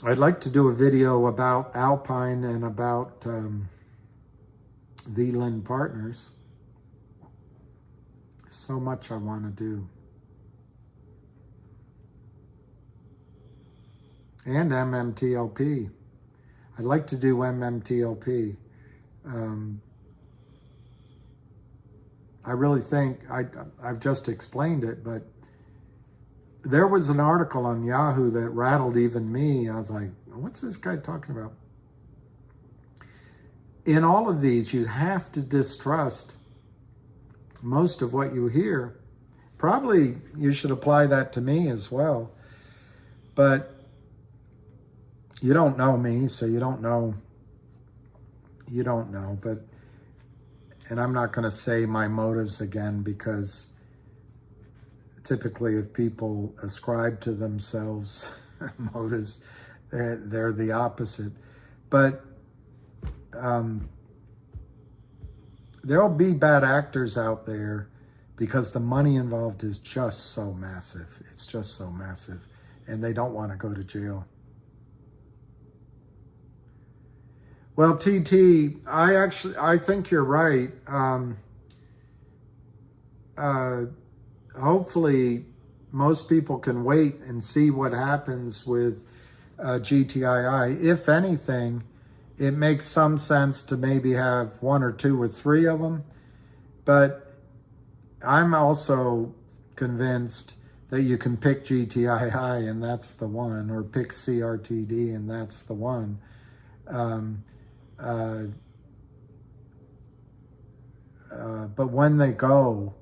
I'd like to do a video about Alpine and about the Lynn Partners. So much I want to do. And MMTLP. I'd like to do MMTLP. I really think, I've just explained it, but there was an article on Yahoo that rattled even me, and I was like, what's this guy talking about? In all of these, you have to distrust most of what you hear. Probably you should apply that to me as well. But you don't know me, so you don't know. But, and I'm not going to say my motives again, because typically if people ascribe to themselves motives, they're the opposite. But there'll be bad actors out there because the money involved is just so massive. It's just so massive. and they don't want to go to jail. Well, TT, I think you're right. Hopefully most people can wait and see what happens with GTII. If anything, it makes some sense to maybe have 1 or 2 or 3 of them. But I'm also convinced that you can pick GTII and that's the one, or pick CRTD and that's the one. But when they go,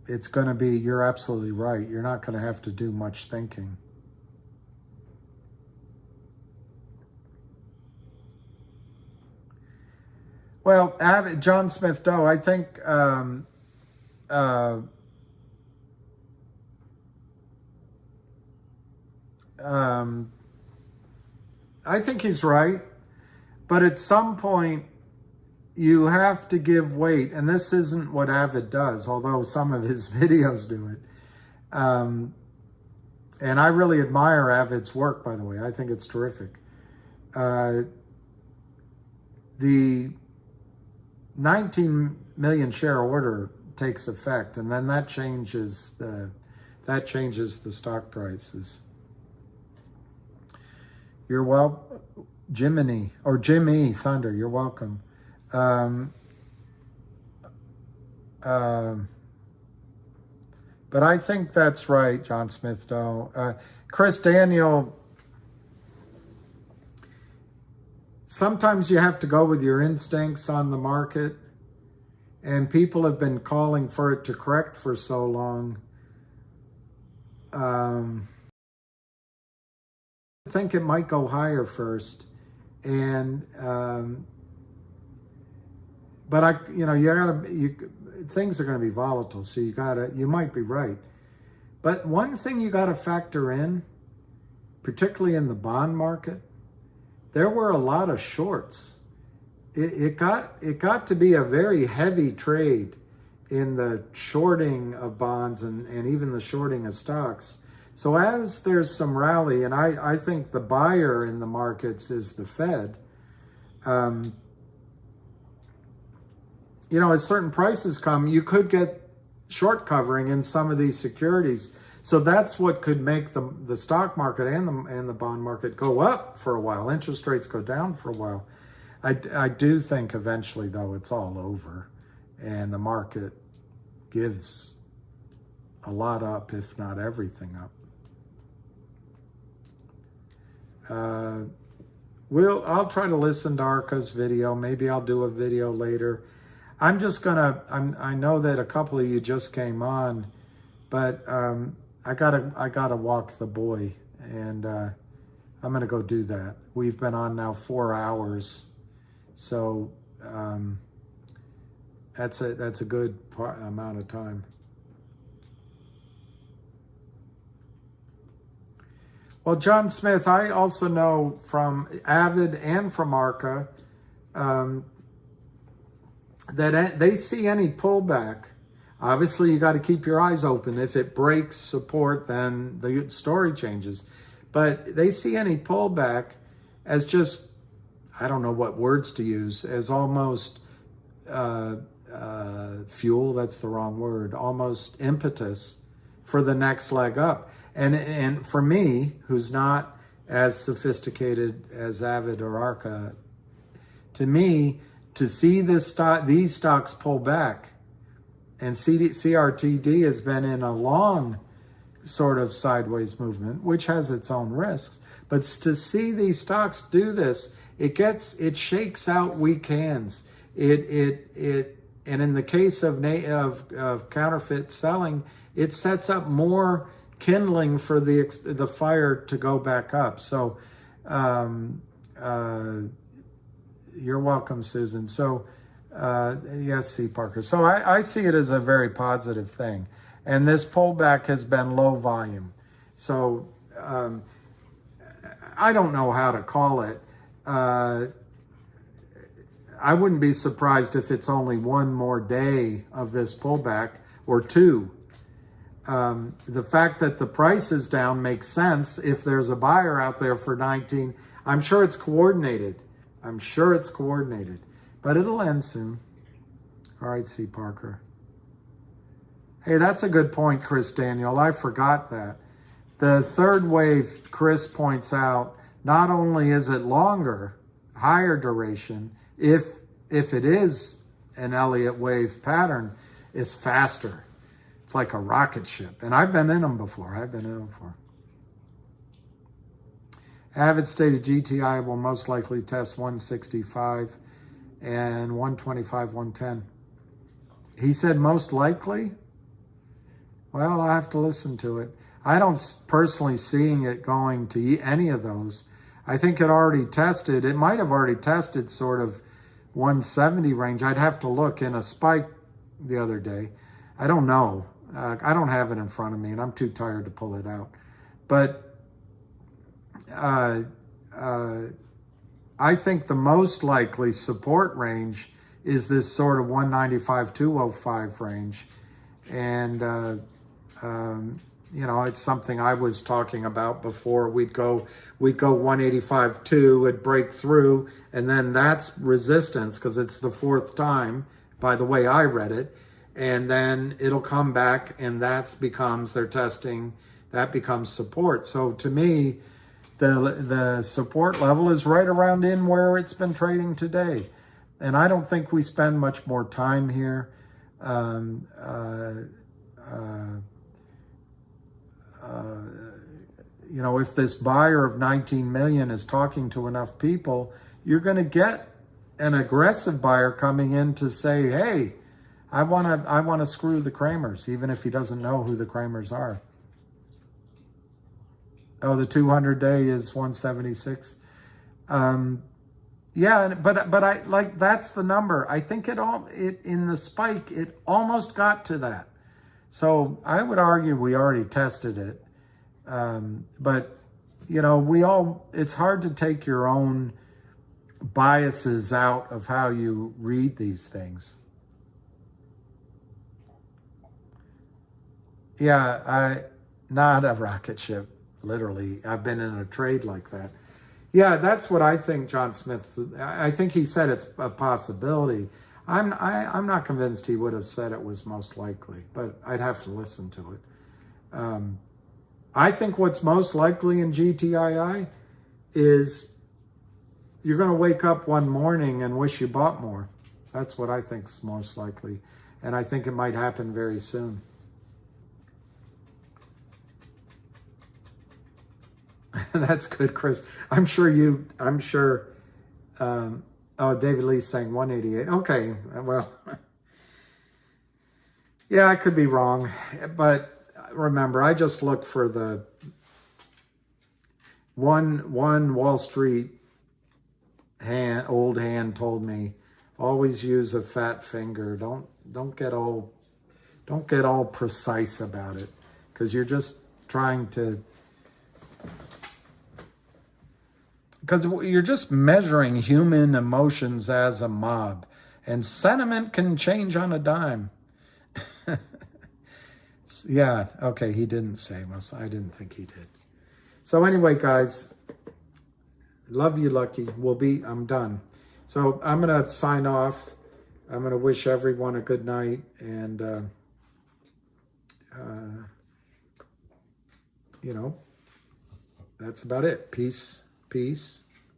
it's going to be, you're absolutely right. You're not going to have to do much thinking. Well, John Smith Doe, I think I think he's right. But at some point, you have to give weight, and this isn't what Avid does, although some of his videos do it. And I really admire Avid's work, by the way. I think it's terrific. The 19 million share order takes effect, and then that changes the stock prices. You're well, Jiminy or Jimmy Thunder. You're welcome. But I think that's right, John Smith Doe. Chris Daniel, sometimes you have to go with your instincts on the market, and people have been calling for it to correct for so long. I think it might go higher first, and but things are going to be volatile, so you might be right. But one thing you got to factor in, particularly in the bond market, there were a lot of shorts. It got to be a very heavy trade in the shorting of bonds and even the shorting of stocks. So as there's some rally, and I think the buyer in the markets is the Fed, as certain prices come, you could get short covering in some of these securities. So that's what could make the stock market and the bond market go up for a while. Interest rates go down for a while. I do think eventually, though, it's all over, and the market gives a lot up, if not everything up. I'll try to listen to Arca's video. Maybe I'll do a video later. I know that a couple of you just came on, but I gotta walk the boy, and I'm gonna go do that. We've been on now 4 hours, so that's a good amount of time. Well, John Smith, I also know from Avid and from Arca that they see any pullback. Obviously, you got to keep your eyes open. If it breaks support, then the story changes. But they see any pullback as just, I don't know what words to use, as almost fuel, that's the wrong word, almost impetus for the next leg up. And for me, who's not as sophisticated as Avid or Arca, to me, to see these stocks pull back, and CRTD has been in a long sort of sideways movement, which has its own risks. But to see these stocks do this, it shakes out weak hands. And in the case of counterfeit selling, it sets up more kindling for the fire to go back up. So you're welcome, Susan. So yes, C. Parker. So I see it as a very positive thing. And this pullback has been low volume. So I don't know how to call it. I wouldn't be surprised if it's only one more day of this pullback or two. The fact that the price is down makes sense if there's a buyer out there for 19. I'm sure it's coordinated. I'm sure it's coordinated. But it'll end soon. All right, C. Parker. Hey, that's a good point, Chris Daniel. I forgot that. The third wave, Chris points out, not only is it longer, higher duration, if it is an Elliott wave pattern, it's faster. It's like a rocket ship. And I've been in them before. Avid stated GTI will most likely test 165 and 125, 110. He said most likely? Well, I have to listen to it. I don't personally seeing it going to any of those. I think it already tested. It might have already tested sort of 170 range. I'd have to look in a spike the other day. I don't know. I don't have it in front of me, and I'm too tired to pull it out. But I think the most likely support range is this sort of 195, 205 range. And, you know, it's something I was talking about before. We'd go 185, 2, it'd break through, and then that's resistance because it's the fourth time, by the way I read it. And then it'll come back, and that becomes their testing, that becomes support. So to me, the support level is right around in where it's been trading today. And I don't think we spend much more time here. You know, if this buyer of 19 million is talking to enough people, you're going to get an aggressive buyer coming in to say, hey, I want to screw the Kramers, even if he doesn't know who the Kramers are. Oh, the 200-day is 176. Yeah, but I like that's the number. I think it in the spike it almost got to that. So I would argue we already tested it. But you know, it's hard to take your own biases out of how you read these things. Yeah, not a rocket ship, literally. I've been in a trade like that. Yeah, that's what I think, John Smith. I think he said it's a possibility. I'm not convinced he would have said it was most likely, but I'd have to listen to it. I think what's most likely in GTII is you're going to wake up one morning and wish you bought more. That's what I think is most likely. And I think it might happen very soon. That's good, Chris. I'm sure, oh, David Lee's saying 188. Okay, well, yeah, I could be wrong. But remember, I just look for the one Wall Street old hand told me, always use a fat finger. Don't get all precise about it, because you're just trying to, because you're just measuring human emotions as a mob, and sentiment can change on a dime. Yeah, okay, he didn't say much. I didn't think he did. So anyway, guys, love you, Lucky. I'm done. So I'm going to sign off. I'm going to wish everyone a good night, and, you know, that's about it. Peace to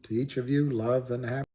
each of you. Love and happiness.